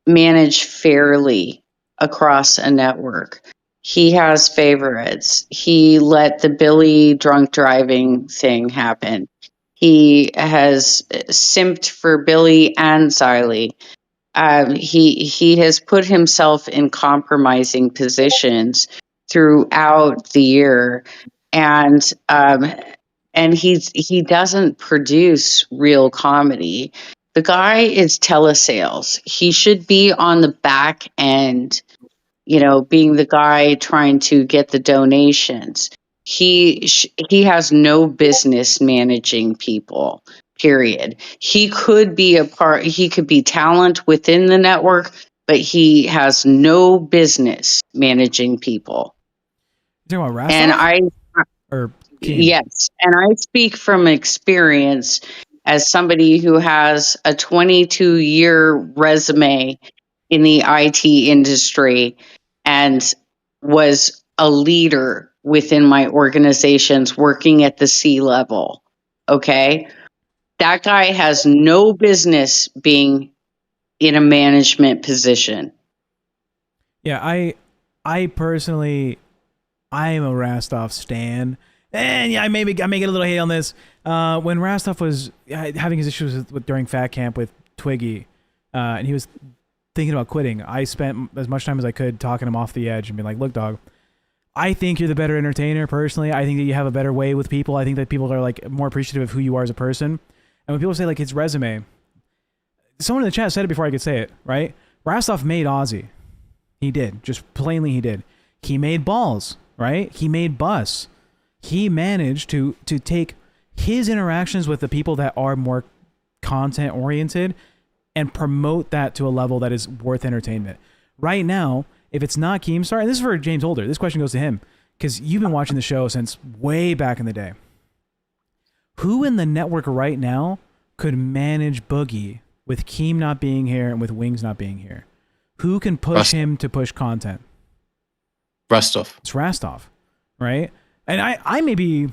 manage fairly across a network. He has favorites. He let the Billy drunk driving thing happen. He has simped for Billy and Xylee. He has put himself in compromising positions throughout the year, and he doesn't produce real comedy. The guy is telesales. He should be on the back end, being the guy trying to get the donations. He has no business managing people. Period. He could be he could be talent within the network, but he has no business managing people. You talking about And Rastov? Or Keem? yes, and I speak from experience as somebody who has a 22-year resume in the IT industry and was a leader within my organizations working at the C level. Okay. That guy has no business being in a management position. Yeah, I personally, I am a Rastov stan, and yeah, I may get a little hate on this. When Rastov was having his issues during Fat Camp with Twiggy, and he was thinking about quitting, I spent as much time as I could talking him off the edge and being like, "Look, dog, I think you're the better entertainer. Personally, I think that you have a better way with people. I think that people are like more appreciative of who you are as a person." And when people say like his resume, someone in the chat said it before I could say it, right? Rastov made Ozzy. He did. Just plainly he did. He made Balls, right? He made Bus. He managed to take his interactions with the people that are more content oriented and promote that to a level that is worth entertainment. Right now, if it's not Keemstar, and this is for James Holder, this question goes to him, because you've been watching the show since way back in the day. Who in the network right now could manage Boogie with Keem not being here and with Wings not being here? Who can push him to push content? Rastov. It's Rastov, right? And I maybe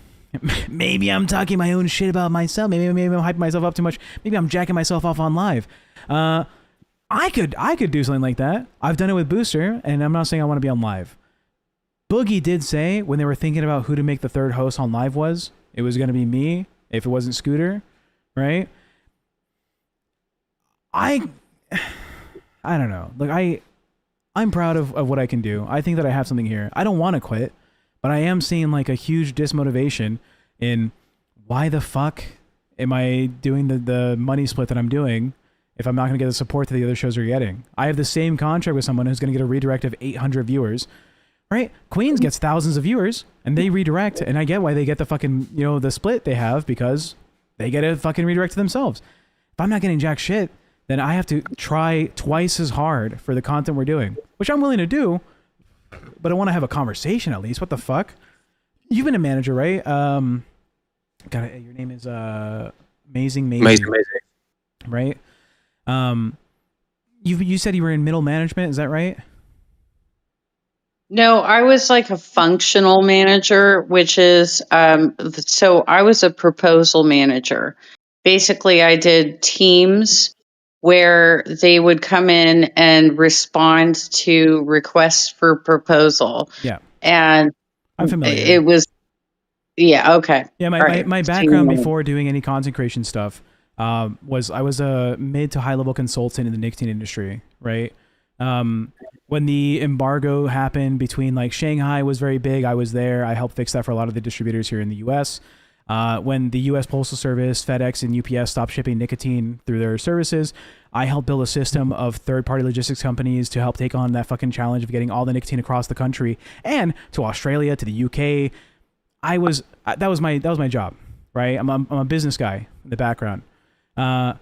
I'm talking my own shit about myself. Maybe I'm hyping myself up too much. Maybe I'm jacking myself off on live. I could do something like that. I've done it with Booster, and I'm not saying I want to be on live. Boogie did say when they were thinking about who to make the third host on live it was going to be me if it wasn't Scooter, right? I don't know. Like I'm proud of what I can do. I think that I have something here. I don't want to quit, but I am seeing like a huge dismotivation in why the fuck am I doing the money split that I'm doing if I'm not going to get the support that the other shows are getting? I have the same contract with someone who's going to get a redirect of 800 viewers, right? Queens gets thousands of viewers and they redirect, and I get why they get the fucking, the split they have, because they get a fucking redirect to themselves. If I'm not getting jack shit, then I have to try twice as hard for the content we're doing, which I'm willing to do, but I want to have a conversation at least. What the fuck? You've been a manager, right? Your name is Amazing, right? You said you were in middle management, is that right? No, I was like a functional manager, which is so I was a proposal manager. Basically, I did teams where they would come in and respond to requests for proposal. Yeah. And I'm familiar. It was, yeah, okay. Yeah, my background before doing any content creation stuff was I was a mid to high level consultant in the nicotine industry, right? When the embargo happened between like Shanghai was very big, I was there. I helped fix that for a lot of the distributors here in the US. When the US Postal Service, FedEx, and UPS stopped shipping nicotine through their services, I helped build a system of third-party logistics companies to help take on that fucking challenge of getting all the nicotine across the country and to Australia, to the UK. That was my job, right? I'm a business guy in the background. It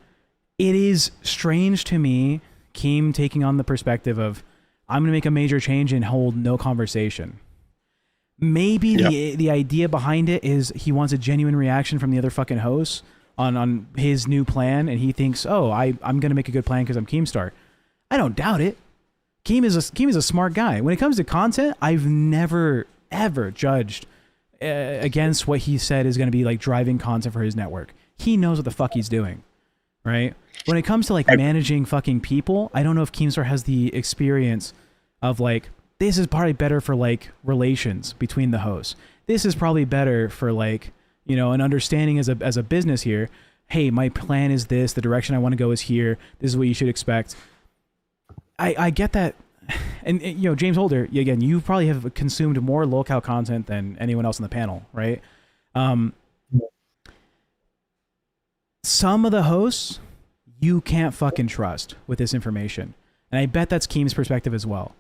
is strange to me, Keem taking on the perspective of I'm gonna make a major change and hold no conversation. Maybe the idea behind it is he wants a genuine reaction from the other fucking hosts on his new plan, and he thinks, oh, I'm gonna make a good plan because I'm Keemstar. I don't doubt it. Keem is a smart guy. When it comes to content, I've never ever judged against what he said is gonna be like driving content for his network. He knows what the fuck he's doing, right? When it comes to like managing fucking people, I don't know if Keemstar has the experience of like, this is probably better for like relations between the hosts. This is probably better for like, an understanding as a business here. Hey, my plan is this. The direction I want to go is here. This is what you should expect. I get that. and you know, James Holder, again, you probably have consumed more LolCow content than anyone else on the panel, right? Some of the hosts you can't fucking trust with this information, and I bet that's Keem's perspective as well,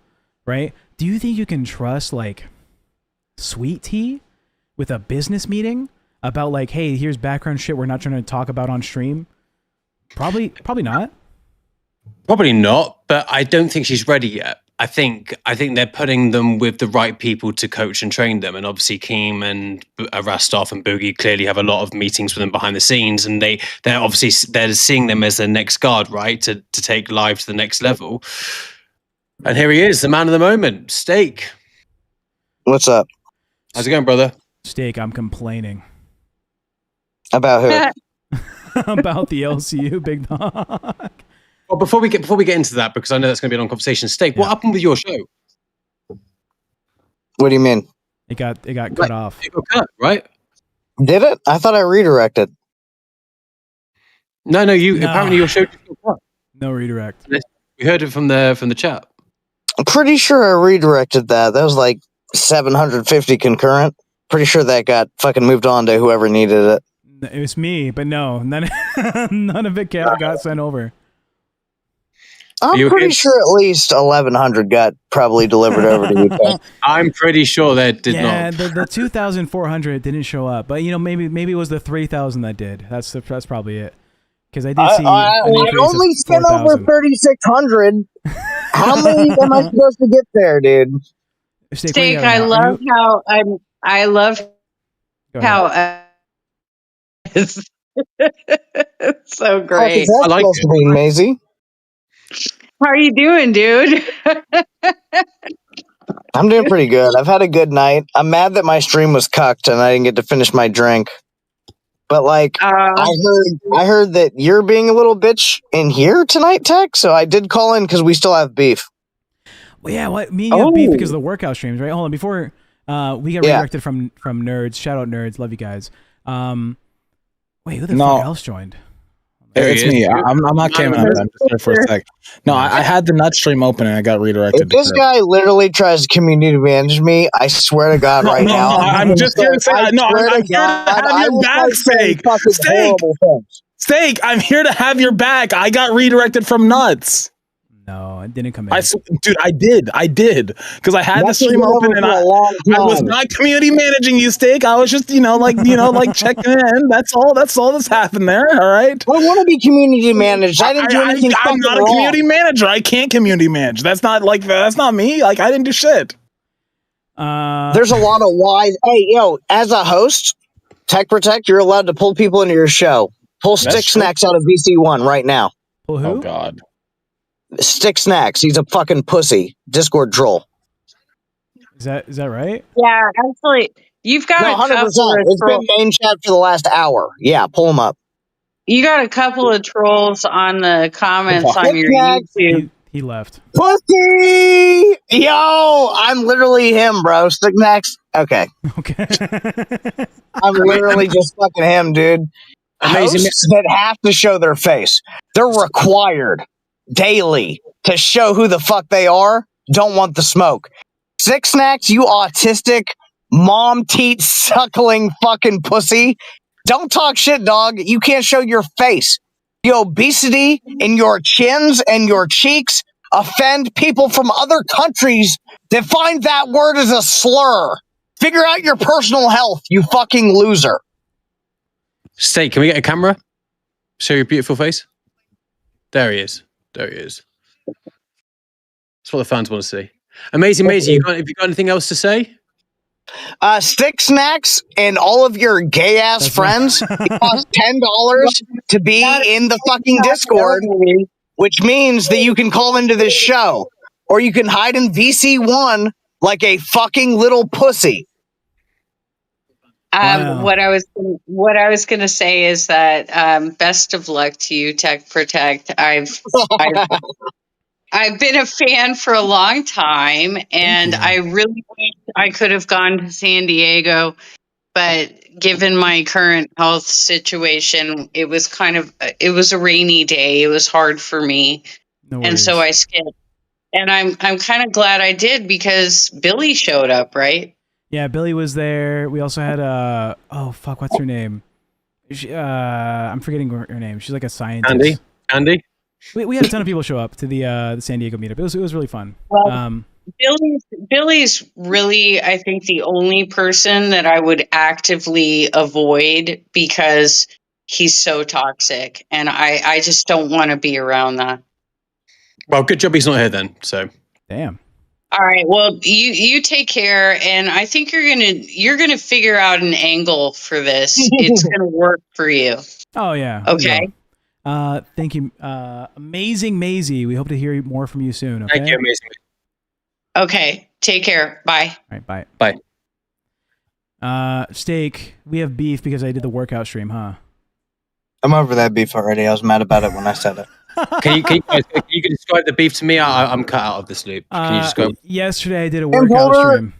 right? Do you think you can trust like Sweet Tea with a business meeting about like, hey, here's background shit we're not trying to talk about on stream? Probably not. Probably not, but I don't think she's ready yet. I think they're putting them with the right people to coach and train them, and obviously Keem and Rastov and Boogie clearly have a lot of meetings with them behind the scenes, and they're seeing them as their next guard, right, to take live to the next level. And here he is, the man of the moment, Steak. What's up? How's it going, brother? Steak, I'm complaining About who? about the LCU, big dog. Well, before we get into that, because I know that's going to be a long conversation, Steak, what happened with your show? What do you mean? It got cut off. It got cut, right? Did it? I thought I redirected. No, apparently your show just got cut. No redirect. We heard it from the chat. I'm pretty sure I redirected that. That was like 750 concurrent. Pretty sure that got fucking moved on to whoever needed it. It was me, but no, none of it got sent over. I'm pretty sure at least 1,100 got probably delivered over to you. I'm pretty sure that did not. Yeah, the 2,400 didn't show up, but you know, maybe it was the 3,000 that did. That's probably it. Because I did see. I only spent over 3,600. How many am I supposed to get there, dude? Steak, I love how it's so great. I like supposed to be, Maisie. How are you doing, dude? I'm doing pretty good. I've had a good night. I'm mad that my stream was cucked and I didn't get to finish my drink. But like, I heard that you're being a little bitch in here tonight, Tech. So I did call in because we still have beef. Well, yeah, me and you have beef because of the workout streams, right? Hold on, before we get redirected from nerds. Shout out nerds, love you guys. Wait, who the fuck else joined? It's me. I'm not camming out. I'm just here for a sec. No, I had the nut stream open and I got redirected. If this guy literally tries to community manage me, I swear to God, right now. I'm just here to say, I'm here to have your back, Steak. I'm here to have your back. I got redirected from nuts. No, it didn't come in. Dude, I did. Because I had the stream open and I was not community managing you, Steak. I was just, like checking in. That's all that's happened there. All right. I want to be community managed. I didn't do anything. I'm not a community manager. I can't community manage. That's not me. Like, I didn't do shit. There's a lot of wise. Hey, as a host, TechProtect, you're allowed to pull people into your show. Pull Stick Snacks out of VC1 right now. Pull who? Oh, God. Stick Snacks. He's a fucking pussy. Discord troll. Is that right? Yeah, actually, you've got 100%. It's been main chat for the last hour. Yeah, pull him up. You got a couple of trolls on the comments on your YouTube. He left. Pussy! Yo, I'm literally him, bro. Stick Snacks. Okay. I'm literally just fucking him, dude. Hosts that have to show their face. They're required daily to show who the fuck they are, don't want the smoke. Stick Snacks, you autistic, mom teat suckling fucking pussy. Don't talk shit, dog. You can't show your face. The obesity in your chins and your cheeks offend people from other countries that find that word as a slur. Figure out your personal health, you fucking loser. Steak, can we get a camera? Show your beautiful face. There he is. That's what the fans want to see. Amazing. Have you got anything else to say? Stick Snacks and all of your gay ass friends, it costs $10 to be in the fucking Discord, which means that you can call into this show, or you can hide in VC1 like a fucking little pussy. What I was going to say is that best of luck to you, TechProtect. I've been a fan for a long time, and I really wish I could have gone to San Diego, but given my current health situation, it was a rainy day. It was hard for me, and so I skipped. And I'm kind of glad I did because Billy showed up, right? Yeah, Billy was there. We also had oh fuck, what's her name? I'm forgetting her name. She's like a scientist. Andy. We had a ton of people show up to the San Diego meetup. It was really fun. Well, Billy's really, I think, the only person that I would actively avoid because he's so toxic, and I just don't want to be around that. Well, good job he's not here then. So damn. All right. Well, you take care, and I think you're gonna figure out an angle for this. It's gonna work for you. Oh yeah. we Okay. will. Thank you, amazing Maisie. We hope to hear more from you soon. Okay. thank you, amazing. Okay. Take care. Bye. All right. Bye. Bye. Steak. We have beef because I did the workout stream, huh? I'm over that beef already. I was mad about it when I said it. Can you describe the beef to me? I'm cut out of this loop. Can you just go? Yesterday I did a workout stream.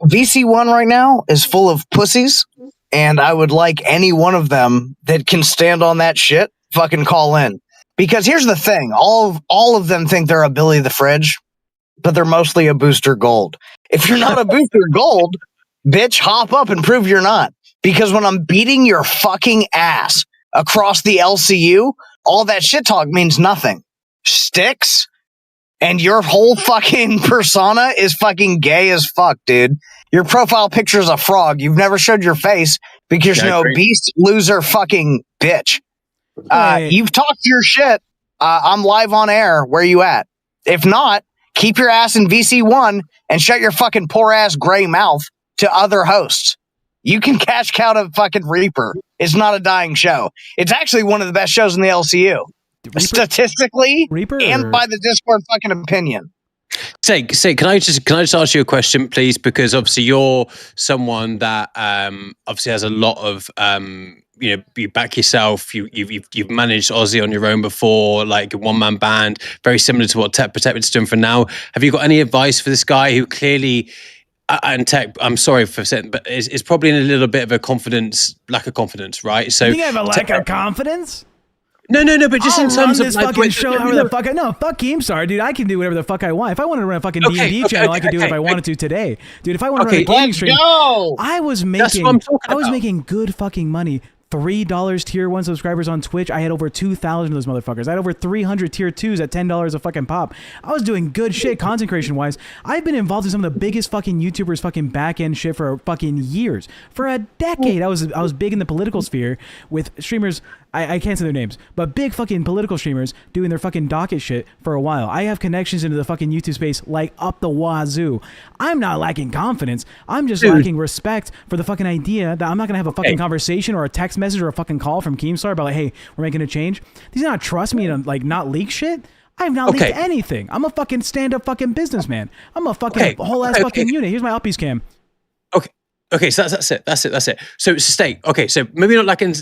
VC1 right now is full of pussies, and I would like any one of them that can stand on that shit fucking call in. Because here's the thing, all of them think they're a Billy the Fridge, but they're mostly a Booster Gold. If you're not a Booster Gold, bitch, hop up and prove you're not. Because when I'm beating your fucking ass across the LCU, all that shit talk means nothing. Sticks, and your whole fucking persona is fucking gay as fuck, dude. Your profile picture is a frog. You've never showed your face because you're no beast loser fucking bitch. You've talked your shit. I'm live on air. Where you at? If not, keep your ass in VC1 and shut your fucking poor ass gray mouth to other hosts. You can cash cow to fucking Reaper. It's not a dying show. It's actually one of the best shows in the LCU. Statistically, and by the Discord fucking opinion. Say, can I just ask you a question, please? Because obviously you're someone that obviously has a lot of you back yourself. You've managed Aussie on your own before, like a one-man band, very similar to what TechProtect is doing for now. Have you got any advice for this guy who clearly and Tech? I'm sorry for saying, but is probably in a little bit of a lack of confidence, right? So You think I have a lack of confidence? No, but just I'll in terms run of this fucking show, however the fuck fuck Keemstar, dude. I can do whatever the fuck I want. If I want to run a fucking D&D channel, I can do it if I wanted to today, dude. If I want to run a gaming stream, I was making good fucking money. $3 tier 1 subscribers on Twitch. I had over 2,000 of those motherfuckers. I had over 300 tier 2s at $10 a fucking pop. I was doing good shit content creation wise. I've been involved in some of the biggest fucking YouTubers fucking back end shit for fucking years. For a decade, I was big in the political sphere with streamers. I can't say their names, but big fucking political streamers doing their fucking docket shit for a while. I have connections into the fucking YouTube space like up the wazoo. I'm not lacking confidence. I'm just lacking respect for the fucking idea that I'm not gonna have a fucking conversation or a text message or a fucking call from Keemstar about like, hey, we're making a change. These not trust me and like not leak shit. I've not leaked anything. I'm a fucking stand-up fucking businessman. I'm a fucking whole ass fucking unit. Here's my uppies cam. Okay, so that's it. So Steak. Okay, so maybe not lacking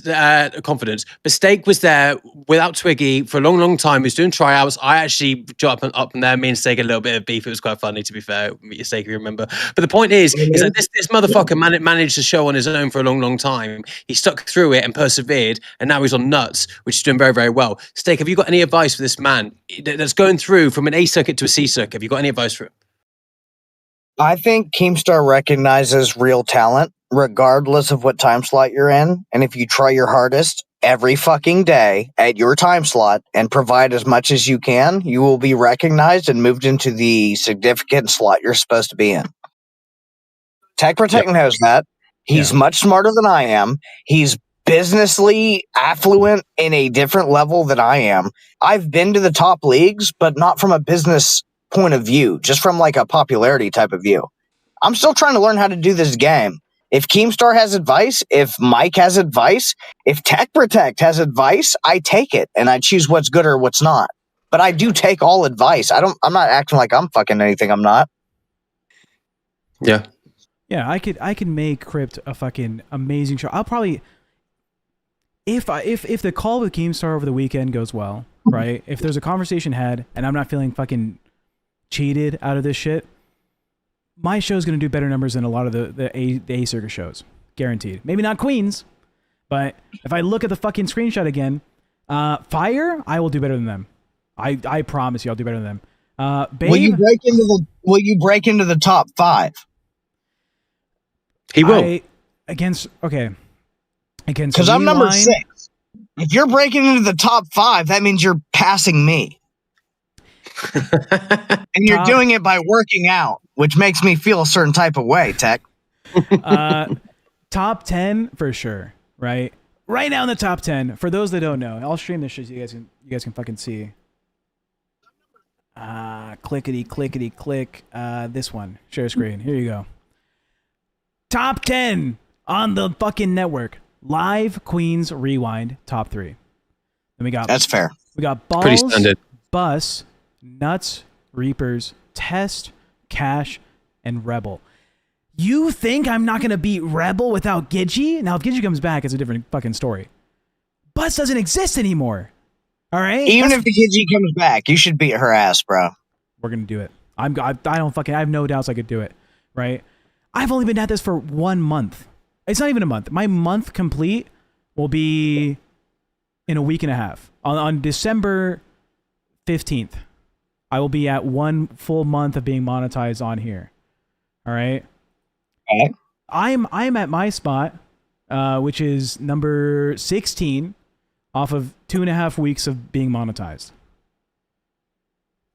confidence, but Steak was there without Twiggy for a long time. He was doing tryouts. I actually jumped up in there. Me and Steak had a little bit of beef. It was quite funny, to be fair. Steak, you remember. But the point is that this motherfucker managed the show on his own for a long time. He stuck through it and persevered, and now he's on Nuts, which is doing very, very well. Steak, have you got any advice for this man that's going through from an A circuit to a C circuit? Have you got any advice for him? I think Keemstar recognizes real talent regardless of what time slot you're in. And if you try your hardest every fucking day at your time slot and provide as much as you can, you will be recognized and moved into the significant slot you're supposed to be in. TechProtect knows that. He's much smarter than I am. He's businessly affluent in a different level than I am. I've been to the top leagues, but not from a business point of view, just from like a popularity type of view. I'm still trying to learn how to do this game. If Keemstar has advice, if Mike has advice, if TechProtect has advice, I take it and I choose what's good or what's not. But I do take all advice. I'm not acting like I'm fucking anything I'm not. Yeah. Yeah, I could make Crypt a fucking amazing show. I'll probably if the call with Keemstar over the weekend goes well, right? If there's a conversation had and I'm not feeling fucking cheated out of this shit, my show's going to do better numbers than a lot of the A circuit shows. Guaranteed. Maybe not Queens, but if I look at the fucking screenshot again, Fire, I will do better than them. I promise you I'll do better than them. Babe, Will you break into the top 5? He will. Against Because I'm number 6. If you're breaking into the top 5, that means you're passing me. And you're doing it by working out, which makes me feel a certain type of way, Tech. Top 10 for sure, right? Right now in the top 10. For those that don't know, I'll stream this shit so you guys can fucking see. Clickety click. This one. Share screen. Here you go. Top 10 on the fucking network. Live Queens Rewind top 3. Then we got That's fair. We got Pretty Balls, standard. Bus, Nuts, Reapers, Test, Cash, and Rebel. You think I'm not gonna beat Rebel without Gidgey? Now if Gidgey comes back, it's a different fucking story. Bus doesn't exist anymore. All right. Even if the Gidgey comes back, you should beat her ass, bro. We're gonna do it. I have no doubts I could do it. Right. I've only been at this for 1 month. It's not even a month. My month complete will be in a week and a half. On December 15th, I will be at 1 full month of being monetized on here. All right. Okay. I'm at my spot, which is number 16, off of 2.5 weeks of being monetized.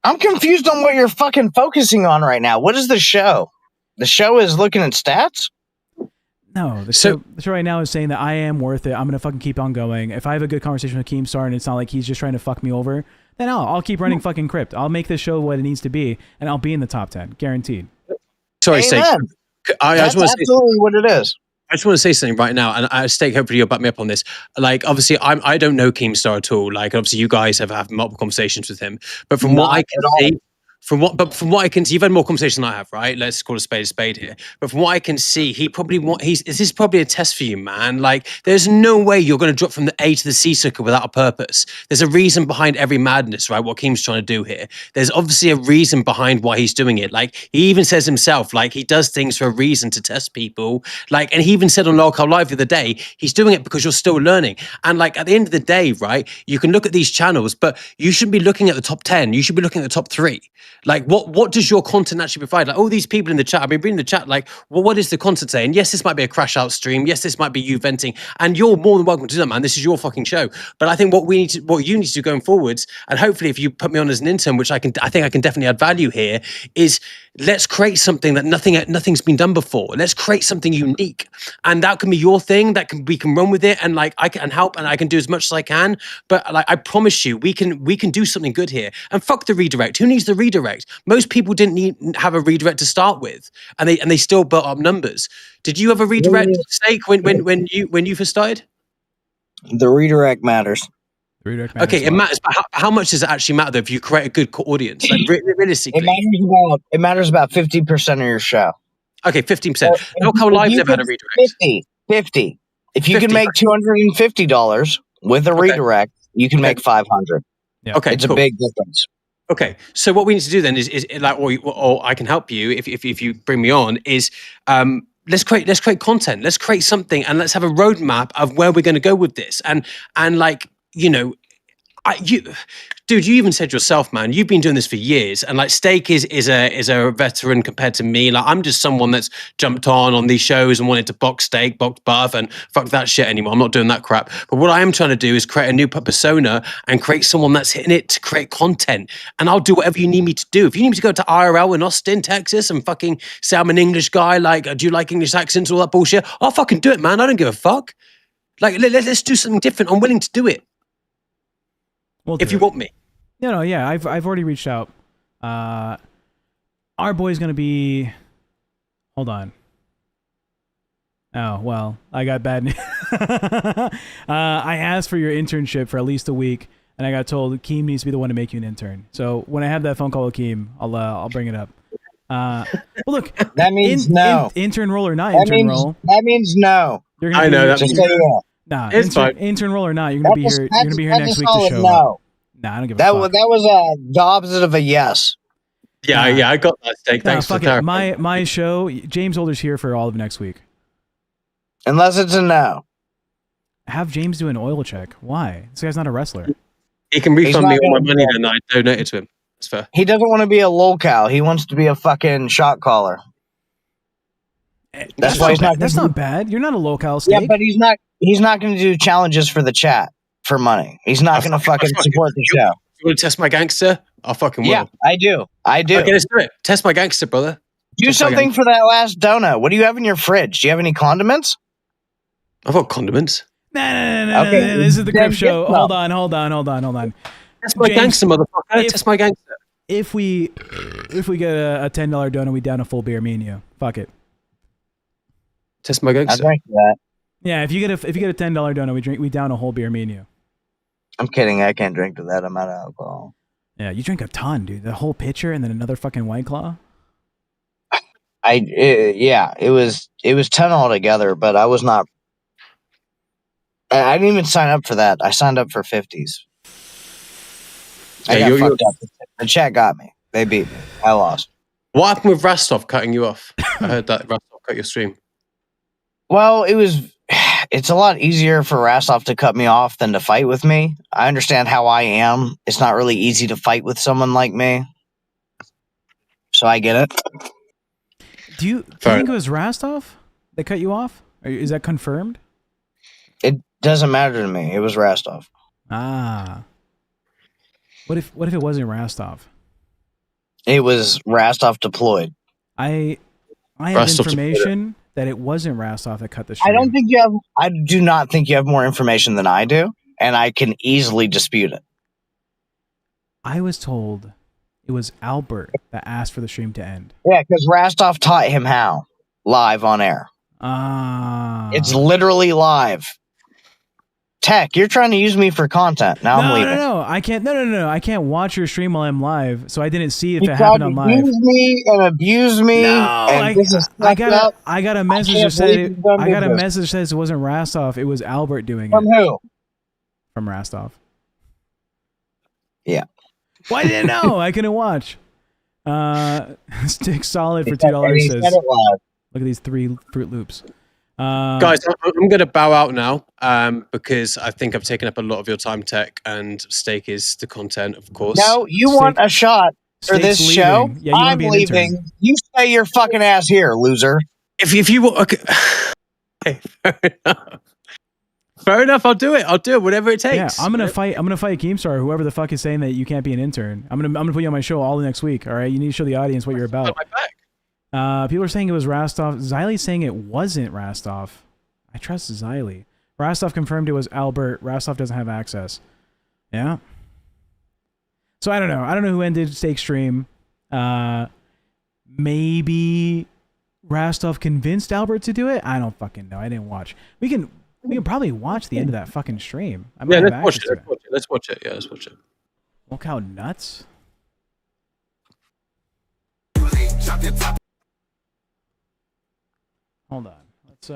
I'm confused on what you're fucking focusing on right now. What is the show? The show is looking at stats? No, the show right now is saying that I am worth it. I'm gonna fucking keep on going. If I have a good conversation with Keemstar and it's not like he's just trying to fuck me over, then I'll keep running fucking Crypt. I'll make this show what it needs to be, and I'll be in the top 10, guaranteed. Sorry, Steak. That's absolutely what it is. I just want to say something right now, and Steak, hopefully you'll back me up on this. Like, obviously, I don't know Keemstar at all. Like, obviously, you guys have had multiple conversations with him, but from what I can see. From what I can see, you've had more conversation than I have, right? Let's call a spade here. But from what I can see, this is probably a test for you, man. Like, there's no way you're going to drop from the A to the C circuit without a purpose. There's a reason behind every madness, right? What Keem's trying to do here. There's obviously a reason behind why he's doing it. Like, he even says himself, like, he does things for a reason to test people. Like, and he even said on LolCow Live the other day, he's doing it because you're still learning. And like, at the end of the day, right, you can look at these channels, but you shouldn't be looking at the top 10. You should be looking at the top 3. Like, what does your content actually provide? Like, all these people in the chat, I've been reading the chat, like, well, what is the content saying? Yes, this might be a crash out stream. Yes, this might be you venting. And you're more than welcome to do that, man. This is your fucking show. But I think what you need to do going forwards, and hopefully if you put me on as an intern, which I think I can definitely add value here, is let's create something that nothing's been done before. Let's create something unique. And that can be your thing. We can run with it, and like I can help, and I can do as much as I can. But like, I promise you, we can do something good here. And fuck the redirect. Who needs the redirect? Most people didn't have a redirect to start with, and they still built up numbers. Did you have a redirect Steak when you first started? The redirect matters. Okay, it matters, but how much does it actually matter though if you create a good audience? Like realistically, it matters about 50% of your show. Okay, 15%. LolCow Live never had a redirect. 50. If you can make $250 with a redirect, you can make 500. Yeah. Okay, it's a big difference. Okay, so what we need to do then is like, or I can help you if you bring me on. Is let's create content. Let's create something, and let's have a roadmap of where we're going to go with this. And like, you know, dude, you even said yourself, man, you've been doing this for years, and like Steak is a veteran compared to me. Like, I'm just someone that's jumped on these shows and wanted to box Steak, box Buff, and fuck that shit anymore. I'm not doing that crap. But what I am trying to do is create a new persona and create someone that's hitting it to create content. And I'll do whatever you need me to do. If you need me to go to IRL in Austin, Texas, and fucking say I'm an English guy, like, do you like English accents, all that bullshit, I'll fucking do it, man. I don't give a fuck. Like, let's do something different. I'm willing to do it. If you want me. Yeah, I've already reached out. Our boy's gonna be. Hold on. Oh well, I got bad news. I asked for your internship for at least a week, and I got told Keem needs to be the one to make you an intern. So when I have that phone call with Keem, I'll bring it up. Well, look, that means no. Intern role or not intern role. That means no. You're gonna I know that. Just say yeah. Nah, it's fine. Intern role or not, you're gonna be here. You're gonna be here next week to show no. up. Nah, I don't give a fuck. That was the opposite of a yes. Yeah, I got that, Steak. Thanks for clarifying. My show, James Older's here for all of next week. Unless it's a no. Have James do an oil check. Why? This guy's not a wrestler. He can refund me all my money then I donated to him. That's fair. He doesn't want to be a LolCow. He wants to be a fucking shot caller. That's why he's not. That's not bad. You're not a LolCow steak. Yeah, but he's not. He's not going to do challenges for the chat for money. He's not going to fucking support the show. You want to test my gangster? I fucking will. Yeah, I do. I do. Okay, let's do it. Test my gangster, brother. Do Test my something gangster. for that last donut. What do you have in your fridge? Do you have any condiments? I've got condiments. No. Okay, This is the then Crip Show. get some. Hold on. Test my gangster, motherfucker. Test my gangster. If we get a $10 donut, we down a full beer. Me and you. Fuck it. Test my I gangster. drank that. Yeah, if you get a $10 donut, we down a whole beer. Me and you. I'm kidding. I can't drink to that amount of alcohol. Yeah, you drink a ton, dude. The whole pitcher and then another fucking White Claw. It was 10 altogether, but I was not. I didn't even sign up for that. I signed up for 50s. I Yeah, got fucked up. The chat got me. They beat me. I lost. What happened with Rastov cutting you off? I heard that Rastov cut your stream. Well, it's a lot easier for Rastov to cut me off than to fight with me. I understand how I am. It's not really easy to fight with someone like me. So I get it. Do you think it was Rastov that cut you off? Is that confirmed? It doesn't matter to me. It was Rastov. Ah. What if it wasn't Rastov? It was Rastov deployed. I have Rastov information that it wasn't Rastov that cut the I stream. I do not think you have more information than I do, and I can easily dispute it. I was told it was Albert that asked for the stream to end. Yeah, because Rastov taught him how live on air. Ah. It's literally live. Tech, you're trying to use me for content. Now I'm leaving. No. I can't. No. I can't watch your stream while I'm live, so I didn't see if You it tried happened to on live. use me and abuse me. No, and this is I fucked up. got a message can't that said believe you've done I got a this. message that says it wasn't Rastov. It was Albert doing From it. who? From Rastov. Yeah. Well, I didn't know. I couldn't watch. Stick solid for He said- and $2 he says. said it live. Look at these 3 Fruit Loops. Guys, I'm going to bow out now because I think I've taken up a lot of your time, Tech, and Steak is the content, of course. No, you want a shot for Steak's this leaving. show? Yeah, you wanna I'm be an leaving. intern. You stay your fucking ass here, loser. If you want, okay. Fair enough. I'll do it. Whatever it takes. Yeah, I'm gonna fight Keemstar, whoever the fuck is saying that you can't be an intern. I'm gonna put you on my show all the next week. All right, you need to show the audience what you're about. People are saying it was Rastov. Xylee's saying it wasn't Rastov. I trust Xylee. Rastov confirmed it was Albert. Rastov doesn't have access. Yeah. So I don't know. I don't know who ended Steak stream. Maybe Rastov convinced Albert to do it. I don't fucking know. I didn't watch. We can probably watch the end of that fucking stream. I might Yeah, have let's watch access it. to Let's watch it. Yeah, let's watch it. Look how nuts. Hold on. Let's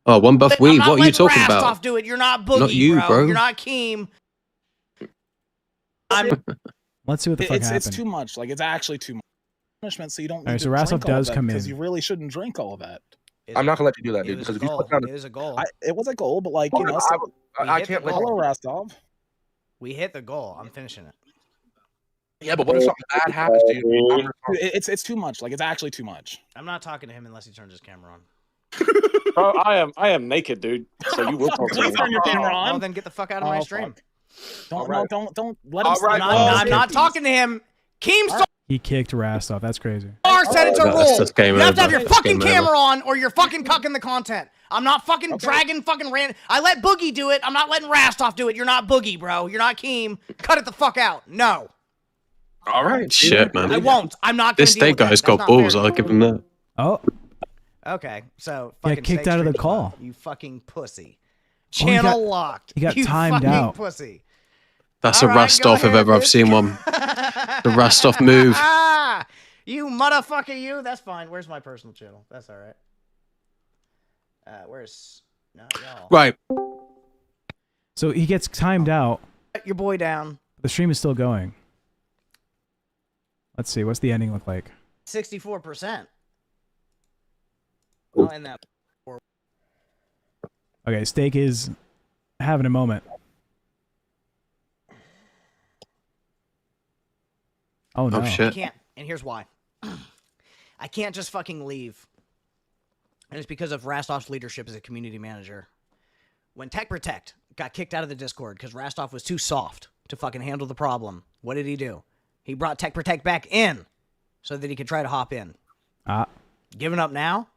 Oh, one buff weed. What are you talking Rastov about? do it. You're not Boogie, Not you, bro. You're not Keem. let's see what the fuck It's happened. too much. Like it's actually too much punishment. So you don't. All right, so Rastov does come because in. you really shouldn't drink all of that. I'm not gonna let you do that, dude. Because if you put down, It was a goal. It was a goal, but like Oh, you know, I can't let Hello, you. Rastov. We hit the goal. I'm finishing it. Yeah, but what if something bad happens to you? I'm Dude, it's too much. Like it's actually too much. I'm not talking to him unless he turns his camera on. Bro, I am naked, dude. So you will talk to me. Turn your camera on. Well, then get the fuck out of my stream. Don't Right. don't let him. All right, I'm not talking to him. Keemstar He kicked Rastov. That's crazy. said it's a That's rule. game You have to have over. your That's fucking game over. camera on or you're fucking cucking the content. I'm not fucking dragging fucking random. I let Boogie do it. I'm not letting Rastov do it. You're not Boogie, bro. You're not Keem. Cut it the fuck out. No. All right. Shit, man. I won't. I'm not going This to deal Steak with guy's that. got That's not balls. fair. I'll give him that. Oh, Okay, so Yeah, fucking kicked Steak out of the streams call. live. You fucking pussy. he Channel got- locked. he got you timed fucking out. pussy. That's All a right, Rastov go if ever ahead, I've seen one. The Rastov move. Ah, you motherfucker, you. That's fine. Where's my personal channel? That's all right. Where's not y'all? Right. So he gets timed out. Let your boy down. The stream is still going. Let's see. What's the ending look like? 64%. I'll end that. Okay, Steak is having a moment. Oh no! Oh shit! I can't, and here's why. I can't just fucking leave, and it's because of Rastov's leadership as a community manager. When TechProtect got kicked out of the Discord because Rastov was too soft to fucking handle the problem, what did he do? He brought TechProtect back in so that he could try to hop in. Giving up now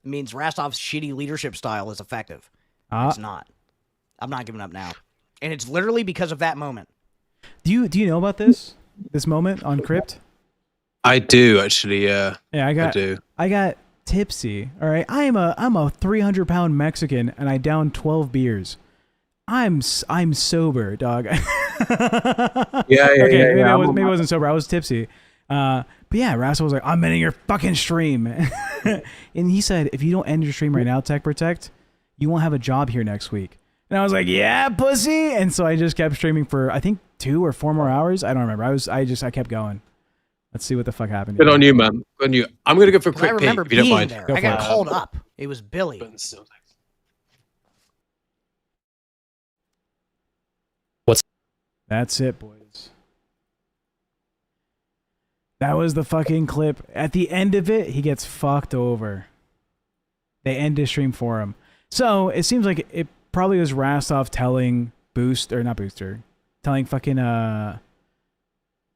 means Rastov's shitty leadership style is effective. It's not. I'm not giving up now, and it's literally because of that moment. Do you know about this moment on Crypt? I do actually. Yeah, I got tipsy. All right, I'm a 300-pound Mexican, and I downed 12 beers. I'm sober, dog. Yeah. Okay, maybe I wasn't sober. I was tipsy. But yeah, Russell was like, "I'm ending your fucking stream," and he said, "If you don't end your stream right now, TechProtect, you won't have a job here next week." And I was like, "Yeah, pussy." And so I just kept streaming for I think 2 or 4 more hours. I don't remember. I kept going. Let's see what the fuck happened. Good on you, man. Good on you. I'm gonna go for a quick I peek remember if you don't being mind. there. I got called up. It was Billy. That's it, boys. That was the fucking clip. At the end of it, he gets fucked over. They end his stream for him. So it seems like it probably was Rastov telling telling fucking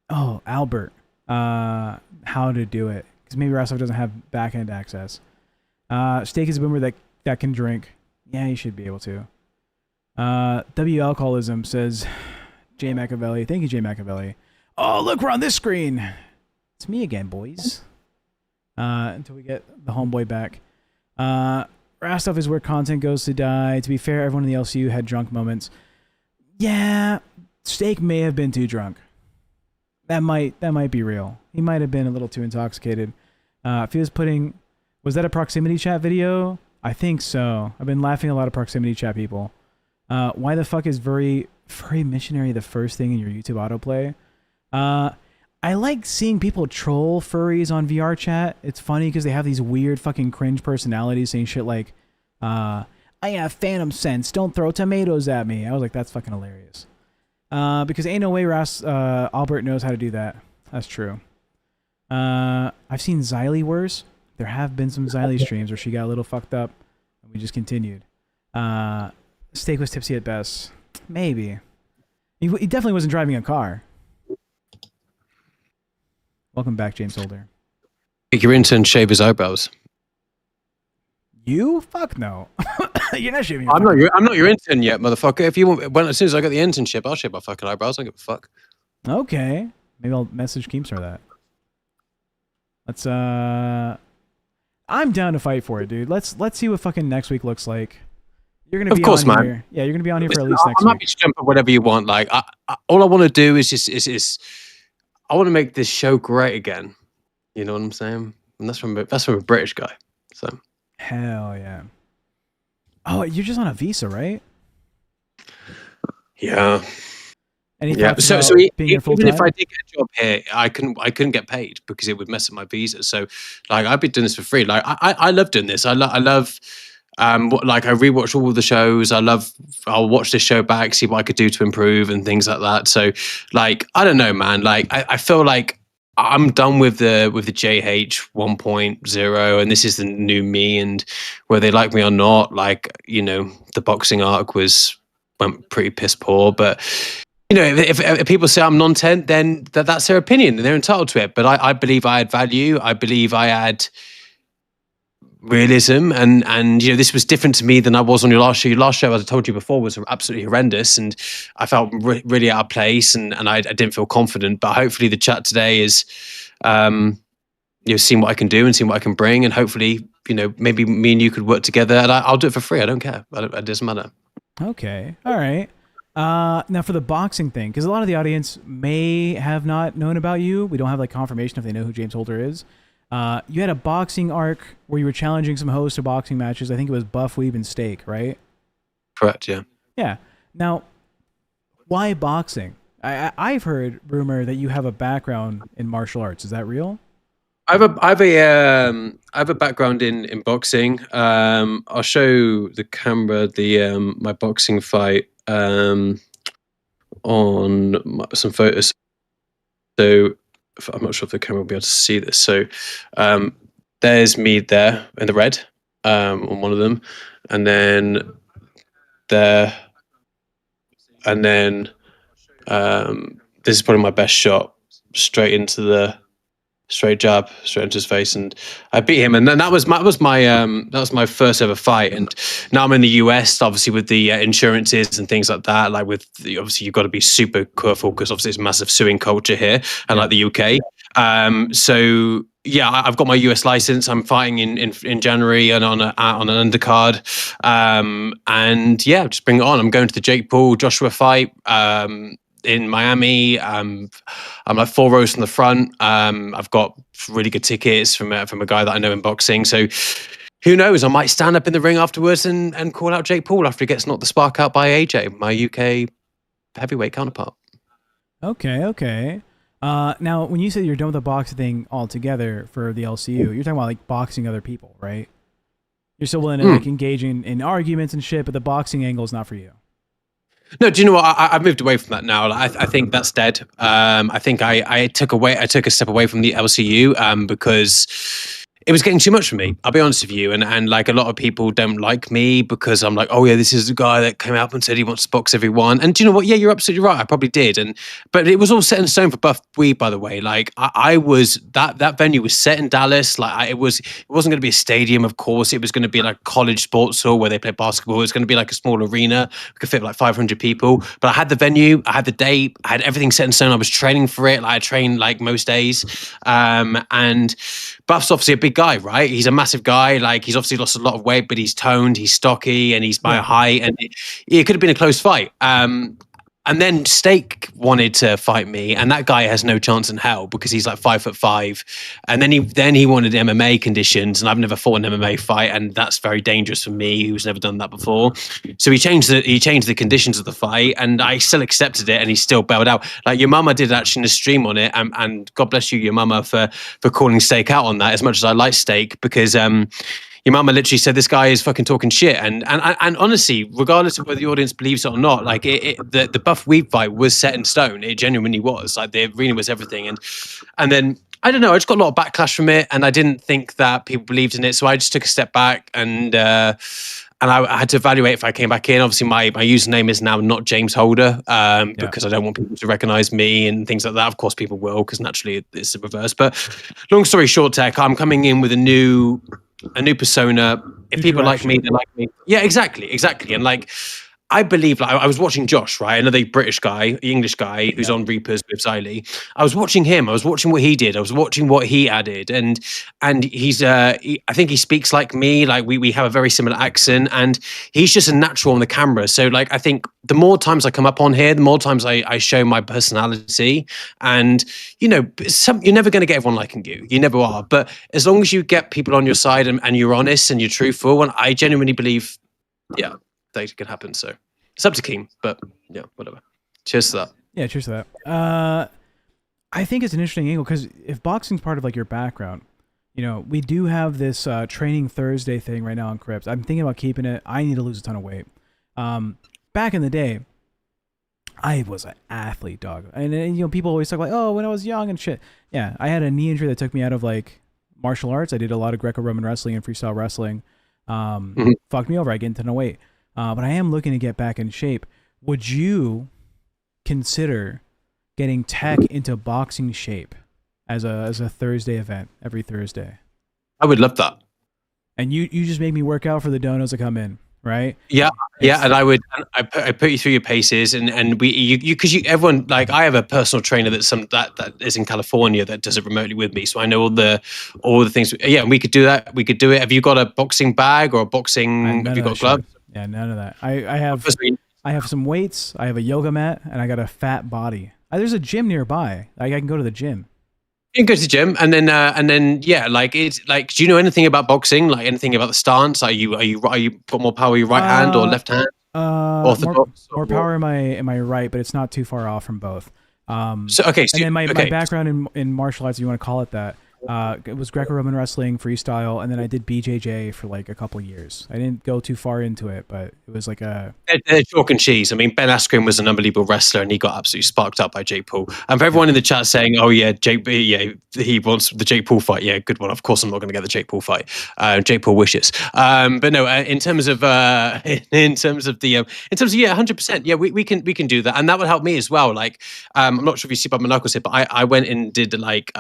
Albert how to do it, because maybe Rastov doesn't have backend access. Steak is a boomer that can drink. Yeah, he should be able to. W Alcoholism says, Jay Machiavelli. Thank you, Jay Machiavelli. Oh, look, we're on this screen. It's me again, boys. Until we get the homeboy back. Rastov is where content goes to die. To be fair, everyone in the LCU had drunk moments. Yeah, Steak may have been too drunk. That might be real. He might have been a little too intoxicated. If he was was that a proximity chat video? I think so. I've been laughing a lot of proximity chat people. Why the fuck is Furry Missionary the first thing in your YouTube autoplay? I like seeing people troll furries on VR chat. It's funny because they have these weird fucking cringe personalities saying shit like, I have phantom sense, don't throw tomatoes at me. I was like, that's fucking hilarious. Because ain't no way Albert knows how to do that. That's true. I've seen Xylee worse. There have been some Xylee streams where she got a little fucked up and we just continued. Steak was tipsy at best. Maybe. He definitely wasn't driving a car. Welcome back, James Holder. Make your intern shave his eyebrows. You? Fuck no. You're not shaving. I'm not your intern yet, motherfucker. If you want, as soon as I get the internship, I'll shave my fucking eyebrows. I don't give a fuck. Okay. Maybe I'll message Keemstar that. Let's I'm down to fight for it, dude. Let's see what fucking next week looks like. You're gonna be on man. here. Yeah, you're gonna be on here for at least next I'm week. happy to jump at whatever you want. Like, all I want to do is I want to make this show great again. You know what I'm saying? And that's from a British guy. So hell yeah. Oh, you're just on a visa, right? Yeah. Any yeah. thoughts So about being here full even if time? I did get a job here, I couldn't get paid because it would mess up my visa. So like I'd be doing this for free. Like I love doing this. I love like I rewatch all the shows. I'll watch this show back, see what I could do to improve and things like that. So like I don't know, man. Like I feel like I'm done with the JH 1.0 and this is the new me, and whether they like me or not, like, you know, the boxing arc went pretty piss poor, but you know, if people say I'm non-tent, then that's their opinion and they're entitled to it. But I believe I add value. I believe I add realism, and you know, this was different to me than I was on your last show. Your last show, as I told you before, was absolutely horrendous, and I felt really out of place, and I didn't feel confident. But hopefully, the chat today is, you know, seeing what I can do and seeing what I can bring, and hopefully, you know, maybe me and you could work together, and I'll do it for free. I don't care. It doesn't matter. Okay, all right. Now for the boxing thing, because a lot of the audience may have not known about you. We don't have like confirmation if they know who James Holder is. You had a boxing arc where you were challenging some hosts to boxing matches. I think it was Buff, Weeb, and Steak, right? Correct, yeah. Yeah. Now, why boxing? I've heard rumor that you have a background in martial arts. Is that real? I have a background in boxing. I'll show the camera my boxing fight on some photos. So I'm not sure if the camera will be able to see this. So there's me there in the red on one of them, and then there, and then this is probably my best shot, straight into the straight jab, straight into his face, and I beat him. And then that was my first ever fight. And now I'm in the US, obviously with the insurances and things like that. Like obviously you've got to be super careful because obviously it's massive suing culture here, and like the UK. So yeah, I've got my US license. I'm fighting in January and on an undercard. And yeah, just bring it on. I'm going to the Jake Paul Joshua fight. In Miami, I'm like 4 rows from the front. I've got really good tickets from a guy that I know in boxing. So who knows? I might stand up in the ring afterwards and call out Jake Paul after he gets knocked the spark out by AJ, my UK heavyweight counterpart. Okay. Now, when you said you're done with the boxing thing altogether for the LCU, you're talking about like boxing other people, right? You're still willing to like engage in arguments and shit, but the boxing angle is not for you. No, do you know what? I've moved away from that now. I think that's dead. I think I took a step away from the LCU because it was getting too much for me. I'll be honest with you. And like a lot of people don't like me because I'm like, oh yeah, this is the guy that came out and said he wants to box everyone. And do you know what? Yeah, you're absolutely right. I probably did. But it was all set in stone for Buff Weed, by the way. Like I was that venue was set in Dallas. Like it wasn't going to be a stadium, of course. It was going to be like college sports hall where they play basketball. It was going to be like a small arena. It could fit like 500 people. But I had the venue, I had the date, I had everything set in stone. I was training for it. Like I trained like most days. And Buff's obviously a big guy, right? He's a massive guy. Like he's obviously lost a lot of weight, but he's toned, he's stocky, and he's my height. And it could have been a close fight. And then Steak wanted to fight me, and that guy has no chance in hell because he's like 5'5". And then he wanted MMA conditions, and I've never fought an MMA fight, and that's very dangerous for me, who's never done that before. So he changed the conditions of the fight, and I still accepted it, and he still bailed out. Like your mama did actually in a stream on it, and God bless you, your mama, for calling Steak out on that. As much as I like Steak, because your mama literally said this guy is fucking talking shit, and honestly, regardless of whether the audience believes it or not, like the Buff Weed fight was set in stone. It genuinely was. Like the arena was everything, and then I don't know. I just got a lot of backlash from it, and I didn't think that people believed in it, so I just took a step back and I had to evaluate if I came back in. Obviously, my username is now not James Holder because I don't want people to recognize me and things like that. Of course, people will because naturally it's the reverse. But long story short, Tech, I'm coming in with a new persona. If people like me, they like me. Yeah, exactly. And like, I believe, like, I was watching Josh, right? Another British guy, English guy who's on Reapers with Xylee. I was watching him. I was watching what he did. I was watching what he added. And he's, I think he speaks like me. Like we have a very similar accent, and he's just a natural on the camera. So like, I think the more times I come up on here, the more times I show my personality. And, you know, you're never going to get everyone liking you. You never are. But as long as you get people on your side and you're honest and you're truthful, and I genuinely believe, yeah, that could happen. So it's up to Keem, but yeah, whatever. Cheers to that. Yeah, cheers to that. I think it's an interesting angle because if boxing's part of like your background, you know, we do have this training Thursday thing right now on Crips. I'm thinking about keeping it. I need to lose a ton of weight. Back in the day, I was an athlete, dog, and you know, people always talk like, oh, when I was young and shit. Yeah, I had a knee injury that took me out of like martial arts. I did a lot of Greco-Roman wrestling and freestyle wrestling. Fucked me over. I get into no weight. But I am looking to get back in shape. Would you consider getting Tech into boxing shape as a Thursday event every Thursday? I would love that. And you just make me work out for the donos to come in, right? Yeah, and I put you through your paces, and because everyone, like, I have a personal trainer that is in California that does it remotely with me, so I know all the things. Yeah, and we could do that. We could do it. Have you got a boxing bag or a boxing? Have you got gloves? Yeah, none of that. I have some weights. I have a yoga mat, and I got a fat body. There's a gym nearby. Like I can go to the gym. You can go to the gym, and then yeah, like it's like. Do you know anything about boxing? Like anything about the stance? Are you got more power in your right hand or left hand? More power in my right, but it's not too far off from both. And then my background in martial arts, if you want to call it that, It was Greco-Roman wrestling, freestyle, and then I did BJJ for like a couple years. I didn't go too far into it, but it was like a... They're chalk and cheese. I mean, Ben Askren was an unbelievable wrestler, and he got absolutely sparked up by Jake Paul. And for everyone in the chat saying, "Oh yeah, he wants the Jake Paul fight," yeah, good one. Of course, I'm not going to get the Jake Paul fight. Jake Paul wishes. But no, in terms of yeah, 100%, yeah, we can do that, and that would help me as well. Like, I'm not sure if you see by my knuckles here, but I went and did like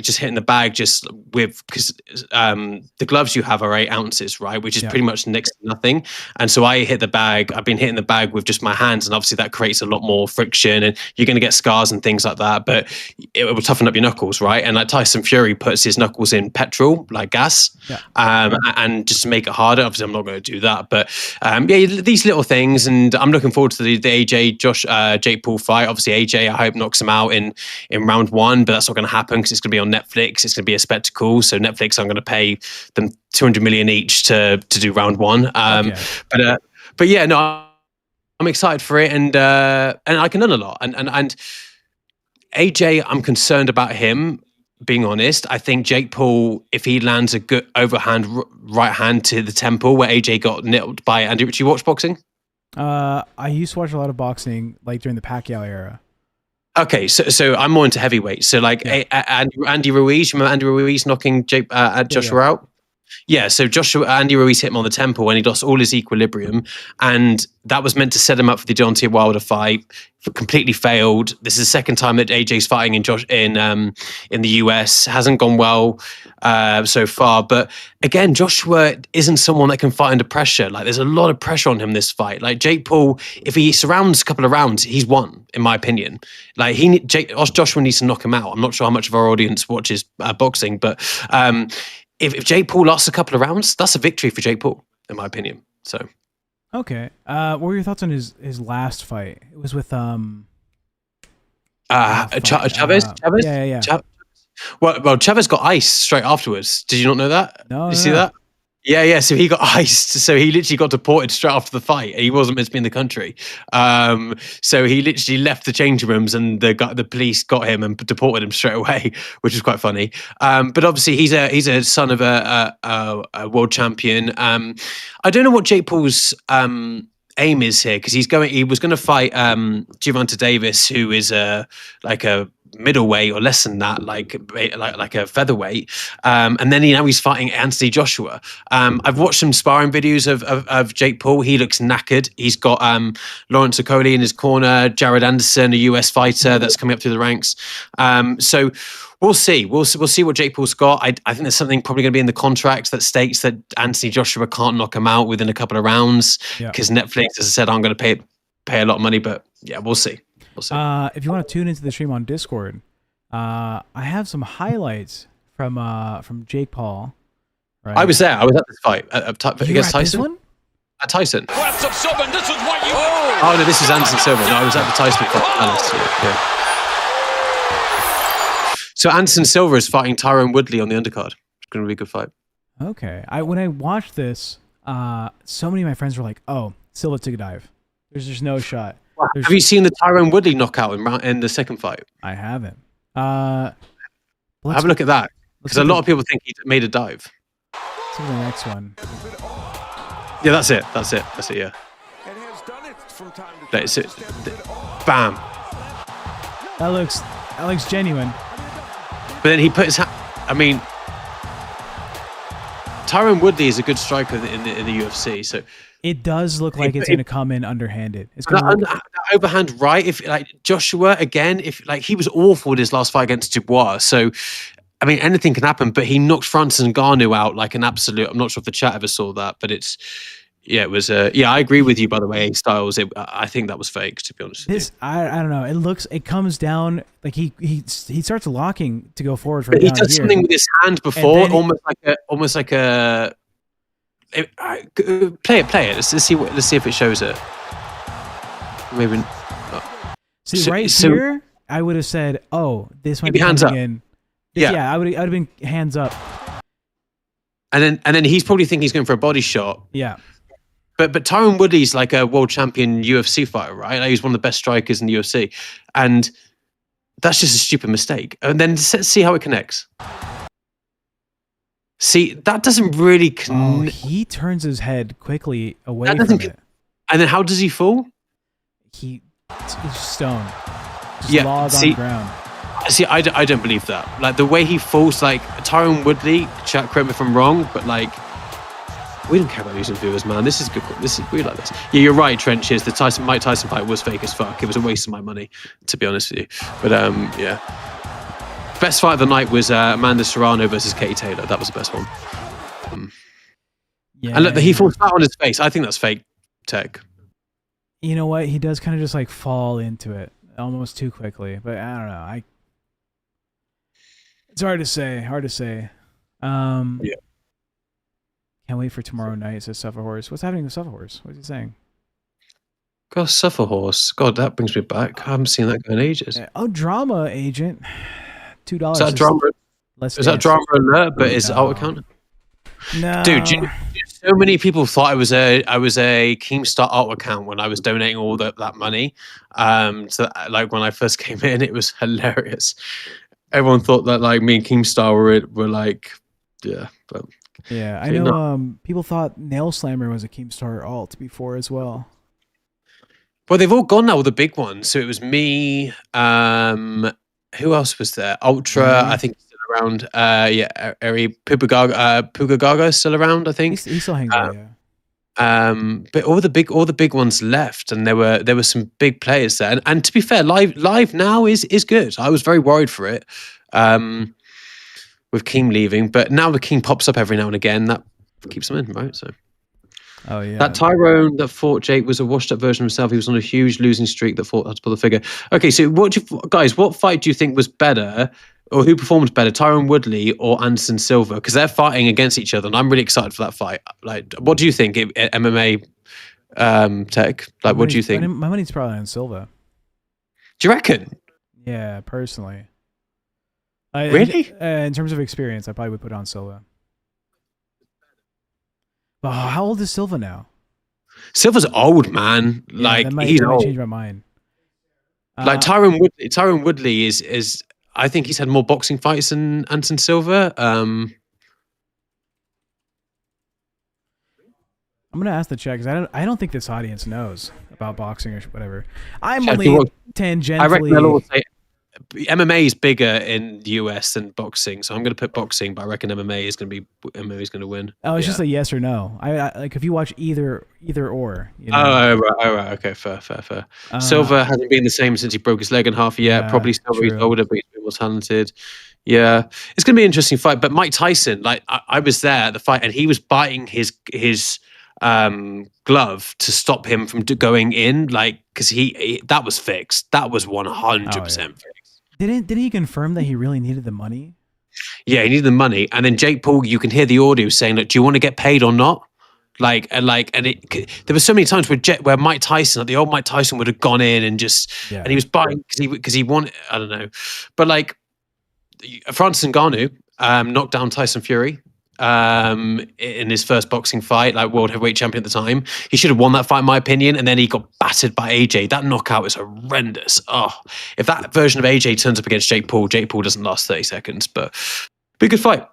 just hitting the bag just with, because the gloves you have are 8 ounces, right, which is pretty much next to nothing. And so I hit the bag. I've been hitting the bag with just my hands, and obviously that creates a lot more friction, and you're going to get scars and things like that. But it will toughen up your knuckles, right? And like Tyson Fury puts his knuckles in petrol, like gas, and just to make it harder. Obviously, I'm not going to do that, but yeah, these little things. And I'm looking forward to the AJ Jake Paul fight. Obviously, AJ, I hope, knocks him out in round 1, but that's not going to happen because it's going to be on Netflix. It's going to be a spectacle. So Netflix, I'm going to pay them $200 million each to do round 1. But yeah, no, I'm excited for it, and I can learn a lot. And AJ, I'm concerned about him. Being honest, I think Jake Paul, if he lands a good overhand right hand to the temple where AJ got nailed by Andy. Do you watch boxing? I used to watch a lot of boxing, like during the Pacquiao era. Okay, so I'm more into heavyweight. So like Andy Ruiz, remember Andy Ruiz knocking Joshua out? Yeah, so Andy Ruiz hit him on the temple when he lost all his equilibrium, and that was meant to set him up for the Deontay Wilder fight. Completely failed. This is the second time that AJ's fighting in the US. Hasn't gone well so far. But again, Joshua isn't someone that can fight under pressure. Like, there's a lot of pressure on him this fight. Like, Jake Paul, if he surrounds a couple of rounds, he's won, in my opinion. Like, Joshua needs to knock him out. I'm not sure how much of our audience watches boxing, but if Jake Paul lasts a couple of rounds, that's a victory for Jake Paul, in my opinion. So, okay. What were your thoughts on his last fight? It was with Chavez. Yeah. Well, Chavez got iced straight afterwards. Did you not know that? No. Did you see that? Yeah. So he got iced. So he literally got deported straight after the fight. He wasn't meant to be in the country. So he literally left the changing rooms, and the police got him and deported him straight away, which is quite funny. But obviously he's a son of a world champion. I don't know what Jake Paul's aim is here, because he was going to fight Gervonta Davis, who is like a middleweight or less than that, like a featherweight, and then now he's fighting Anthony Joshua. I've watched some sparring videos of Jake Paul. He looks knackered. He's got Lawrence Okoli in his corner, Jared Anderson, a US fighter that's coming up through the ranks. So we'll see. We'll see what Jake Paul's got. I think there's something probably going to be in the contract that states that Anthony Joshua can't knock him out within a couple of rounds, because Netflix, as I said, I'm going to pay a lot of money. But yeah, we'll see. If you want to tune into the stream on Discord, I have some highlights from Jake Paul. Right? I was there. I was at this fight against Tyson. This one? At Tyson. Grabs up Southern, this is what you Oh no, this is Anderson Silva. No, I was at the Tyson fight. Yeah. So Anderson Silva is fighting Tyrone Woodley on the undercard. It's going to be a good fight. Okay. When I watched this, so many of my friends were like, "Oh, Silva took a dive. There's just no shot." Have you seen the Tyrone Woodley knockout in the second fight? I haven't. Have a look at that, because a lot of people think he made a dive. Let's see the next one. Yeah, that's it. Yeah. That's it. Bam. That looks genuine. But then he put his hand. I mean, Tyrone Woodley is a good striker in the UFC, so. It does look like it's going to come in underhanded. It's going to overhand right. If like Joshua again, if like he was awful in his last fight against Dubois, so I mean anything can happen. But he knocked Francis Ngannou out like an absolute. I'm not sure if the chat ever saw that, but it was. I agree with you. By the way, Styles. I think that was fake. To be honest, I don't know. It comes down like he starts locking to go forward from. But he does something with his hand before, almost like a. Play it. Let's see if it shows it. Maybe. Here, I would have said, "Oh, this might be hands up." In. Yeah, I would have been hands up. And then he's probably thinking he's going for a body shot. Yeah. But Tyrone Woodley's like a world champion UFC fighter, right? Like he's one of the best strikers in the UFC, and That's just a stupid mistake. And then see how it connects. See, that doesn't really he turns his head quickly away from it. And then how does he fall? He's stone. Just Yeah, log see- on ground. See, I don't believe that. Like, the way he falls, like, Tyron Woodley, chat, correct me if I'm wrong, but, like, we don't care about losing viewers, man. This is good. We like this. Yeah, you're right, Trenches. The Mike Tyson fight was fake as fuck. It was a waste of my money, to be honest with you. But, yeah. Best fight of the night was Amanda Serrano versus Katie Taylor. That was the best one. Yeah. And look, he falls flat on his face. I think that's fake tech. You know what? He does kind of just like fall into it almost too quickly. But I don't know. It's hard to say. Yeah. Can't wait for tomorrow night, says Suffer Horse. What's happening with Suffer Horse? What's he saying? God, Suffer Horse. God, that brings me back. I haven't seen that guy in ages. Oh, Drama Agent. $2. Is that drama? Let's Is that dance. drama alert? But is No. alt account? No. Dude, so many people thought I was a Keemstar alt account when I was donating all that money. So like when I first came in, it was hilarious. Everyone thought that like me and Keemstar were like, yeah, but Yeah, I okay, know. no. People thought Nail Slammer was a Keemstar alt before as well. Well, they've all gone now, all the big ones. So it was me. Who else was there? Ultra, I think, still around. Yeah, Eri Pugagaga is still around. I think He's still hanging out. Yeah. But all the big ones left, and there were some big players there. And to be fair, live now is good. I was very worried for it, with Keem leaving, but now the Keem pops up every now and again. That keeps him in, right? So. Oh yeah. That Tyrone that fought Jake was a washed-up version of himself. He was on a huge losing streak that had to pull the figure. Okay, so what fight do you think was better, or who performed better, Tyrone Woodley or Anderson Silva? Because they're fighting against each other, and I'm really excited for that fight. Like, what do you think, MMA tech? Like, what do you think? My money's probably on Silva. Do you reckon? Yeah, personally. Really? In terms of experience, I probably would put on Silva. But how old is Silva now? Silva's old, man. Yeah, Like, that might he's old. change my mind. Like Tyrone Woodley is I think he's had more boxing fights than Anderson Silva. I'm gonna ask the chat because I don't think this audience knows about boxing or whatever. I'm Chat, only do you want- tangentially. I reckon they'll all say MMA is bigger in the US than boxing, so I'm going to put boxing, but I reckon MMA is going to win. Oh, it's Yeah. just a yes or no. I like if you watch either or. You know? Oh, right, okay, fair. Silva hasn't been the same since he broke his leg in half a year. Yeah, Probably still he's true. older, but he's a bit more talented. Yeah, it's going to be an interesting fight. But Mike Tyson, like I was there at the fight, and he was biting his glove to stop him from going in, like because he that was fixed. That was 100% fixed. Didn't he confirm that he really needed the money? Yeah, he needed the money, and then Jake Paul, you can hear the audio saying, "Look, do you want to get paid or not?" There were so many times where Mike Tyson, like the old Mike Tyson, would have gone in and just, and he was biting because he wanted, I don't know, but like Francis Ngannou knocked down Tyson Fury in his first boxing fight, like world heavyweight champion at the time. He should have won that fight, in my opinion, and then he got battered by AJ. That knockout is horrendous. Oh, if that version of AJ turns up against Jake Paul doesn't last 30 seconds, but be a good fight.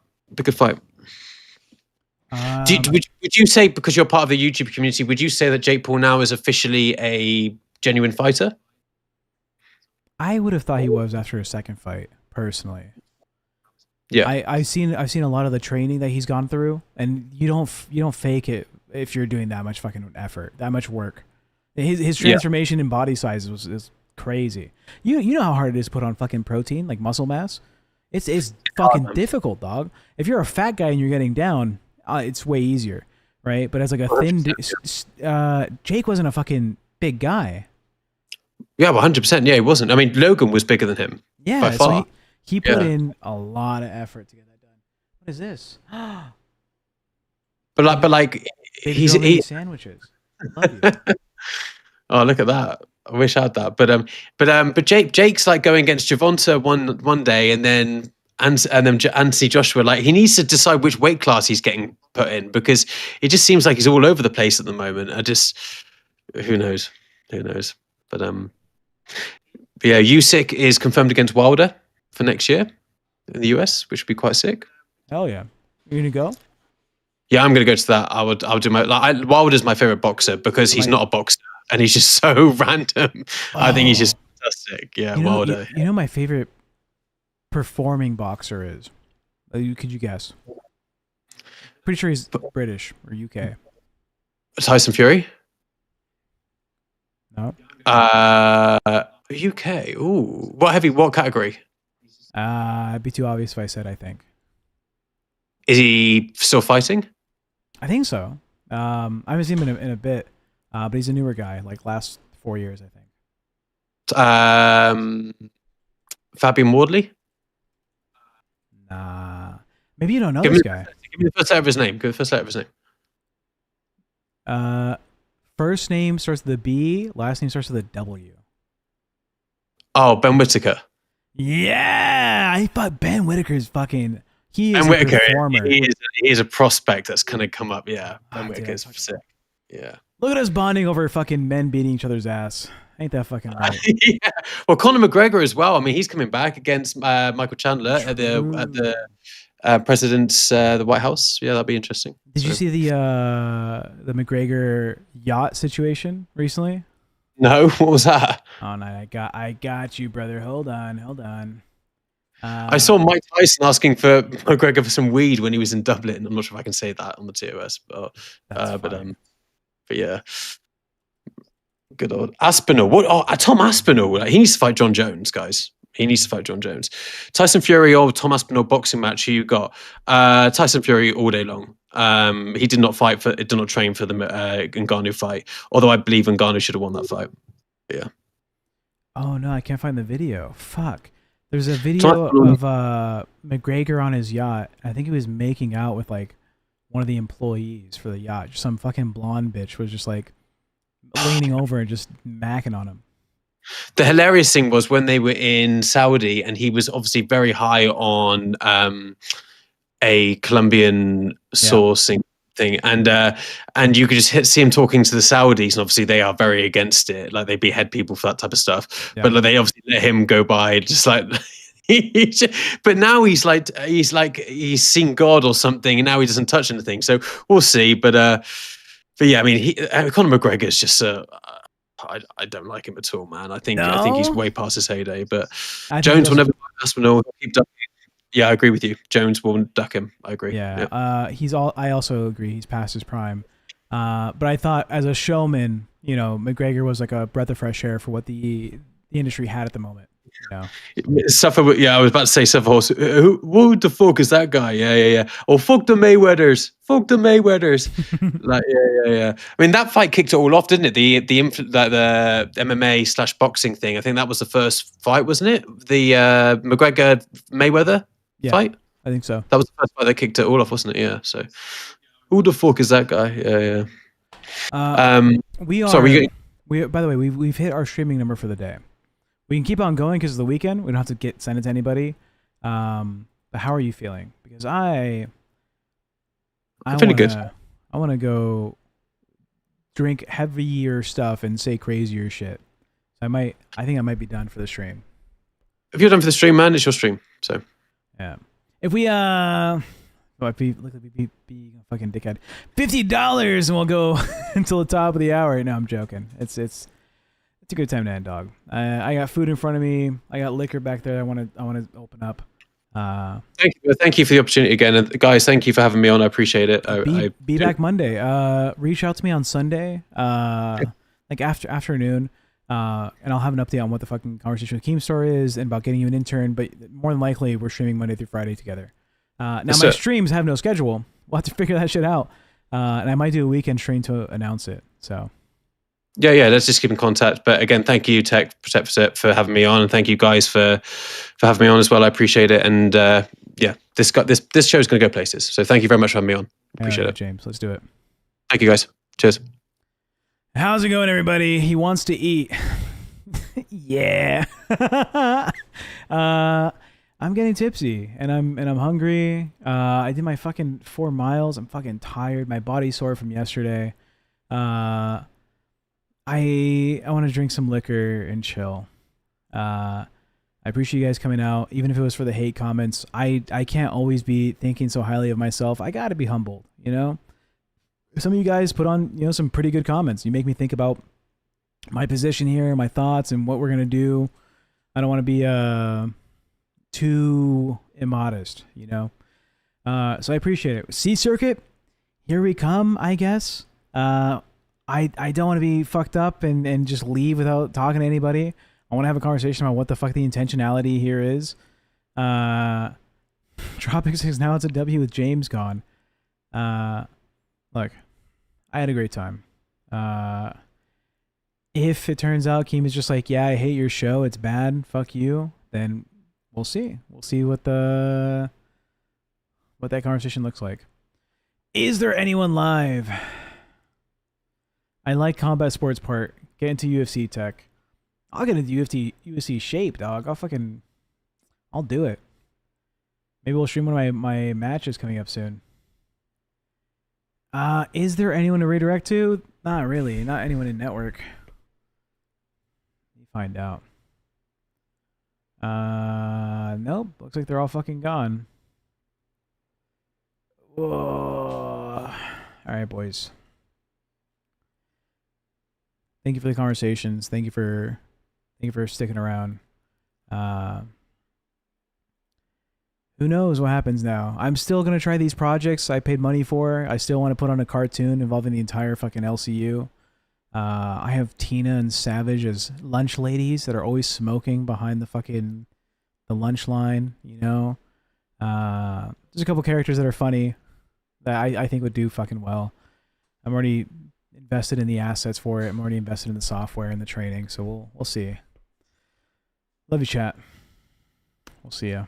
Would you say, because you're part of the YouTube community, would you say that Jake Paul now is officially a genuine fighter? I would have thought he was after his second fight, personally. Yeah, I've seen a lot of the training that he's gone through, and you don't fake it if you're doing that much fucking effort, that much work. His transformation in body size is crazy. You know how hard it is to put on fucking protein, like muscle mass. It's fucking difficult, dog. If you're a fat guy and you're getting down, it's way easier, right? But as like a thin, Jake wasn't a fucking big guy. Yeah, 100%. Yeah, he wasn't. I mean, Logan was bigger than him. Yeah, by far. so he put in a lot of effort to get that done. What is this? But like Baby girl eating sandwiches. I love you. Oh, look at that. I wish I had that. But Jake's like going against Javonta one day, and then Anthony Joshua, like he needs to decide which weight class he's getting put in, because it just seems like he's all over the place at the moment. Who knows? But But yeah, Usyk is confirmed against Wilder for next year in the US, which would be quite sick. Hell yeah. You gonna go? Yeah, I'm gonna go to that. I'll do my Wilder's my favorite boxer because he's not a boxer and he's just so random. I think he's just fantastic. Yeah, Wilder. You know my favorite performing boxer is? Could you guess? Pretty sure he's British or UK. Tyson Fury. No. UK. Ooh, what category? It'd be too obvious if I said I think. Is he still fighting? I think so. I haven't seen him in a bit, but he's a newer guy, like last 4 years, I think. Fabian Wardley? Nah. Maybe you don't know this guy. Give me the first letter of his name. Give me the first letter of his name. First name starts with a B, last name starts with a W. Oh, Ben Whittaker. Yeah, I thought Ben Whittaker's fucking. He is Ben a Whittaker. performer. He is a prospect that's gonna come up. Yeah, Ben Whittaker's sick. Yeah. Look at us bonding over fucking men beating each other's ass. Ain't that fucking right? Yeah. Well, Conor McGregor as well. I mean, he's coming back against Michael Chandler at the president's the White House. Yeah, that'll be interesting. Did you see the McGregor yacht situation recently? No, what was that? Oh no, I got you, brother. Hold on. I saw Mike Tyson asking for McGregor for some weed when he was in Dublin. I'm not sure if I can say that on the TOS, but yeah. Good old Aspinall. What? Oh, Tom Aspinall. Like, he needs to fight John Jones, guys. He needs to fight John Jones. Tyson Fury or Tom Aspinall boxing match. Who you got? Tyson Fury all day long. He did not train for the Ngannou fight. Although I believe Ngannou should have won that fight. Yeah. Oh no, I can't find the video. Fuck. There's a video of McGregor on his yacht. I think he was making out with like one of the employees for the yacht. Just some fucking blonde bitch was just like leaning over and just macking on him. The hilarious thing was when they were in Saudi and he was obviously very high on a Colombian sourcing thing, and you could just see him talking to the Saudis, and obviously they are very against it. Like they behead people for that type of stuff, but like, they obviously let him go by, just like. But now he's he's seen God or something, and now he doesn't touch anything. So we'll see. But yeah, I mean, Conor McGregor is just I don't like him at all, man. I think he's way past his heyday. But Jones will never Aspinall. Yeah, I agree with you. Jones will duck him. I agree. Yeah. I also agree. He's past his prime. But I thought as a showman, McGregor was like a breath of fresh air for what the industry had at the moment. Suffer. Yeah, I was about to say Suffer Horse. Who the fuck is that guy? Yeah. Oh, fuck the Mayweathers. Like, yeah. I mean, that fight kicked it all off, didn't it? The MMA / boxing thing. I think that was the first fight, wasn't it? The McGregor Mayweather fight. I think so. That was the first fight that kicked it all off, wasn't it? Yeah. So, who the fuck is that guy? Yeah. We are. Sorry, by the way, we've hit our streaming number for the day. We can keep on going because of the weekend. We don't have to send it to anybody. But how are you feeling? Because I'm feeling good. I want to go drink heavier stuff and say crazier shit. So I think I might be done for the stream. If you're done for the stream, man, it's your stream. So yeah. If we look like we be a fucking dickhead. $50 and we'll go until the top of the hour. No, I'm joking. It's a good time to end, dog. I got food in front of me. I got liquor back there. I want to open up. Thank you for the opportunity again, and guys, thank you for having me on. I appreciate it. Be back Monday. Reach out to me on Sunday, like afternoon, and I'll have an update on what the fucking conversation with Keemstar is and about getting you an intern. But more than likely, we're streaming Monday through Friday together. Now my streams have no schedule. We'll have to figure that shit out, and I might do a weekend stream to announce it. So. Yeah. Let's just keep in contact. But again, thank you, TechProtect, for having me on, and thank you guys for having me on as well. I appreciate it. And this show is going to go places. So thank you very much for having me on. Appreciate it, James. Let's do it. Thank you, guys. Cheers. How's it going, everybody? He wants to eat. Yeah. I'm getting tipsy and I'm hungry. I did my fucking 4 miles. I'm fucking tired. My body's sore from yesterday. I want to drink some liquor and chill. I appreciate you guys coming out, even if it was for the hate comments. I can't always be thinking so highly of myself. I got to be humbled, you know? Some of you guys put on, you know, some pretty good comments. You make me think about my position here, my thoughts, and what we're going to do. I don't want to be too immodest, you know? So I appreciate it. Sea Circuit, here we come, I guess. I don't want to be fucked up and just leave without talking to anybody. I want to have a conversation about what the fuck the intentionality here is. Tropics is now it's a W with James gone. Look, I had a great time. If it turns out Keem is just like, yeah, I hate your show, it's bad, fuck you, then we'll see. We'll see what that conversation looks like. Is there anyone live? I like combat sports part. Get into UFC tech. I'll get into UFC shape, dog. I'll do it. Maybe we'll stream one of my matches coming up soon. Is there anyone to redirect to? Not really. Not anyone in network. Let me find out. Nope. Looks like they're all fucking gone. Whoa. All right, boys. Thank you for the conversations. Thank you for sticking around. Who knows what happens now? I'm still gonna try these projects I paid money for. I still want to put on a cartoon involving the entire fucking LCU. I have Tina and Savage as lunch ladies that are always smoking behind the lunch line, you know? There's a couple characters that are funny that I think would do fucking well. I'm already invested in the assets for it. I'm already invested in the software and the training, so we'll see. Love you, chat. We'll see ya.